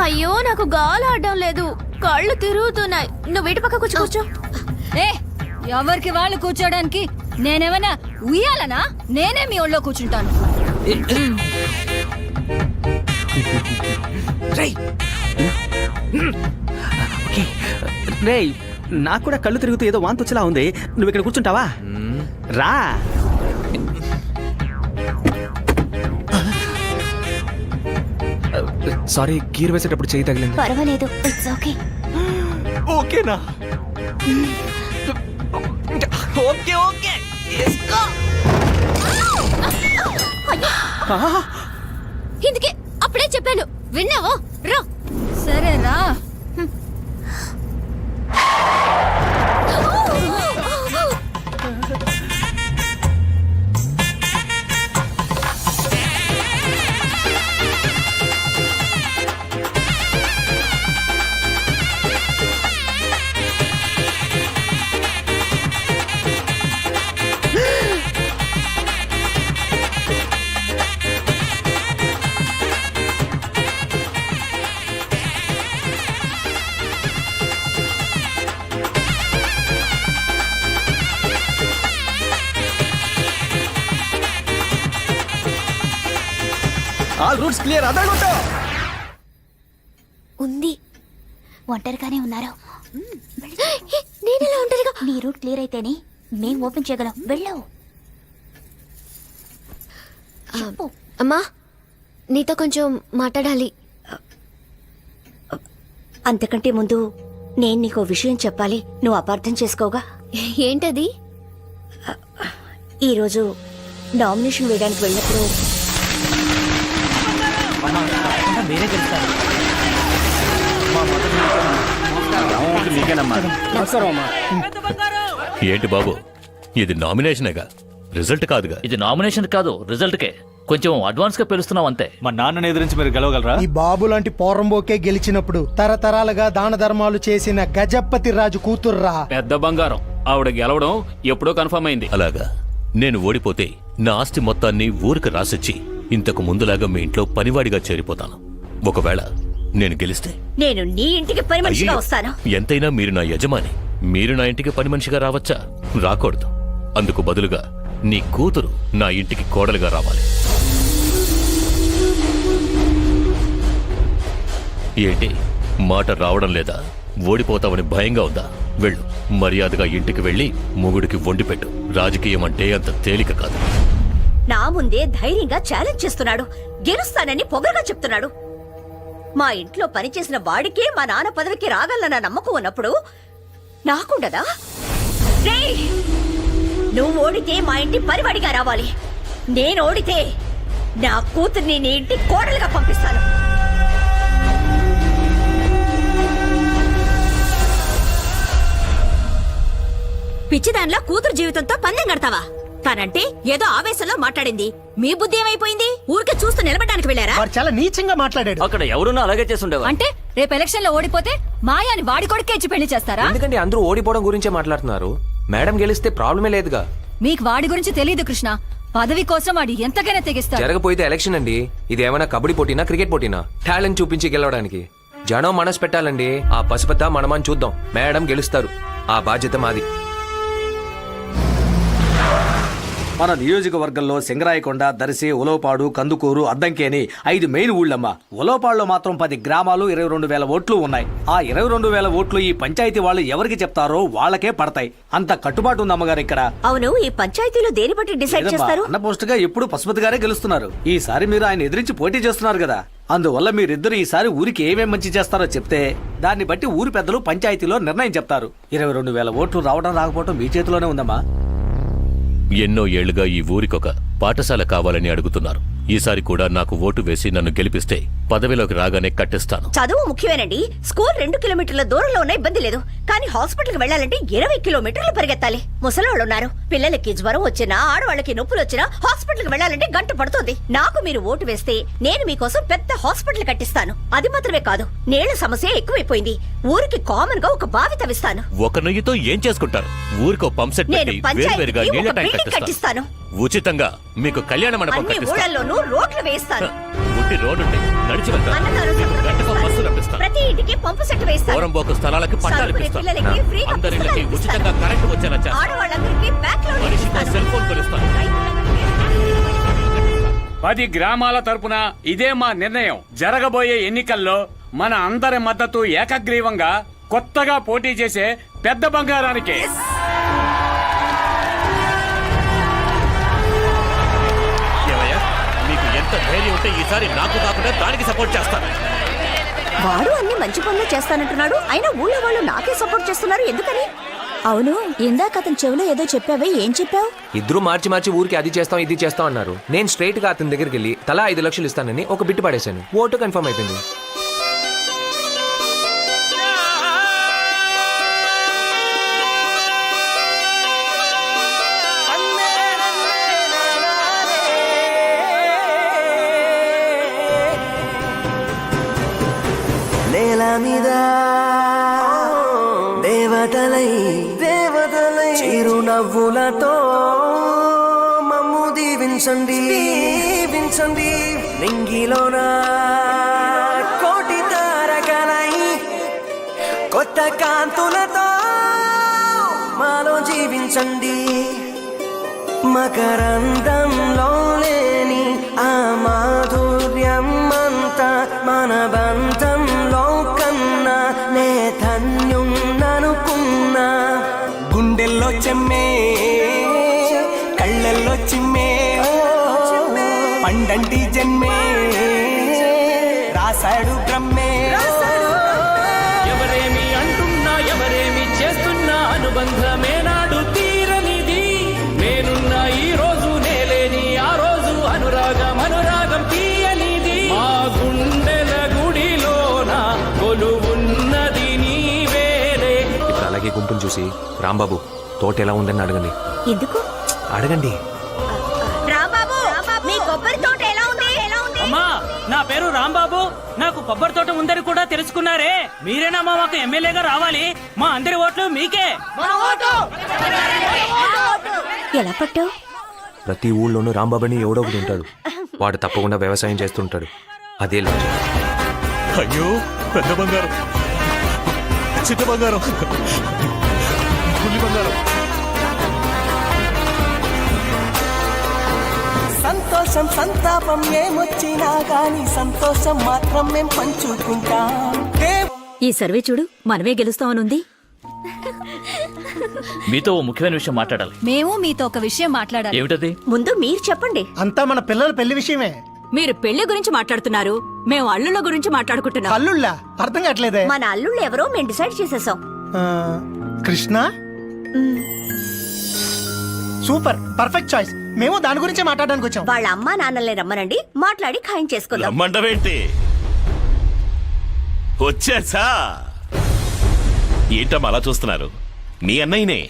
అయ్యో, నాకు గాలి ఆడడం లేదు, కళ్ళు తిరుగుతున్నాయి. నువ్వు వీటి పక్క కూర్చో. ఏ, ఎవరికి వాళ్ళు కూర్చోడానికి నేనేమన్నా ఉయ్యాలనా? నేనే మీ ఒళ్ళో కూర్చుంటాను. రేయ్, నాకు కూడా కళ్ళు తిరుగుతూ ఏదో వాంతి వచ్చేలా ఉంది. నువ్వు ఇక్కడ కూర్చుంటావా? రా. సారీ, గీర్ వేసేటప్పుడు చేయి తగిలింది. పర్వాలేదు, ఇట్స్ ఓకే. ఓకేనా? Okay okay. ఇందుకే అప్పుడే చెప్పాను, విన్నావో? రా. సరేరా. All routes clear. అదగొట్టు. ఉంది. ఒంటరిగానే ఉన్నారు. నేనెలా ఒంటరిగా? నీ రూట్ క్లియర్ అయితేనే మేం ఓపెన్ చేయగలం. వెళ్ళవు. అమ్మా, నీతో కొంచెం మాట్లాడాలి. అంతకంటే ముందు నేను నీకు విషయం చెప్పాలి. నువ్వు అపార్థం చేసుకోగా. ఏంటది? ఈరోజు నామినేషన్ వేయడానికి వెళ్ళినప్పుడు ఏంటి బాబు, ఇది నామినేషనేగా, రిజల్ట్ కాదుగా. ఇది నామినేషన్ కాదు, రిజల్ట్కే. కొంచెం అడ్వాన్స్ గా పిలుస్తున్నాం అంతే. మా నాన్నని ఎదిరించి మీరు గెలవగలరా? ఈ బాబు లాంటి పోరంబోకే గెలిచినప్పుడు తరతరాలుగా దాన ధర్మాలు చేసిన గజపతి రాజు కూతుర్రా. పెద్ద బంగారం. ఆవిడ గెలవడం ఎప్పుడో కన్ఫర్మ్ అయింది. అలాగా, నేను ఓడిపోతే నా ఆస్తి మొత్తాన్ని ఊరికి రాసిచ్చి ఇంతకు ముందులాగా మీ ఇంట్లో పనివాడిగా చేరిపోతాను. ఒకవేళ నేను గెలిస్తే నేను నీ ఇంటికి పని మనిషిగా వస్తాను. ఎంతైనా మీరు నా యజమాని. మీరు నా ఇంటికి పని మనిషిగా రావచ్చా? రాకూడదు. అందుకు బదులుగా నీ కూతురు నా ఇంటికి కోడలుగా రావాలి. ఏంటి, మాట రావడం లేదా? ఓడిపోతావని భయంగా ఉందా? వెళ్ళు, మర్యాదగా ఇంటికి వెళ్ళి మొగుడికి వండిపెట్టు. రాజకీయం అంటే అంత తేలిక కాదు. నా ముందే ధైర్యంగా ఛాలెంజ్ చేస్తున్నాడు. గెలుస్తానని పొగరుగా చెప్తున్నాడు. మా ఇంట్లో పనిచేసిన వాడికే మా నాన్న పదవికి రాగలన్న నమ్మకం ఉన్నప్పుడు నాకుండదా? రేయ్, నువ్వు ఓడితే మా ఇంటి పరివాడిగా రావాలి. నేను ఓడితే నా కూతుర్ని నీ ఇంటి కోడలుగా పంపిస్తాను. పిచ్చిదాన్లా కూతురు జీవితంతో పందెం కడతావా? తనంటే ఏదో ఆవేశంలో మాట్లాడింది. మీ బుద్ధి ఏమైపోయింది? ఊరికే చూస్తూ నిలబడడానికి వెళ్ళారా? వాడు చాలా నీచంగా మాట్లాడాడు. అక్కడ ఎవరున్నా అలాగే చేస్తుండేవా? అంటే రేపు ఎలక్షన్ లో ఓడిపోతే మాయాని వాడి కొడుకే ఇచ్చి పెళ్లి చేస్తారా? ఎందుకంటే అందరూ ఓడిపోవడం గురించే మాట్లాడుతున్నారు. మేడం గెలిస్తే ప్రాబ్లమే లేదుగా. మీకు వాడి గురించి తెలియదు కృష్ణ. పదవి కోసం వాడు ఎంతకైనా తెగిస్తాడు. జరగపోయితే ఎలక్షన్ అండి. ఇది ఏమైనా కబడ్డీ పోటీనా, క్రికెట్ పోటీనా? టాలెంట్ చూపించి గెలవడానికి జనం మనసు పెట్టాలండి. ఆ పసుపత మనమని చూద్దాం. మేడం గెలుస్తారు. ఆ బాధ్యత మాది. మన నియోజకవర్గంలో సింగరాయకొండ, దర్శి, ఉలవపాడు, కందుకూరు, అద్దంకి అని 5 మెయిన్ ఊళ్ళమ్మా. ఉలవపాడులో మాత్రం 10 గ్రామాలు, 22,000 ఓట్లు ఉన్నాయి. ఆ 22,000 ఓట్లు ఈ పంచాయతీ వాళ్ళు ఎవరికి చెప్తారో వాళ్ళకే పడతాయి. అంత కట్టుబాటు ఉంది అమ్మగారు ఇక్కడ. అవును, ఈ పంచాయతీలో దేని బట్టి డిసైడ్ చేస్తారు? అన్న పోస్ట్ గా ఎప్పుడు పశుపతి గారే గెలుస్తున్నారు. ఈసారి మీరు ఆయన ఎదిరించి పోటీ చేస్తున్నారు కదా. అందువల్ల మీరిద్దరు ఈసారి ఊరికి ఏమేం మంచి చేస్తారో చెప్తే దాన్ని బట్టి ఊరి పెద్దలు పంచాయతీలో నిర్ణయం చెప్తారు. 22,000 ఓట్లు రావడం రాకపోవడం మీ చేతిలోనే ఉందమ్మా. ఎన్నో ఏళ్లుగా ఈ ఊరికొక పాఠశాల కావాలని అడుగుతున్నారు. ఈసారి కూడా నాకు ఓటు వేసి నన్ను గెలిపిస్తే పదవిలోకి రాగానే కట్టిస్తాను. చదువు ముఖ్యమేనండి. స్కూల్ 2 కిలోమీటర్ల దూరంలో ఉన్న ఇబ్బంది లేదు. కానీ హాస్పిటల్ కి వెళ్ళాలంటే 20 కిలోమీటర్లు పరిగెత్తాలి. ముసలోళ్ళు ఉన్నారు. పిల్లలకి జ్వరం వచ్చినా, ఆడవాళ్ళకి నొప్పులు వచ్చినా హాస్పిటల్ కి వెళ్ళాలంటే గంట పడుతుంది. నాకు మీరు ఓటు వేస్తే నేను మీకోసం పెద్ద హాస్పిటల్ కట్టిస్తాను. అది మాత్రమే కాదు, నీళ్ల సమస్య ఎక్కువైపోయింది. ఊరికి కామన్ గా ఒక బావి తవ్విస్తాను. ఒక నుయ్యితో ఏం చేసుకుంటారు? ఊరికో పంప్ సెట్ నేను పెట్టి వేరువేరుగా పంచాయతీకి నీళ్ల ఒక ట్యాంక్ బిల్డింగ్ కట్టిస్తాను. కట్టిస్తాను. ఉచితంగా మీకు కళ్యాణ మండపం అన్ని కట్టిస్తాను. ఊళ్ళల్లోనూ రోడ్లు వేయిస్తాను. ఉట్టి రోడ్డుంటే నడిచి వెళ్తాను. అన్నదానం మీకు గంటకో బస్సు చేస్తాను. రప్పిస్తాను. ప్రతి ఇంటికి పంపు సెట్ వేస్తాను. పోరంబోకు స్థలాలకి పట్టాలు చదువుకునే ఇప్పిస్తాను. పిల్లలకి ఫ్రీగా అందరిళ్ళకి పుస్తకాలు ఉచితంగా ఇస్తాను. కరెంటు వచ్చేలా చేస్తాను. ఆడవాళ్ళందరికీ బ్యాక్ లోన్ మనిషికో ఇస్తాను. Cell phone కొనిస్తాను. 10 గ్రామాల తరపున ఇదే మా నిర్ణయం. జరగబోయే ఎన్నికల్లో మన అందరి మద్దతు ఏకగ్రీవంగా కొత్తగా పోటీ చేసే పెద్ద బంగారానికి. ఏమయ్యా, మీకు ఎంత ధైర్యం అనుకుంటే ఈసారి నాకు కాకుండా దానికి సపోర్ట్ చేస్తాను. వాడు అన్ని మంచి పనులు చేస్తానంటున్నాడు, అయినా ఊళ్ళో వాళ్ళు నాకే సపోర్ట్ చేస్తున్నారు, ఎందుకని? అవును, ఇందాక అతని చెవిలో ఏదో చెప్పావే, ఏం చెప్పావు? ఇద్దరు మార్చి ఊరికి అది చేస్తాం ఇది చేస్తాం అన్నారు. నేను స్ట్రైట్ గా అతని దగ్గరికి వెళ్ళి తలా 5 లక్షలు ఇస్తానని ఒక బిట్టు పడేశాను. ఓటు కన్ఫర్మ్ అయిపోయింది. నేల మీద దేవతలై చిరునవ్వులతో మమ్ము దీవించండి నింగిలోన కోటి తారకలై కొత్త కాంతులతో మాలో జీవించండి. మకరందంలో లేని ఆ మాధుర్యం అంతా మన బంధంలో కన్నా నే ధన్యున్ననుకున్నా. గుండెల్లో చెమ్మే కళ్ళల్లో చిమ్మే పండంటి జన్మే రాశాడు బ్రహ్మే. ఎవరేమి అంటున్నా ఎవరేమి చేస్తున్నా అనుబంధమే నాడు తీరనిది. నేనున్న ఈ రోజు నేలేని ఆ రోజు అనురాగం తీయనిది. మా గుండెల గుడిలోన కొలువున్నది నీవేలే. ఇప్పుడు అలాగే గుంపును చూసి రాంబాబు తోట ఎలా ఉందని అడగండి. ఎందుకు? అడగండి. రాంబాబు, మీ కొబ్బరి తోట ఎలా ఉంది? అమ్మా, నా పేరు రాంబాబు, నాకు కొబ్బరి తోట ఉందని కూడా తెలుసుకున్నారే. మీరేనా మాకు ఎమ్మెల్యేగా రావాలి? మా అందరి ఓట్లు మీకే. ఎలా పట్టావు? ప్రతి ఊళ్ళోనూ రాంబాబుని ఎవడో ఒకటి ఉంటాడు. వాడు తప్పకుండా వ్యవసాయం చేస్తుంటాడు. అదే లాజిక్. అయ్యో పెద్ద బంగారం, చిన్న బంగారం, పుల్లి బంగారం. సంతోషం సంతాపం ఏమొచ్చినా గాని సంతోషం మాత్రం మేం పంచుకుంటాం. ఈ సర్వే చూడు, మనమే గెలుస్తామనుంది. మీతో ఓ ముఖ్యమైన విషయం మాట్లాడాలి. మేము మీతో ఒక విషయం మాట్లాడాలి. ఏమిటది? ముందు మీరు చెప్పండి. అంతా మన పిల్లల పెళ్లి విషయమే. మీరు పెళ్లి గురించి మాట్లాడుతున్నారు, మేము అల్లుళ్ళ గురించి మాట్లాడుకుంటున్నాం. అల్లుళ్ళా? అర్థం కావట్లేదే. మన అల్లుళ్ళు ఎవరో మేము డిసైడ్ చేసేసాం. ఆ, కృష్ణ సూపర్, పర్ఫెక్ట్ చాయిస్. మేము దాని గురించే మాట్లాడడానికి వచ్చాం. వాళ్ళ అమ్మా నాన్నల్ని రమ్మనండి, మాట్లాడి ఖాయం చేసుకుందాం. రమ్మండవేంటి? వచ్చేసా. ఏంటమ్మా అలా చూస్తున్నారు? మీ అన్నయ్యనే.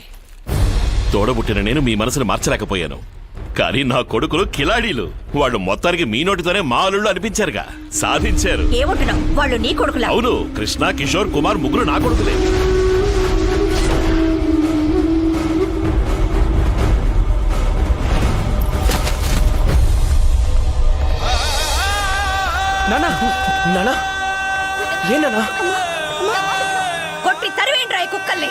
తోడబుట్టిన నేను మీ మనసును మార్చలేకపోయాను, కానీ నా కొడుకులు కిలాడీలు. వాళ్ళు మొత్తానికి మీ నోటితోనే మా అల్లుళ్ళు అనిపించారుగా. సాధించారు. ఏమంటున్నావు? వాళ్ళు నీ కొడుకులా? అవును, కృష్ణ, కిషోర్, కుమార్ ముగ్గురు నా కొడుకులే. కొట్టి తరివేంట్రా ఈ కుక్కల్ని.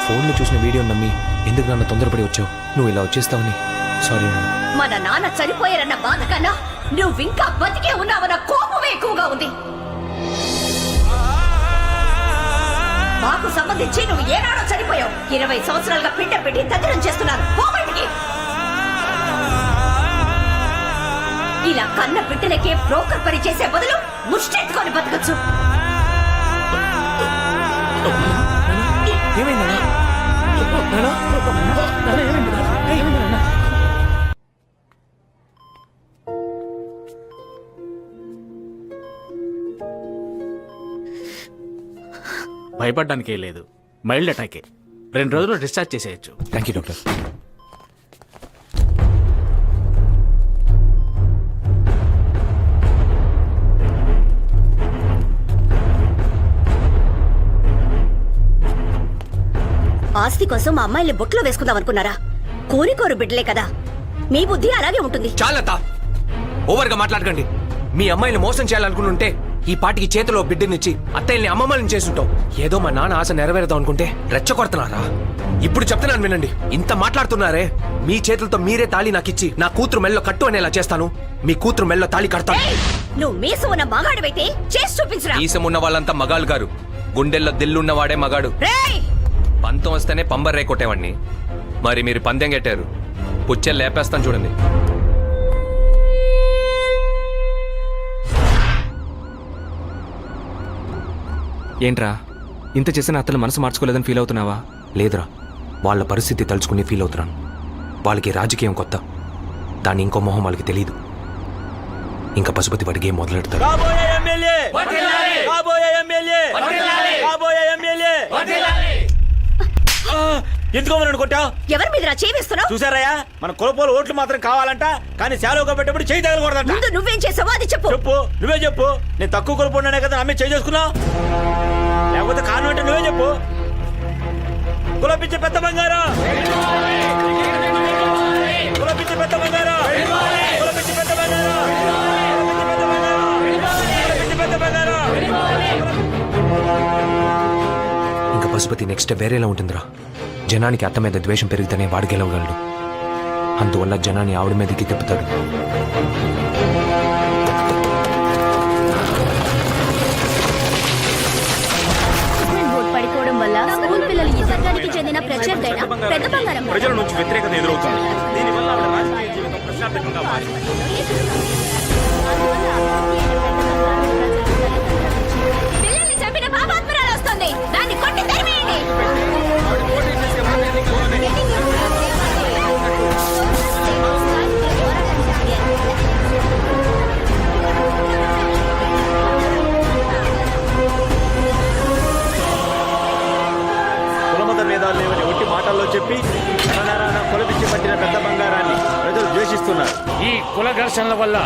ఫోన్లో చూసిన వీడియో నమ్మి ఎందుకు నన్ను తొందరపడి వచ్చావు? నువ్వు ఇలా వచ్చేస్తావని సారీ నాన్న. మన నాన్న చనిపోయారన్న బాధ కన్నా నువ్వింకా బతికే ఉన్నావన్న కోపమే ఎక్కువగా ఉంది. మాకు సంబంధించి నువ్వు ఏనాడో చనిపోయావు. 20 సంవత్సరాలుగా పిండ పెట్టి తదినం చేస్తున్నారు. పో బయటికి. ఇలా కన్న బిడ్డలకే బ్రోకర్ పని చేసే బదులు ముష్టెత్తుకొని బతకచ్చు. భయపడ్డానికే లేదు, మైల్డ్ అటాకే. 2 రోజుల్లో డిశ్చార్జ్ చేసేయచ్చు. Thank you doctor. ఆస్తి కోసం మా అమ్మాయిని బొట్లో వేసుకుందాం అనుకున్నారా? కోరికోరు బిడ్డలే కదా, మీ బుద్ధి అలాగే ఉంటుంది. చాలతా ఓవర్గా మాట్లాడకండి. మీ అమ్మాయిని మోసం చేయాలనుకుంటుంటే ఈ పాటికి చేతిలో బిడ్డనిచ్చి అత్తయ్యని అమ్మమ్మని చేసుంటావు. ఏదో మా నాన్న ఆశ నెరవేరదాం అనుకుంటే రెచ్చగొడుతున్నారా? ఇప్పుడు చెప్తున్నాను వినండి. ఇంత మాట్లాడుతున్నారే, మీ చేతులతో మీరే తాళి నాకిచ్చి నా కూతురు మెల్లో కట్టు అనేలా చేస్తాను. మీ కూతురు మెల్లో తాళి కడతాను. నువ్వు మీసం ఉన్న మగాడివైతే చేసి చూపించరా. ఈసం ఉన్న వాళ్ళంతా మగాళ్ళు గారు, గుండెల్లో దిల్లున్నవాడే మగాడు. పంతం వస్తేనే పంబర్రే కొట్టేవాడిని. మరి మీరు పందెం కట్టారు, పుచ్చే లేపేస్తాను చూడండి. ఏంట్రా ఇంత చేసిన అత్తలు మనసు మార్చుకోలేదని ఫీల్ అవుతున్నావా? లేదురా, వాళ్ళ పరిస్థితి తలుచుకుని ఫీల్ అవుతున్నాను. వాళ్ళకి రాజకీయం కొత్త, దాని ఇంకో మొహం వాళ్ళకి తెలియదు. ఇంకా పశుపతి వాడి గేమ్ మొదలెడతారు. ఎందుకో నన్ను కొట్టావు? ఎవరి మీద చేయిస్తున్నావు? చూసారయ్యా, మన కులపోలు ఓట్లు మాత్రం కావాలంట, కానీ శాలువగా పెట్టేప్పుడు చేయి తగలకూడదంట. ముందు నువ్వేం చేసావో అది చెప్పు. చెప్పు, నువ్వే చెప్పు. నేను తక్కువ కులపోయినానే కదా అమ్మే చేయి చేసుకున్నావు. లేకపోతే కాను అంటే నువ్వే చెప్పు. కులపించే పెద్ద బంగారం, కులపించే పెద్ద బంగారం, కులపించే పెద్ద బంగారం, కులపించే పెద్ద బంగారం. ఇంకా పశుపతి నెక్స్ట్ వేరేలా ఉంటుందిరా. జనానికి అత్త మీద ద్వేషం పెరిగితేనే వాడు గెలవగలడు. అందువల్ల జనాన్ని ఆవిడ మీదకి తిప్పుతాడు. పడిపోవడం వల్ల స్కూల్ పిల్లలు ఈ వర్గానికి చెందిన ప్రత్యర్థైన పెద్ద బంగారం ప్రజల నుంచి వ్యతిరేకత ఎదురవుతుంది. దీనివల్ల ఆవిడ రాజకీయ జీవితం ప్రశాంతంగా మారింది. పిల్లల్ని చంపిన పాపాత్మరాలు వస్తుంది, దాన్ని కొట్టి తరిమేయండి. కులమత భేదాలు లేవని ఒట్టి మాటల్లో చెప్పి కులపిచ్చి పట్టిన పెద్ద బంగారాన్ని ప్రజలు ద్వేషిస్తున్నారు. ఈ కుల ఘర్షణల వల్ల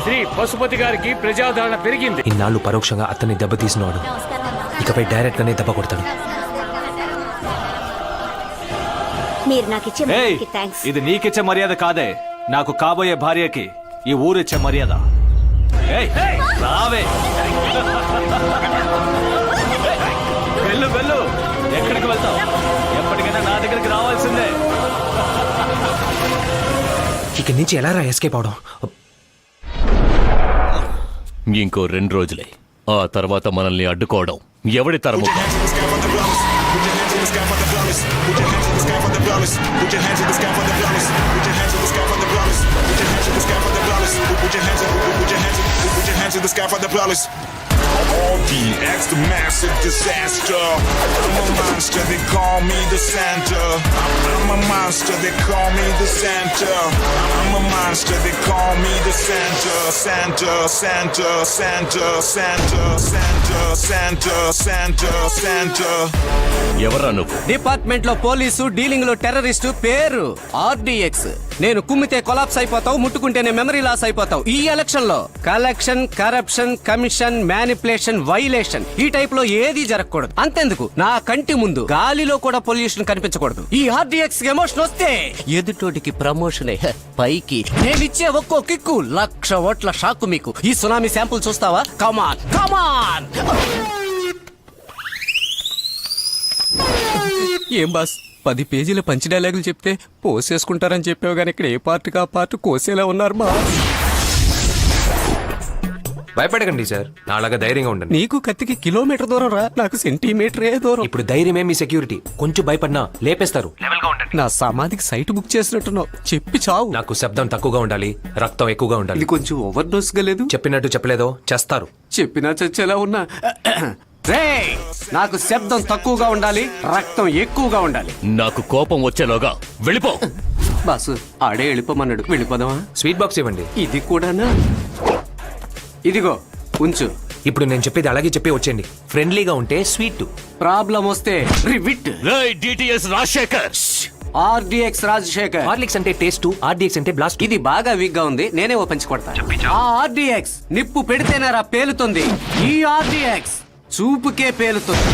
శ్రీ పశుపతి గారికి ప్రజాదరణ పెరిగింది. ఇన్నాళ్ళు పరోక్షంగా అతన్ని దెబ్బతీసినవాడు ఇకపై డైరెక్ట్ గానే దెబ్బ కొడతాడు. మీరు నాకు ఇచ్చే థ్యాంక్స్. ఇది నీకిచ్చే మర్యాద కాదే, నాకు కాబోయే భార్యకి ఈ ఊరిచ్చే మర్యాద. ఏయ్, రావే. వెళ్ళు వెళ్ళు, ఎక్కడికి వెళ్తావు? ఎప్పటికైనా నా దగ్గరికి రావాల్సిందే. ఇక్కడి నుంచి ఎలా ఎస్కేప్ అవడం? ఇంకో 2 రోజులే, ఆ తర్వాత మనల్ని అడ్డుకోవడం ఎవడి తరము? RDX, the massive disaster. I'm a monster, they call me the Santa. I'm a monster, they call me the Santa. I'm a monster, they call me the Santa. Santa, Santa, Santa, Santa, Santa, Santa, Santa, Santa. ఎవరా నువ్వు? Department లో police, dealing లో terrorist, పేరు RDX. నేను కుమ్మితే collapse అయిపోతావు, ముట్టుకుంటేనే memory loss అయిపోతావు. ఈ election లో collection, corruption, commission, manipulation, violation ఈ టైప్ లో ఏది జరగకూడదు. అంతెందుకు, నా కంటి ముందు గాలిలో కూడా పొల్యూషన్ కనిపించకూడదు. ఈ RDX ఎమోషన్ వస్తే ఎదుటోటికి ప్రమోషన్ పైకి నేనిచ్చే ఒక్కో కిక్కు 1,00,000 ఓట్ల షాక్ మీకు. ఈ సునామీ శాంపుల్ చూస్తావా? కమాన్ కమాన్. ఏం బాస్, 10 పేజీల పంచి డైలాగులు చెప్తే పోసేసుకుంటారని చెప్పావు, కానీ ఇక్కడ ఏ పార్టీకి ఆ పార్టీ కోసేలా ఉన్నారు బా. భయపడకండి సార్, నాలాగా ధైర్యంగా ఉండండి. నీకు కత్తికి కిలోమీటర్ దూరం రా, నాకు సెంటీమీటరే దూరం. ఇప్పుడు ధైర్యమే మీ సెక్యూరిటీ. కొంచెం భయపడినా లేపేస్తారు. నా సమాధికి సైట్ బుక్ చేసినట్టున్నావు, చెప్పి చావు. నాకు శబ్దం తక్కువగా ఉండాలి, రక్తం ఎక్కువగా ఉండాలి. ఇది కొంచెం ఓవర్ డోస్ గా లేదు? చెప్పినట్టు చెప్పలేదో చేస్తారు. చెప్పినా చచ్చేలా ఉన్నా. రేయ్, నాకు శబ్దం తక్కువగా ఉండాలి, రక్తం ఎక్కువగా ఉండాలి. నాకు కోపం వచ్చేలోగా వెళ్ళిపో. బాసు ఆడే వెళ్ళిపోమన్నాడు, వెళ్ళిపోదామా? స్వీట్ బాక్స్ ఇవ్వండి. ఇది కూడానా? ఇదిగో ఉంచు. ఇప్పుడు నేను చెప్పేది అలాగే చెప్పి వచ్చేయండి. ఫ్రెండ్లీగా ఉంటే స్వీట్, ప్రాబ్లం వస్తే rivet. DTS Rajasekhar. RDX Rajasekhar. Horlicks అంటే టేస్ట్, RDX అంటే బ్లాస్ట్. ఇది బాగా వీక్ గా ఉంది, నేనే ఓ పంచి కొడతా. ఆ RDX నిప్పు పెడితేనేరా పేలుతుంది, ఈ RDX చూపుకే పేలుతుంది.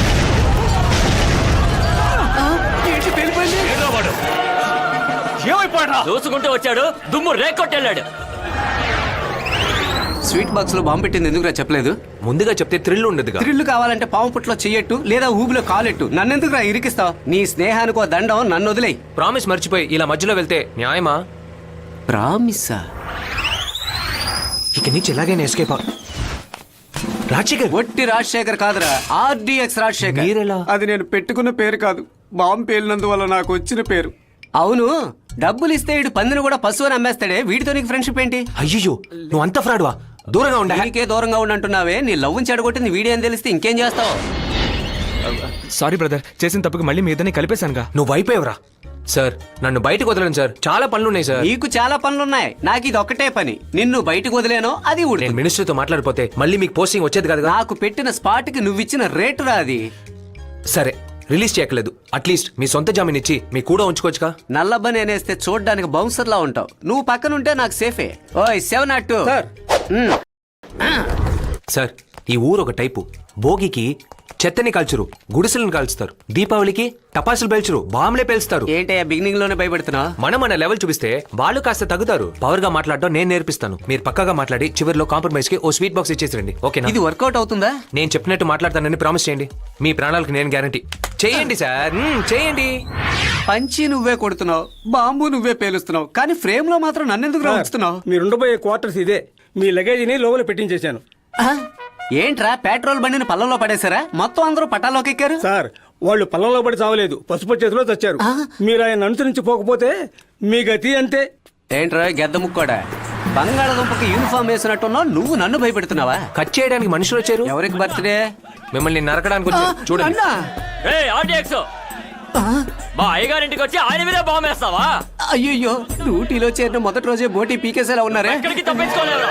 దూసుకుంటూ వచ్చాడు, దుమ్ము రేకొట్టెళ్ళాడు. స్వీట్ బాక్స్ లో బాంబు పెట్టింది ఎందుకురా చెప్పలేదు? ముందుగా చెప్తే థ్రిల్ ఉండదుగా. థ్రిల్లు కావాలంటే పాము పుట్లో చెయ్యట్టు లేదా ఊబిలో కాలెట్టు. నన్నెందుకురా ఇరికిస్తావు? నీ స్నేహానికి ఓ దండం, నన్ను వదిలేయి. ప్రామిస్ మర్చిపోయి ఇలా మధ్యలో వెళ్తే న్యాయమా? ప్రామిస్సా? ఇక నుంచి ఎలాగైనా ఎస్కేప్ రాజశేఖర్. ఒట్టి రాజశేఖర్ కాదురా, ఆర్డిఎక్స్ రాజశేఖర్. మీరెలా? అది నేను పెట్టుకున్న పేరు కాదు, బాంబు పేలినందువల్ల నాకు వచ్చిన పేరు. అవును, డబ్బులు ఇస్తే వీడు పందిని కూడా పశువుని అమ్మేస్తాడే, వీడితో నీకు ఫ్రెండ్షిప్ ఏంటి? అయ్యో, నువ్వు అంత ఫ్రాడ్వా? దూరంగా ఉండా. నీకే దూరంగా ఉండంటున్నావే, నీ లవ్వుని చెడగొట్టింది వీడియో అని తెలిస్తే ఇంకేం చేస్తావు? సారీ బ్రదర్, చేసిన తప్పుకి మళ్ళీ మీ ఇద్దరిని కలిపేశానుగా. నువ్వు అయిపోయావురా. సార్ నన్ను బయటకు వదలండి సార్, చాలా పనులున్నాయి సార్. నీకు చాలా పనులున్నాయి, నాకు ఇది ఒక్కటే పని. నిన్ను బయటకు వదిలేనో అది ఊడి. నేను మినిస్టర్తో మాట్లాడిపోతే మళ్ళీ మీకు పోస్టింగ్ వచ్చేది కదా. నాకు పెట్టిన స్పాట్ కి నువ్విచ్చిన రేటు రా అది. సరే, రిలీజ్ చేయట్లేదు, అట్లీస్ట్ మీ సొంత జామీన్ ఇచ్చి మీ కూడా ఉంచుకోవచ్చుగా. నల్లబ్బని నేనేస్తే చూడ్డానికి బౌన్సర్ లా ఉంటావు, నువ్వు పక్కనుంటే నాకు సేఫే. ఓయ్ 702 సార్, ఈ ఊరు ఒక టైపు. భోగికి చెత్తని కాల్చురు, గుడిసెలను కాల్చుతారు. దీపావళికి టపాసులు పేల్చురు, బాంబులే పేల్స్తారు. ఏంటయ్యా బిగినింగ్ లోనే భయపెడుతున్నావు? మనం మన లెవెల్ చూపిస్తే వాళ్ళు కాస్త తగ్గుతారు. పవర్ గా మాట్లాడడం నేను నేర్పిస్తాను. మీరు పక్కగా మాట్లాడి చివరిలో కాంప్రమైజ్ కి ఓ స్వీట్ బాక్స్ ఇచ్చేసిరండి, ఓకేనా? ఇది వర్కౌట్ అవుతుందా? నేను చెప్పినట్టు మాట్లాడతానని ప్రామిస్ చేయండి. మీ ప్రాణాలకు నేను గ్యారంటీ. చేయండి సార్, చేయండి. పంచి నువ్వే కొడుతున్నావు, బాంబు నువ్వే పేలుస్తున్నావు, కానీ ఫ్రేమ్ లో మాత్రం నన్నెందుకు రావుతున్నావు? మీరుండబోయే క్వార్టర్స్ ఇదే. మీ లగేజీని లోపల పెట్టించేశాను. ఏంట్రా, పెట్రోల్ బండిని పళ్ళలో పడేశారా? మొత్తం అందరూ పట్టాలోకి ఎక్కారు. సార్, వాళ్ళు పళ్ళంలో పడి చావలేదు, పసుపు చేతిలో చచ్చారు. మీరు ఆయన అనుసరించి పోకపోతే మీ గతి అంతే. ఏంట్రా గెద్ద ముక్కోడా, బంగాళదుంపకి యూనిఫామ్ వేసినట్టున్నావు, నువ్వు నన్ను భయపెడుతున్నావా? కట్ చేయడానికి మనుషులు వచ్చారు. ఎవరికి బర్త్డే? మిమ్మల్ని నరకడానికి వచ్చారు. చూడండి. మా అయ్యగారింటికి వచ్చి ఆయన మీదే బాంబు వేస్తావా? అయ్యో, డ్యూటీలో చేరిన మొదటి రోజే బోటీ పీకేసేలా ఉన్నారే. ఎక్కడికి తప్పించుకోలేరు.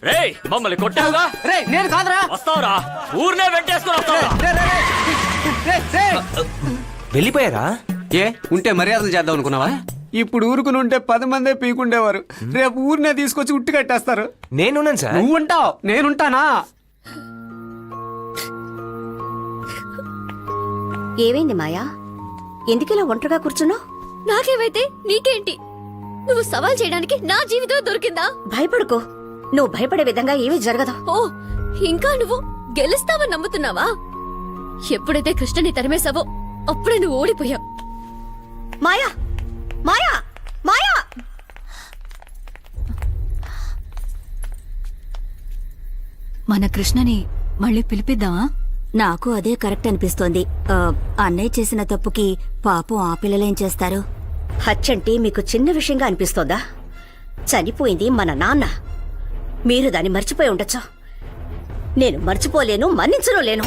రేయ్, మమ్మల్ని కొట్టావుగా? రేయ్, నేను కాదురా. వస్తావురా, ఊరినే వెంటేసుకుని వస్తావురా. వెళ్ళిపోయారా? ఏ ఉంటే మర్యాదలు చేద్దాం అనుకున్నావా? ఇప్పుడు ఊరుకుని ఉంటే 10 మందే పీకుండేవారు. రేపు ఊరినే తీసుకొచ్చి ఉట్టి కట్టేస్తారు. నేనున్నాను సార్. నువ్వుంటావు, నేనుంటానా? ఏమైంది మాయా? ఎందుకిలా ఒంటరిగా కూర్చున్నావు? నాకేమైతే నీకేంటి? నువ్వు సవాల్ చేయడానికి నా జీవితం దొరికిందా? భయపడుకో, నువ్వు భయపడే విధంగా ఏమీ జరగదు. ఓ, ఇంకా నువ్వు గెలుస్తావని నమ్ముతున్నావా? ఎప్పుడైతే కృష్ణని తరిమేశావో అప్పుడే నువ్వు ఓడిపోయావు. మాయా, మాయా, మాయా! మన కృష్ణని మళ్ళీ పిలిపిద్దామా? నాకు అదే కరెక్ట్ అనిపిస్తోంది. అన్నయ్య చేసిన తప్పుకి పాపం ఆ పిల్లలేం చేస్తారు? హత్యంటే మీకు చిన్న విషయంగా అనిపిస్తోందా? చనిపోయింది మన నాన్న. మీరు దాన్ని మర్చిపోయి ఉండొచ్చు. నేను మర్చిపోలేను, మన్నించను లేను.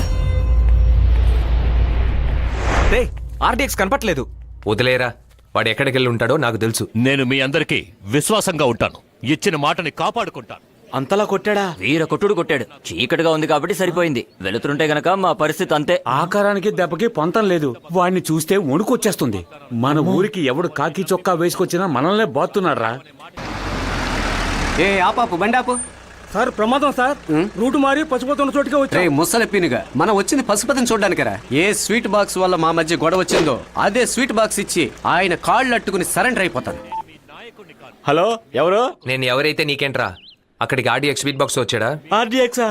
ఆర్డీఎక్స్ కనపట్లేదు. వదిలేరా, వాడు ఎక్కడికి వెళ్ళి ఉంటాడో నాకు తెలుసు. నేను మీ అందరికీ విశ్వాసంగా ఉంటాను. ఇచ్చిన మాటని కాపాడుకుంటాను. అంతలా కొట్టాడా? వీర కొట్టుడు కొట్టాడు. చీకటిగా ఉంది కాబట్టి సరిపోయింది. వెళుతుంటే గనక మా పరిస్థితి అంతే. ఆకారానికి దెబ్బకి పొంతం లేదు. వాడిని చూస్తే వణుకొచ్చేస్తుంది. మన ఊరికి ఎవడు కాకి చొక్కా వేసుకొచ్చినా మనల్నే బాతున్నాడ్రా. ఏ ఆపాపు, బండాపు. సార్, ప్రమాదం సార్. రూటు మారి పసుపుతున్న చోటుకే వచ్చా. ముసలి పీనుగా, మనం వచ్చింది పశుపతిని చూడ్డానికరా? ఏ స్వీట్ బాక్స్ వల్ల మా మధ్య గొడవ వచ్చిందో అదే స్వీట్ బాక్స్ ఇచ్చి ఆయన కాళ్ళు అట్టుకుని సరెండర్ అయిపోతాను. హలో, ఎవరు? నేను ఎవరైతే నీకేంట్రా? అక్కడికి ఆర్డీఎక్స్ స్వీట్ బాక్స్ వచ్చాడా? ఆర్డీఎక్సా?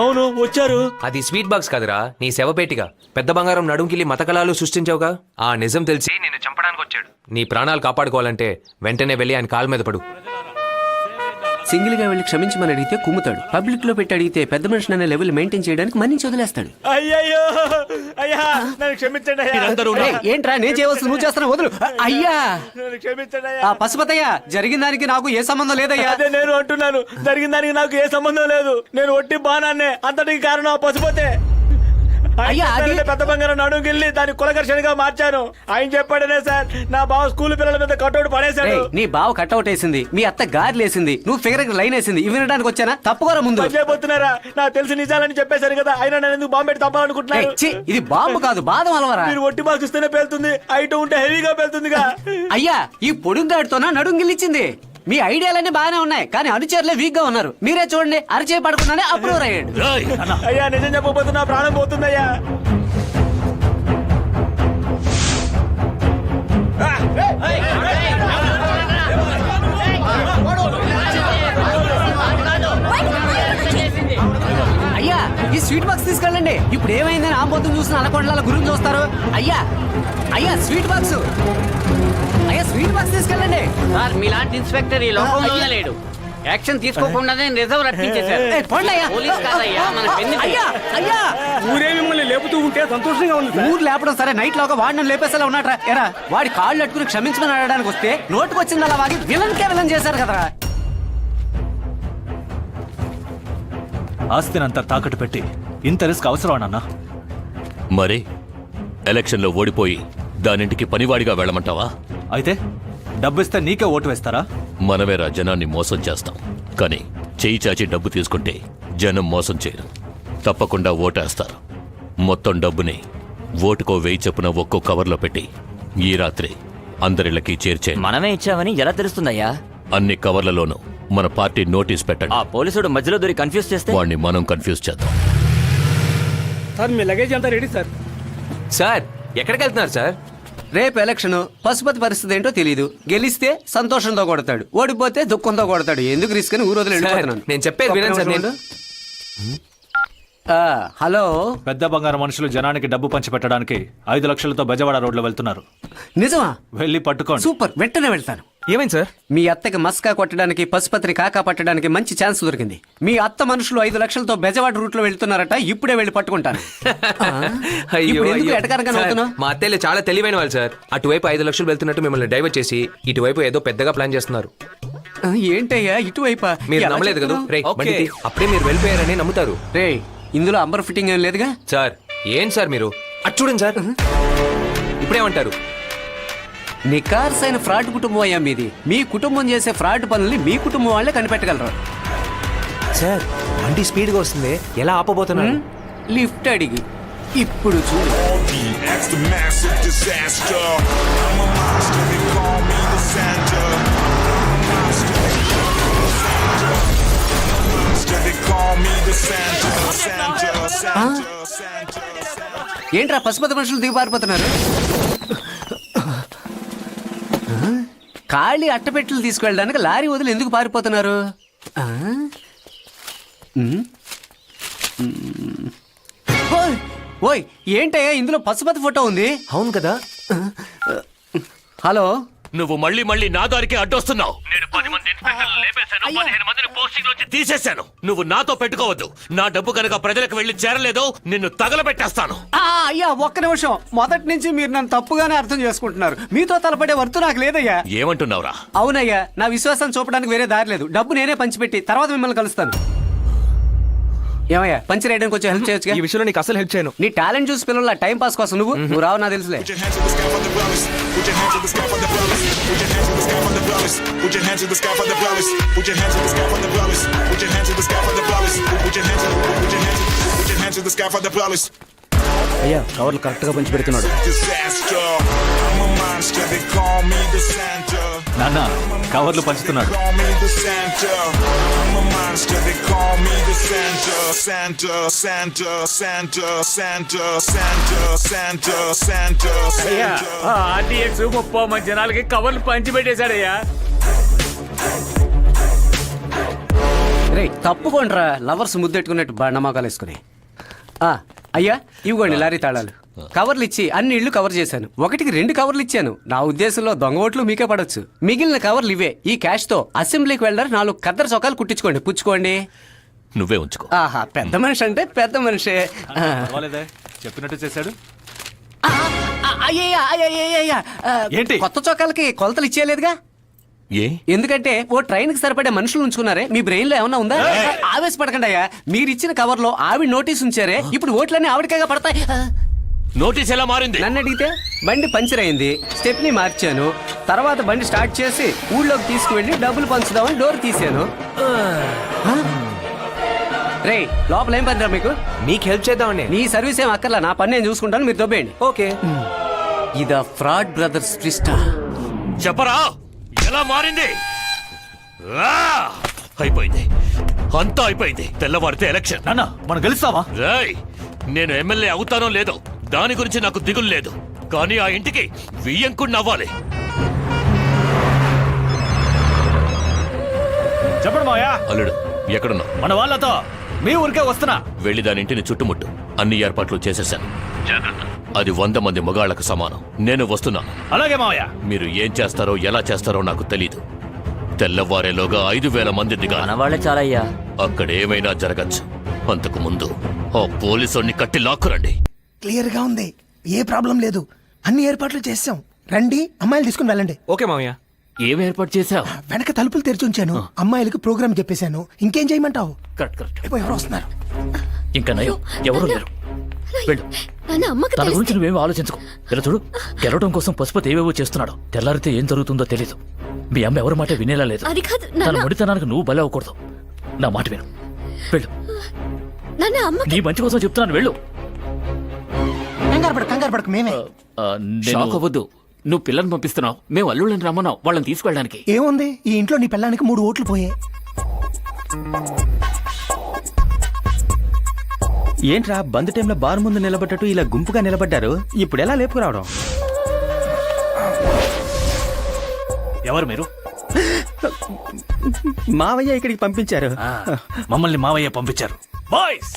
అవును, వచ్చారు. అది స్వీట్ బాక్స్ కాదురా, నీ శవపేటిగా. పెద్ద బంగారం నడుంకిలి మతకలాలు సృష్టించావుగా, ఆ నిజం తెలిసి నిన్ను చంపడానికి వచ్చాడు. నీ ప్రాణాలు కాపాడుకోవాలంటే వెంటనే వెళ్ళి ఆయన కాలు మీద పడు. సింగిల్ గా వెళ్ళి క్షమించమని అడిగితే కుమ్ముతాడు. పబ్లిక్ లో పెట్టి అడిగితే పెద్ద మనిషి అనే లెవెల్ మెయింటైన్ చేయడానికి మన్నించి వదిలేస్తాడు. అయ్యయ్యో, అయ్యా నన్ను క్షమించండి అయ్యా. ఏంట్రా నేను చేయవలసి నువ్వు చేస్తున్నా, వదులు. అయ్యా, నన్ను క్షమించండి అయ్యా. ఆ పశుపతయ్య, జరిగిన దానికి నాకు ఏ సంబంధం లేదయ్యా. అదే నేను అంటున్నాను, జరిగిన దానికి నాకు ఏ సంబంధం లేదు. నేను ఒట్టి బాణాన్నే, అంతటికి కారణం ఆ పశుపతే. అయ్యా అది పెద్ద బంగారం నడుగుల్ని దాని కులకర్షణగా మార్చాను. ఆయన చెప్పాడనే సార్ నా బావ స్కూల్ పిల్లల మీద కట్టౌట్ పడేశాడు. రేయ్, నీ బావ కట్అవుట్ వేసింది, మీ అత్త గార్లు వేసింది, నువ్వు ఫిగర్ లైన్ వేసింది, ఇవి వినడానికి వచ్చానా? తప్పుకోరా ముందు. చేయబోతున్నారా? నాకు తెలిసి నిజాలని చెప్పేశారు కదా, అయినా నేను ఎందుకు బాంబు పెట్టి తప్పాలనుకుంటున్నారు? రేయ్, ఛీ, ఇది బాంబు కాదు, బాదం అలవరా. మీరు ఒట్టి బాక్స్ ఇస్తేనే పేలుతుంది, ఐటమ్ ఉంటే హెవీగా పేలుతుందిగా. అయ్యా ఈ పొడుగ్గాడితోనా నడుంగిల్లిచ్చింది. మీ ఐడియాలన్నీ బాగానే ఉన్నాయి, కానీ అనుచరులే వీక్ గా ఉన్నారు. మీరే చూడండి, అరచేయి పడకుండానే అప్రూవ్ అయ్యాడు. అయ్యా నిజం చెప్పబోతే నా ప్రాణం పోతుందయ్యా. అయ్యా ఈ స్వీట్ బాక్స్ తీసుకెళ్ళండి. ఇప్పుడు ఏమైందని ఆంబోతులు చూసిన అనకొండల గురించి చూస్తారు. అయ్యా అయ్యా స్వీట్ బాక్స్, అయ్యా స్వీట్ బాక్స్ తీసుకెళ్ళండి. సార్ మీలాంటి ఇన్స్పెక్టర్ ఈ లోకంలో లేడు. యాక్షన్ తీసుకోకుండానే నిజం రప్పించేశారు. ఏయ్, పోండి అయ్యా. పోలీస్ కాదయ్యా, మన పెన్ను. అయ్యా అయ్యా ఊరే మిమ్మల్ని లేపుతూ ఉంటే సంతోషంగా ఉంది. ఊరు లేపడం సరే, నైట్ లోగా వాడిని లేపేసేలా ఉన్నట్రా. ఎరా వాడి కాళ్ళు అట్టుకుని క్షమించమని అడగడానికి వస్తే నోటుకు వచ్చింది అలా వాగి విలన్ చేశారు కదరా. ఆస్తినంతా తాకట్టు పెట్టి ఇంత రిస్క్ అవసరం అన్న. మరి ఎలక్షన్లో ఓడిపోయి దానింటికి పనివాడిగా వెళ్ళమంటావా? అయితే డబ్బిస్తే నీకే ఓటు వేస్తారా? మనమేరా జనాన్ని మోసం చేస్తాం, కానీ చేయి చాచి డబ్బు తీసుకుంటే జనం మోసం చేయరు, తప్పకుండా ఓటేస్తారు. మొత్తం డబ్బుని ఓటుకో 1000 చొప్పున ఒక్కో కవర్లో పెట్టి ఈ రాత్రి అందరిళ్ళకి చేర్చే. మనమే ఇచ్చామని ఎలా తెలుస్తుందయ్యా? అన్ని కవర్లలోనూ మన పార్టీ నోటీస్ పెట్టండి. ఆ పోలీసుడు మధ్యలో దొరికి కన్ఫ్యూజ్ చేస్తే వాడిని మనం కన్ఫ్యూజ్ చేద్దాం. సార్ మీ లగేజ్ అంతా రెడీ సార్. సార్ ఎక్కడికి వెళ్తున్నారు సార్? రేపు ఎలక్షన్, పశుపతి పరిస్థితి ఏంటో తెలియదు. గెలిస్తే సంతోషంతో కొడతాడు, ఓడిపోతే దుఃఖంతో కొడతాడు. ఎందుకు రిస్క్ అని ఊరోజులు వెళ్ళిపోతున్నాను. నేను చెప్పేది వినండి సార్. నేను హలో, పెద్ద బంగారం మనుషులు జనానికి డబ్బు పంచిపెట్టడానికి 5 లక్షలతో బెజవాడ రోడ్లో వెళ్తున్నారు. నిజమా? వెళ్ళి పట్టుకోండి. సూపర్, వెంటనే వెళ్తాను. ఏమైంది సార్? మీ అత్తకి మస్కా కొట్టడానికి, పశుపత్రి కాకా పట్టడానికి మంచి ఛాన్స్ దొరికింది. మీ అత్త మనుషులు 5 లక్షలతో బెజవాడ రూట్ లో వెళ్తున్నారట. ఇప్పుడే వెళ్ళి పట్టుకుంటాను. ఇప్పుడు ఎందుకు ఎటకారంగా నవ్వుతున్నావ్? మా అత్తయ్యలు చాలా తెలివైన వాళ్ళు సార్. అటువైపు 5 లక్షలు వెళ్తున్నట్టు మిమ్మల్ని డైవర్ట్ చేసి ఇటువైపు ఏదో పెద్దగా ప్లాన్ చేస్తున్నారు. ఏంటయ్యా ఇటువైపా? మీరు నమ్మలేదు కదా? రే బండి తీ. అప్పుడే మీరు వెళ్ళిపోయారని నమ్ముతారు. రే ఇందులో అంబర్ ఫిట్టింగ్ ఏం లేదుగా సార్. ఏం సార్ మీరు అటు చూడండి సార్. ఇప్పుడేమంటారు? నికార్సైన ఫ్రాడ్ కుటుంబం అయ్యా మీది. మీ కుటుంబం చేసే ఫ్రాడ్ పనుల్ని మీ కుటుంబం వాళ్ళే కనిపెట్టగలరు. సార్ బండి స్పీడ్ గా వస్తుంది, ఎలా ఆపబోతున్నారు? లిఫ్ట్ అడిగి ఇప్పుడు చూడు. X the massive disaster. I'm a monster, they call me the Santa. I'm a monster, they call me the Santa. Santa, Santa, Santa. ఏంట్రా పశుపతి మనుషులు దిగి పారిపోతున్నారు? ఖాళీ అట్టపెట్టెలు తీసుకెళ్ళడానికి లారీ వదిలి ఎందుకు పారిపోతున్నారు? ఓయ్, ఓయ్ ఏంటయ్యా ఇందులో పశుపతి ఫోటో ఉంది? అవును కదా. హలో, నువ్వు మళ్ళీ మళ్ళీ నా దారికి అడ్డొస్తున్నావు. నేను 10 మంది ఇన్స్పెక్టర్లు లేపేశాను, 15 మందిని పోస్టింగ్ నుంచి తీసేశాను. నువ్వు నాతో పెట్టుకోవద్దు. నా డబ్బు కనుక ప్రజలకు వెళ్లి చేరలేదో నిన్ను తగలబెట్టేస్తాను. అయ్యా ఒక్క నిమిషం. మొదటి నుంచి మీరు నన్ను తప్పుగానే అర్థం చేసుకుంటున్నారు. మీతో తలపడే వర్తు నాకు లేదయ్యా. ఏమంటున్నావురా? అవునయ్యా, నా విశ్వాసం చూపడానికి వేరే దారి లేదు. డబ్బు నేనే పంచిపెట్టి తర్వాత మిమ్మల్ని కలుస్తాను. ఏమయ్యా పంచి రేయడానికి కొంచెం హెల్ప్ చేయొచ్చుగా? ఈ విషయంలో నీకు అసలు హెల్ప్ చేయను. నీ టాలెంట్ చూసి పిల్లల టైం పాస్ కోసం నువ్వు రావు నాకు తెలుసులే. Put your hands to the sky for the brothers. Put your hands to the sky for the brothers. Put your hands to the sky for the brothers. Put your hands to the sky for the brothers. Put your hands to the sky for the brothers. Put your hands to the sky for the brothers. Put your hands to the sky for the brothers. అయ్యా కవర్లు correct గా పంచి పెడుతున్నాడు. Disaster. I'm a monster, they call me the Santa. నాన్న కవర్లు పంచుతున్నాడు. Call me the Santa. I'm a monster, they call me the Santa. Santa, Santa, Santa, Santa, Santa, Santa, Santa, Santa. RTX 30 మంది జనాలకి కవర్లు పంచి పెట్టేశాడయ్యా. రే తప్పుకోండ్రా, lovers ముద్దెట్టుకున్నట్టు బండమాకాలు వేసుకుని. అయ్యా ఇవ్వండి lorry తాళాలు. కవర్లు ఇచ్చి అన్ని ఇళ్లు కవర్ చేశాను. 1కి 2 కవర్లు ఇచ్చాను. నా ఉద్దేశంలో దొంగ ఓట్లు మీకే పడొచ్చు. మిగిలిన కవర్లు ఇవే. ఈ క్యాష్ తో అసెంబ్లీకి వెళ్ళారు 4 ఖద్దరు చొక్కాలు కుట్టించుకోండి. పుచ్చుకోండి. నువ్వే ఉంచుకో. ఆహా పెద్ద మనిషి అంటే పెద్ద మనిషే. చెప్పినట్టు చేశాడు. అయ్యయ్యా ఏంటి? కొత్త చొక్కాలకి కొలతలు ఇచ్చేయలేదుగా? ఏ ఎందుకంటే ఓ ట్రైన్ కి సరిపడే మనుషులు ఉంచుకున్నారే మీ బ్రెయిన్ లో ఏమన్నా ఉందా? ఆవేశపడకండి అయ్యా, మీరు ఇచ్చిన కవర్ లో ఆవిడ నోటీస్ ఉంచారే, ఇప్పుడు ఓట్లన్నీ ఆవిడకేగా పడతాయి. నోటీస్ ఎలా మారింది? నన్ను అడిగితే బండి పంచర్ అయింది, స్టెప్ని మార్చాను, తర్వాత బండి స్టార్ట్ చేసి ఊళ్ళోకి తీసుకువెళ్ళి డబ్బులు పంచుదామని డోర్ తీసాను. రే లోపల ఏం పనిరా మీకు? మీకు హెల్ప్ చేద్దామండి. నీ సర్వీస్ ఏం అక్కర్లా, నా పని నేను చూసుకుంటాను, మీరు దొబ్బేయండి. ఓకే. ఇదా ఫ్రాడ్ బ్రదర్స్ ట్విస్టా? చెప్పరా ఎలా మారింది? అయిపోయింది, అంతా అయిపోయింది. తెల్లవారితే ఎలక్షన్. నాన్న మనం గెలుస్తావా? రేయ్, నేను ఎమ్మెల్యే అవుతానో లేదో దాని గురించి నాకు దిగులు లేదు, కానీ ఆ ఇంటికి వియ్యంకుడిని అవ్వాలి. చెప్పండి మాయా. అల్లుడు ఎక్కడున్నా? మన వాళ్ళతో మీ ఊరికే వస్తున్నా. వెళ్ళి దాని ఇంటిని చుట్టుముట్టు. అన్ని ఏర్పాట్లు చేసేశాను. అది 100 మంది మగాళ్లకు సమానం. నేను వస్తున్నాను. అలాగే మావయ్య. మీరు ఏం చేస్తారో ఎలా చేస్తారో నాకు తెలీదు. తెల్లవారేలోగా 5,000 మంది దిగాలి. వాళ్ళే చాలయ్యా. అక్కడ ఏమైనా జరగచ్చు. అంతకు ముందు ఆ పోలీసుని కట్టి లాక్కురండి. క్లియర్ గా ఉంది, ఏ ప్రాబ్లం లేదు, అన్ని ఏర్పాట్లు చేసాం. రండి, అమ్మాయిలు తీసుకుని వెళ్ళండి. ఓకే మామయ్య. ఏం ఏర్పాటు చేసావు? వెనక తలుపులు తెరిచి ఉంచాను, అమ్మాయిలకు ప్రోగ్రామ్ చెప్పేశాను. ఇంకేం చేయమంటావు? Correct correct. ఏమో ఎవరు వస్తున్నారు. ఇంకా నయం, ఎవరు లేరు. వెళ్ళు. నాన్న అమ్మకి తన తెలిస్తే- గురించి నువ్వేం ఆలోచించుకో. ఇలా చూడు, గెలవడం కోసం పశుపతి ఏవేవో చేస్తున్నాడు. తెల్లారితే ఏం జరుగుతుందో తెలీదు. మీ అమ్మ ఎవరి మాట వినేలా లేదు. అది కాదు తన నాన్న. ముడితనానికి నువ్వు బలి అవ్వకూడదు. నా మాట విను, వెళ్ళు. నాన్న అమ్మకి నీ మంచి కోసం చెప్తున్నాను, వెళ్ళు. కంగారు పడకు, మేమే. షాక్ అవ్వద్దు. నువ్వు పిల్లల్ని పంపిస్తున్నావు, మేము అల్లుళ్ళని రమ్మన్నావు వాళ్ళని తీసుకెళ్ళడానికి. ఏముంది, ఈ ఇంట్లో నీ పిల్లానికి 3 ఓట్లు పోయాయి. ఏంట్రా బంద్ టైంలో బార్ ముందు నిలబడ్డట్టు ఇలా గుంపుగా నిలబడ్డారు? ఇప్పుడు ఎలా లేపుకురావడం? ఎవరు మీరు? మావయ్య ఇక్కడికి పంపించారు. మమ్మల్ని మావయ్య పంపించారు. బాయ్స్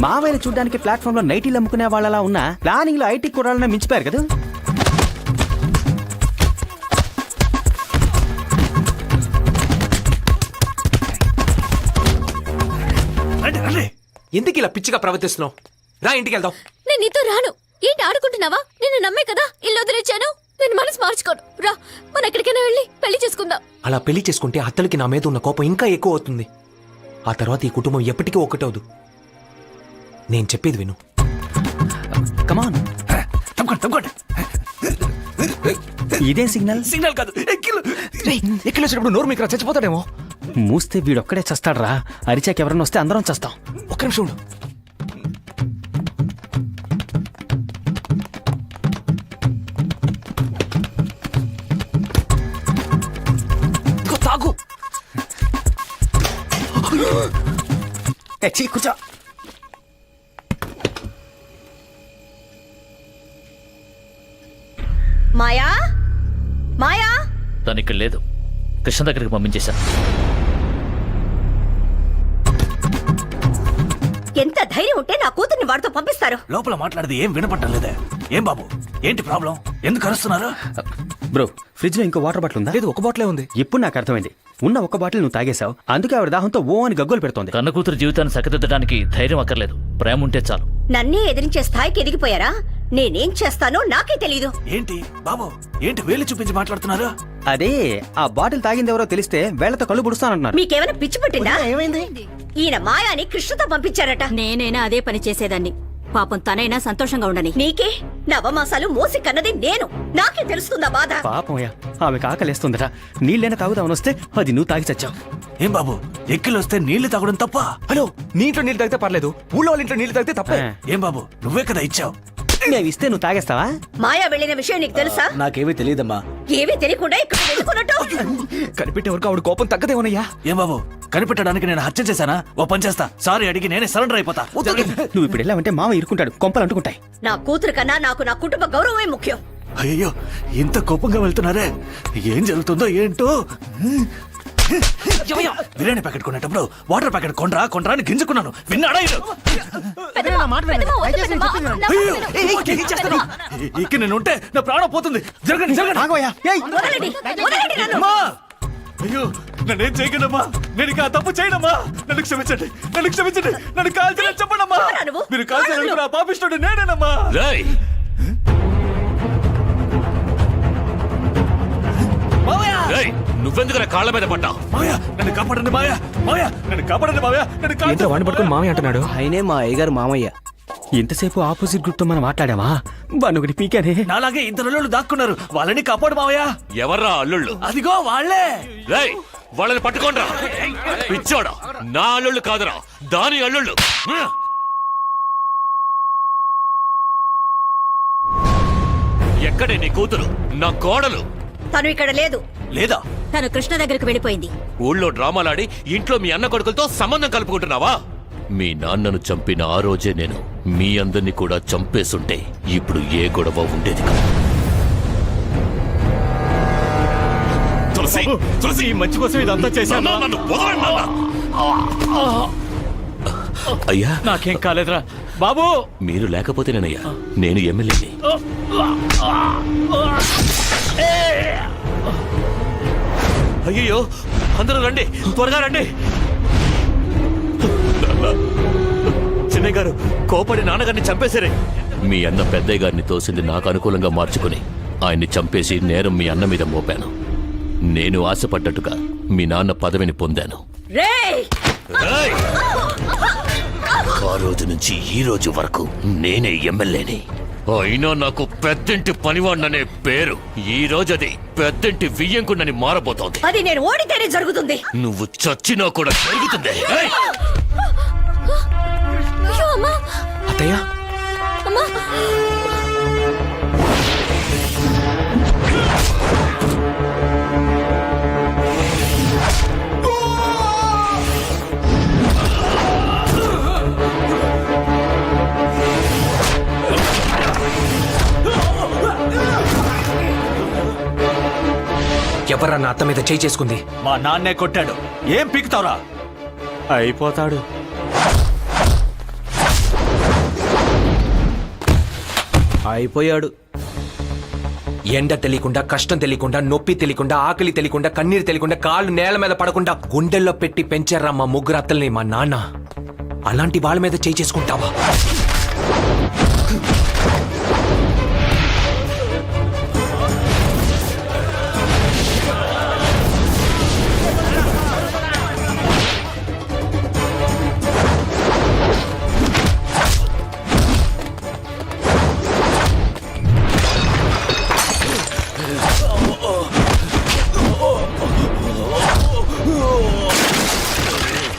మావయ్యని చూడడానికి ప్లాట్ఫామ్ లో నైటీలు అమ్ముకునే వాళ్ళలా ఉన్నా ప్లానింగ్ లో ఐటీ కూడాలనే మించిపోయారు కదా. ఎందుకు ఇలా పిచ్చిగా ప్రవర్తిస్తున్నావు? రా ఇంటికి వెళ్దాం. నేను నీతో రాను. ఏంటి ఆడుకుంటున్నావా? నిన్ను నమ్మే కదా ఇల్లు వదిలేచాను. నేను మనసు మార్చుకోను. రా, మనం ఎక్కడికైనా వెళ్ళి పెళ్లి చేసుకుందాం. అలా పెళ్లి చేసుకుంటే అత్తలకి నా మీద ఉన్న కోపం ఇంకా ఎక్కువ అవుతుంది. ఆ తర్వాత ఈ కుటుంబం ఎప్పటికీ ఒక్కటవదు. నేను చెప్పేది విను. కమాన్, ఇదే సిగ్నల్. సిగ్నల్ కాదు, ఎక్కిలో వచ్చినప్పుడు నోరు మీకు చచ్చిపోతాడేమో. మూస్తే వీడొక్కడే చస్తాడ్రా. అరిచాక ఎవరన్నా వస్తే అందరం చస్తాం. ఒక్క నిమిషం ఉండు. ఇదిగో తాగు. కూర్చో. మాయా, మాయా, తను ఇక్కడ లేదు. కృష్ణ దగ్గరికి పంపించేశాను. ఎంత ధైర్యం ఉంటే నా కూతుర్ని వాడితో పంపిస్తారు? లోపల మాట్లాడేది ఏం వినపట్టం లేదే. ఏం బాబు, ఏంటి ప్రాబ్లం? ఎందుకు అరుస్తున్నారు? బ్రో, ఫ్రిడ్జ్ లో ఇంకో వాటర్ బాటిల్ ఉందా? లేదు, ఒక బాటిలే ఉంది. ఇప్పుడు నాకు అర్థమైంది. ఉన్న ఒక బాటిల్ నువ్వు తాగేశావు, అందుకే ఆవిడ దాహంతో ఓ అని గగ్గోలు పెడుతోంది. కన్న కూతురు జీవితాన్ని చక్కదిద్దడానికి ధైర్యం అక్కర్లేదు, ప్రేమ ఉంటే చాలు. నన్నే ఎదిరించే స్థాయికి ఎదిగిపోయారా? నేనేం చేస్తానో నాకే తెలీదు. ఏంటి బాబు, ఏంటి వేలు చూపించి మాట్లాడుతున్నారు? అదే, ఆ బాటిల్ తాగింది ఎవరో తెలిస్తే వేళ్లతో కళ్ళు పుడుస్తానంటున్నారు. మీకేమైనా పిచ్చి పట్టిందా? ఏమైంది? ఈయన మాయాని కృష్ణతో పంపించారట. నేనైనా అదే పని చేసేదాన్ని. పాపం తనైనా సంతోషంగా ఉండని. నీకే నవమాసాలు మోసి కన్నది నేను. నాకే తెలుస్తుందా బాధ? పాపమయ్యా, ఆమెకు ఆకలేస్తుందట. నీళ్ళైనా తాగుదామని వస్తే అది నువ్వు తాగి చచ్చావు. ఏం బాబు, ఎక్కిలొస్తే నీళ్లు తాగడం తప్ప? హలో, నీ ఇంట్లో నీళ్ళు తాగితే పర్లేదు, ఊళ్ళో వాళ్ళ ఇంట్లో నీళ్ళు తాగితే తప్పే. ఏం బాబు, నువ్వే కదా ఇచ్చావు. మేము ఇస్తే నువ్వు తాగేస్తావా? మాయా వెళ్ళిన విషయం నీకు తెలుసా? నాకేమీ తెలియదమ్మా. ఏమీ తెలియకుండా ఇక్కడ ఎందుకున్నట్టు? కనిపెట్టే వరకు ఆవిడ కోపం తగ్గదేమోనయ్యా. ఏం బాబు, కనిపెట్టడానికి నేను హత్య చేశానా? ఓ పని చేస్తా, సారీ అడిగి నేనే సరెండర్ అయిపోతా. నువ్వు ఇప్పుడు వెళ్ళావంటే మామ ఇరుకుంటాడు, కొంపలు అంటుకుంటాయి. నా కూతురు కన్నా నాకు నా కుటుంబ గౌరవమే ముఖ్యం. అయ్యో, ఇంత కోపంగా వెళ్తున్నారే, ఏం జరుగుతుందో ఏంటో. బిర్యానీ ప్యాకెట్ కొనేటప్పుడు వాటర్ ప్యాకెట్ కొండ్రా కొండ్రా అని గింజుకున్నాను. విన్నాడా? ఇక నేను ఉంటే నా ప్రాణం పోతుంది. జరగండి జరగండి. అమ్మా! అయ్యో, నన్నేం చేయగలమ్మా, నేను ఇక ఆ తప్పు చేయనమ్మా. నన్ను క్షమించండి, నన్ను క్షమించండి, నన్ను కాల్చిన చెప్పండమ్మా. మీరు కాల్చిన నా పాపిష్టుడు నేనేనమ్మా. నువ్వెందుకు కాళ్ళ మీద పడ్డా? మావయ్య నన్ను కాపాడండి మావయ్య, మావయ్య నన్ను కాపాడండి మావయ్య, నన్ను ఏంట్రా వాడిని పట్టుకుని మామయ్య అంటున్నాడు? ఆయనే మా అయ్యగారు మామయ్య. ఎంతసేపు ఆపోజిట్ గ్రూప్ తో మనం మాట్లాడామా? వాడిని పీకానే. నాలాగే ఇద్దరు దాక్కున్నారు, వాళ్ళని కాపాడు మావయ్య. ఎవర్రా అల్లుళ్ళు? అదిగో వాళ్ళే. రేయ్, వాళ్ళని పట్టుకోండ్రా. పిచ్చోడా, నా అల్లుళ్ళు కాదురా, దాని అల్లుళ్ళు. ఎక్కడే నీ కూతురు, నా కోడలు? తను ఇక్కడ లేదు. లేదా? తను కృష్ణ దగ్గరకు వెళ్ళిపోయింది. ఊళ్ళో డ్రామాలాడి ఇంట్లో మీ అన్న కొడుకులతో సంబంధం కలుపుకుంటున్నావా? మీ నాన్నను చంపిన ఆ రోజే నేను మీ అందరినీ కూడా చంపేస్తుంటే ఇప్పుడు ఏ గొడవ ఉండేది కాదు. తులసి, తులసి, ఈ మంచి కోసం ఇదంతా చేశాను. నన్ను వదలండి నాన్న. అయ్యా, నాకేం కాలేదురా బాబు. మీరు లేకపోతేనేనయ్యా నేను ఎమ్మెల్యేని. అయ్యో, అందరూ రండి, త్వరగా రండి. చిన్నయ్య గారు కోపడి నాన్నగారిని చంపేశారే. మీ అన్న పెద్దయ్య గారిని తోసింది నాకు అనుకూలంగా మార్చుకుని ఆయన్ని చంపేసి నేరం మీ అన్న మీద మోపాను. నేను ఆశపడ్డట్టుగా మీ నాన్న పదవిని పొందాను. రేయ్! ఏయ్! ఆ రోజు నుంచి ఈ రోజు వరకు నేనే ఎమ్మెల్యేని. అయినా నాకు పెద్దింటి పనివాణ్ణనే పేరు. ఈ రోజు అది పెద్దింటి వియ్యంకుండని మారబోతోంది. అది నేను ఓడితేనే జరుగుతుంది. నువ్వు చచ్చినా కూడా జరుగుతుంది. ఏయ్! అయ్యో, అమ్మా! అత్తయ్య, అమ్మా! ఎవరా నా అత్త మీద చేయి చేసుకుంది? మా నాన్నే కొట్టాడు. ఏం పీకుతావురా? అయిపోతాడు. అయిపోయాడు. ఎండ తెలియకుండా, కష్టం తెలియకుండా, నొప్పి తెలియకుండా, ఆకలి తెలియకుండా, కన్నీరు తెలియకుండా, కాళ్ళు నేల మీద పడకుండా గుండెల్లో పెట్టి పెంచారా మా ముగ్గురు అత్తల్ని మా నాన్న. అలాంటి వాళ్ళ మీద చేయి చేసుకుంటావా?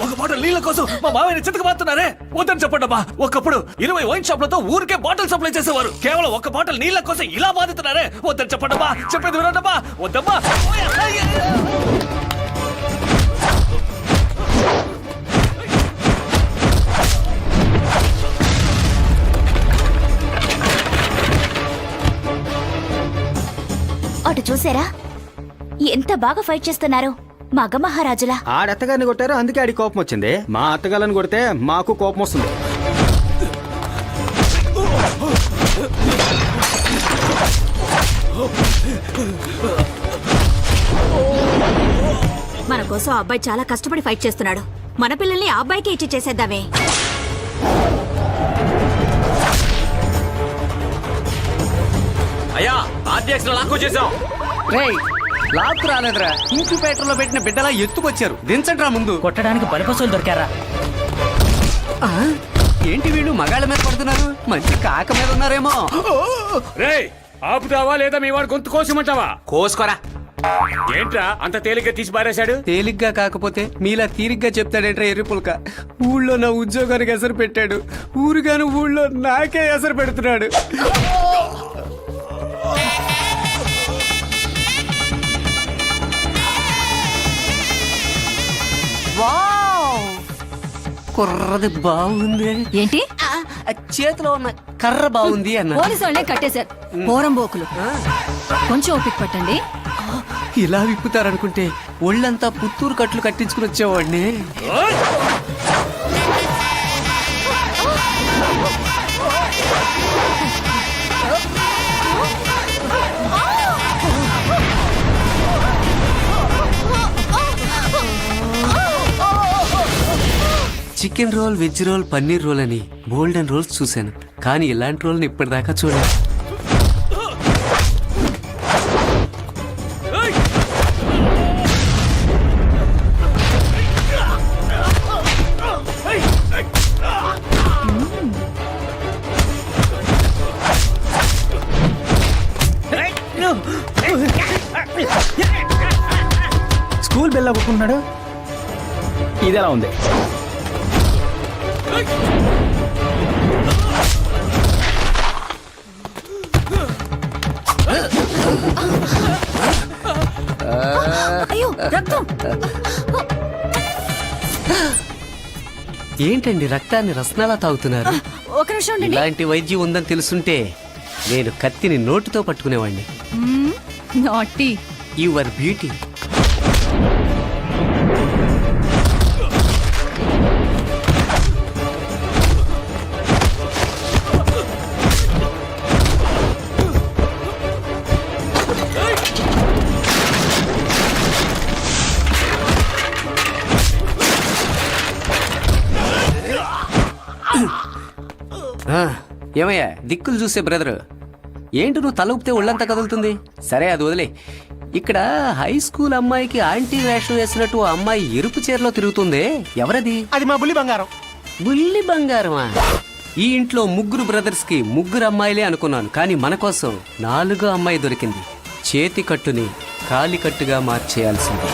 ఒక బాటిల్ నీళ్ళ కోసం మా మావయ్యని చితకబాతున్నారే. వద్దని చెప్పండి అమ్మా. ఒకప్పుడు 20 వైన్ షాప్లతో ఊరికే బాటిల్ సప్లై చేసేవారు. కేవలం ఒక బాటిల్ నీళ్ళ కోసం ఇలా బాధిస్తున్నారే. వద్దని చెప్పండి అమ్మా. చెప్పేది వినండమ్మా. వద్దమ్మా. అటు చూసారా, ఎంత బాగా ఫైట్ చేస్తున్నారు మగ మహారాజులా. ఆడత్తగారిని కొట్టారు, అందుకే ఆడి కోపం వచ్చింది. మా అత్తగారిని కొడితే మాకు కోపం వస్తుంది. మన కోసం ఆ అబ్బాయి చాలా కష్టపడి ఫైట్ చేస్తున్నాడు. మన పిల్లల్ని ఆ అబ్బాయికి ఇచ్చి చేసేద్దామే. అయ్యా, ఆర్టీఎక్స్ లో లాక్ చేసాం. రేయ్, లాక్ రాలేదురా, ఇంక్యుబేటర్ లో పెట్టిన బిడ్డలా ఎత్తుకొచ్చారు. దించండి రా ముందు. కొట్టడానికి బలిపశువులు దొరికారా? ఏంటి వీళ్ళు మగాళ్ళ మీద పడుతున్నారు? మంచి కాక మీద ఉన్నారేమో. రేయ్, ఆపుతావా లేదా మీ వాడు గొంతు కోసమంటావా? కోసుకోరా. ఏంట్రా అంత తేలిగ్గా తీసి పారేశాడు? తేలిగ్గా కాకపోతే మీలా తీరిగ్గా చెప్తాడేంట్రా ఎర్రిపుల్క. ఊళ్ళో నా ఉద్యోగానికి ఎసరు పెట్టాడు, ఊరుగాను ఊళ్ళో నాకే ఎసరు పెడుతున్నాడు. కుర్రది బాగుంది. ఏంటి? చేతిలో ఉన్న కర్ర బాగుంది అన్న. పోలీసు వాళ్ళే కట్టేశారు. పోరంబోకులు. కొంచెం ఓపిక పట్టండి. ఇలా విప్పుతారనుకుంటే ఒళ్ళంతా పుత్తూరు కట్లు కట్టించుకుని వచ్చేవాడిని. Chicken roll, veg roll, paneer roll అని గోల్డెన్ రోల్స్ చూశాను, కానీ ఇలాంటి రోల్ని ఇప్పటిదాకా చూడలేదు. స్కూల్ బెల్ ఒప్పుకున్నాడు. ఇది ఎలా ఉంది? అయ్యో రక్తం. ఏంటండి రక్తాన్ని రసనాలా తాగుతున్నారు? ఒక నిమిషం ఉండండి. ఇలాంటి వైద్యం ఉందని తెలుసుంటే నేను కత్తిని నోటితో పట్టుకునేవాడిని. నాటి యువర్ బ్యూటీ. ఏమయ్యా దిక్కులు చూసే బ్రదరు, ఏంటి నువ్వు తల ఊపితే ఒళ్ళంతా కదులుతుంది? సరే అది వదిలే. ఇక్కడ హై స్కూల్ అమ్మాయికి ఆంటీ వేషం వేసినట్టు ఆ అమ్మాయి ఎరుపు చీరలో తిరుగుతుందే, ఎవరది? అది మా బుల్లి బంగారం. బుల్లి బంగారమా? ఈ ఇంట్లో 3 బ్రదర్స్ కి 3 అమ్మాయిలే అనుకున్నాను, కానీ మన కోసం 4వ అమ్మాయి దొరికింది. చేతి కట్టుని కాలి కట్టుగా మార్చేయాల్సింది.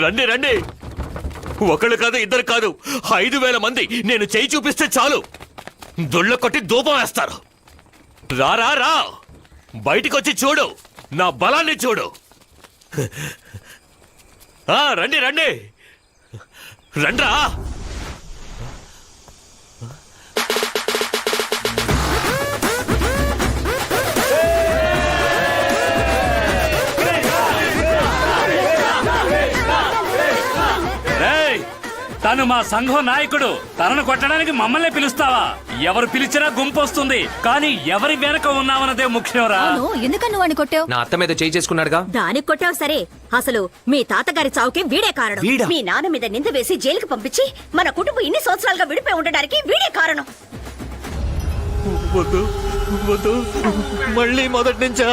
రండి రండి, ఒకళ్ళు కాదు, ఇద్దరు కాదు, 5,000 మంది నేను చేయి చూపిస్తే చాలు దుళ్ళ కొట్టి ధూపం వేస్తారు. రా రా రా, బయటికి వచ్చి చూడు, నా బలాన్ని చూడు. రండి రండి రండ్రా. తను మా సంఘం నాయకుడు, తనను కొట్టడానికి మమ్మల్ని పిలుస్తావా? ఎవరు పిలిచినా గుంపు వస్తుంది, కానీ ఎవరి వెనక ఉన్నామన్నదే ముఖ్యంరా. ఎందుకని వాడిని కొట్టావు? నా అత్త మీద చేయి చేసుకున్నాడుగా. దానికి కొట్టావు సరే, అసలు మీ తాతగారి చావుకి వీడే కారణం. మీ నాన్న మీద నింద వేసి జైలుకి పంపించి మన కుటుంబం ఇన్ని సంవత్సరాలుగా విడిపోయి ఉండడానికి వీడే కారణం. వద్దు వద్దు, మళ్ళీ మొదటి నుంచా?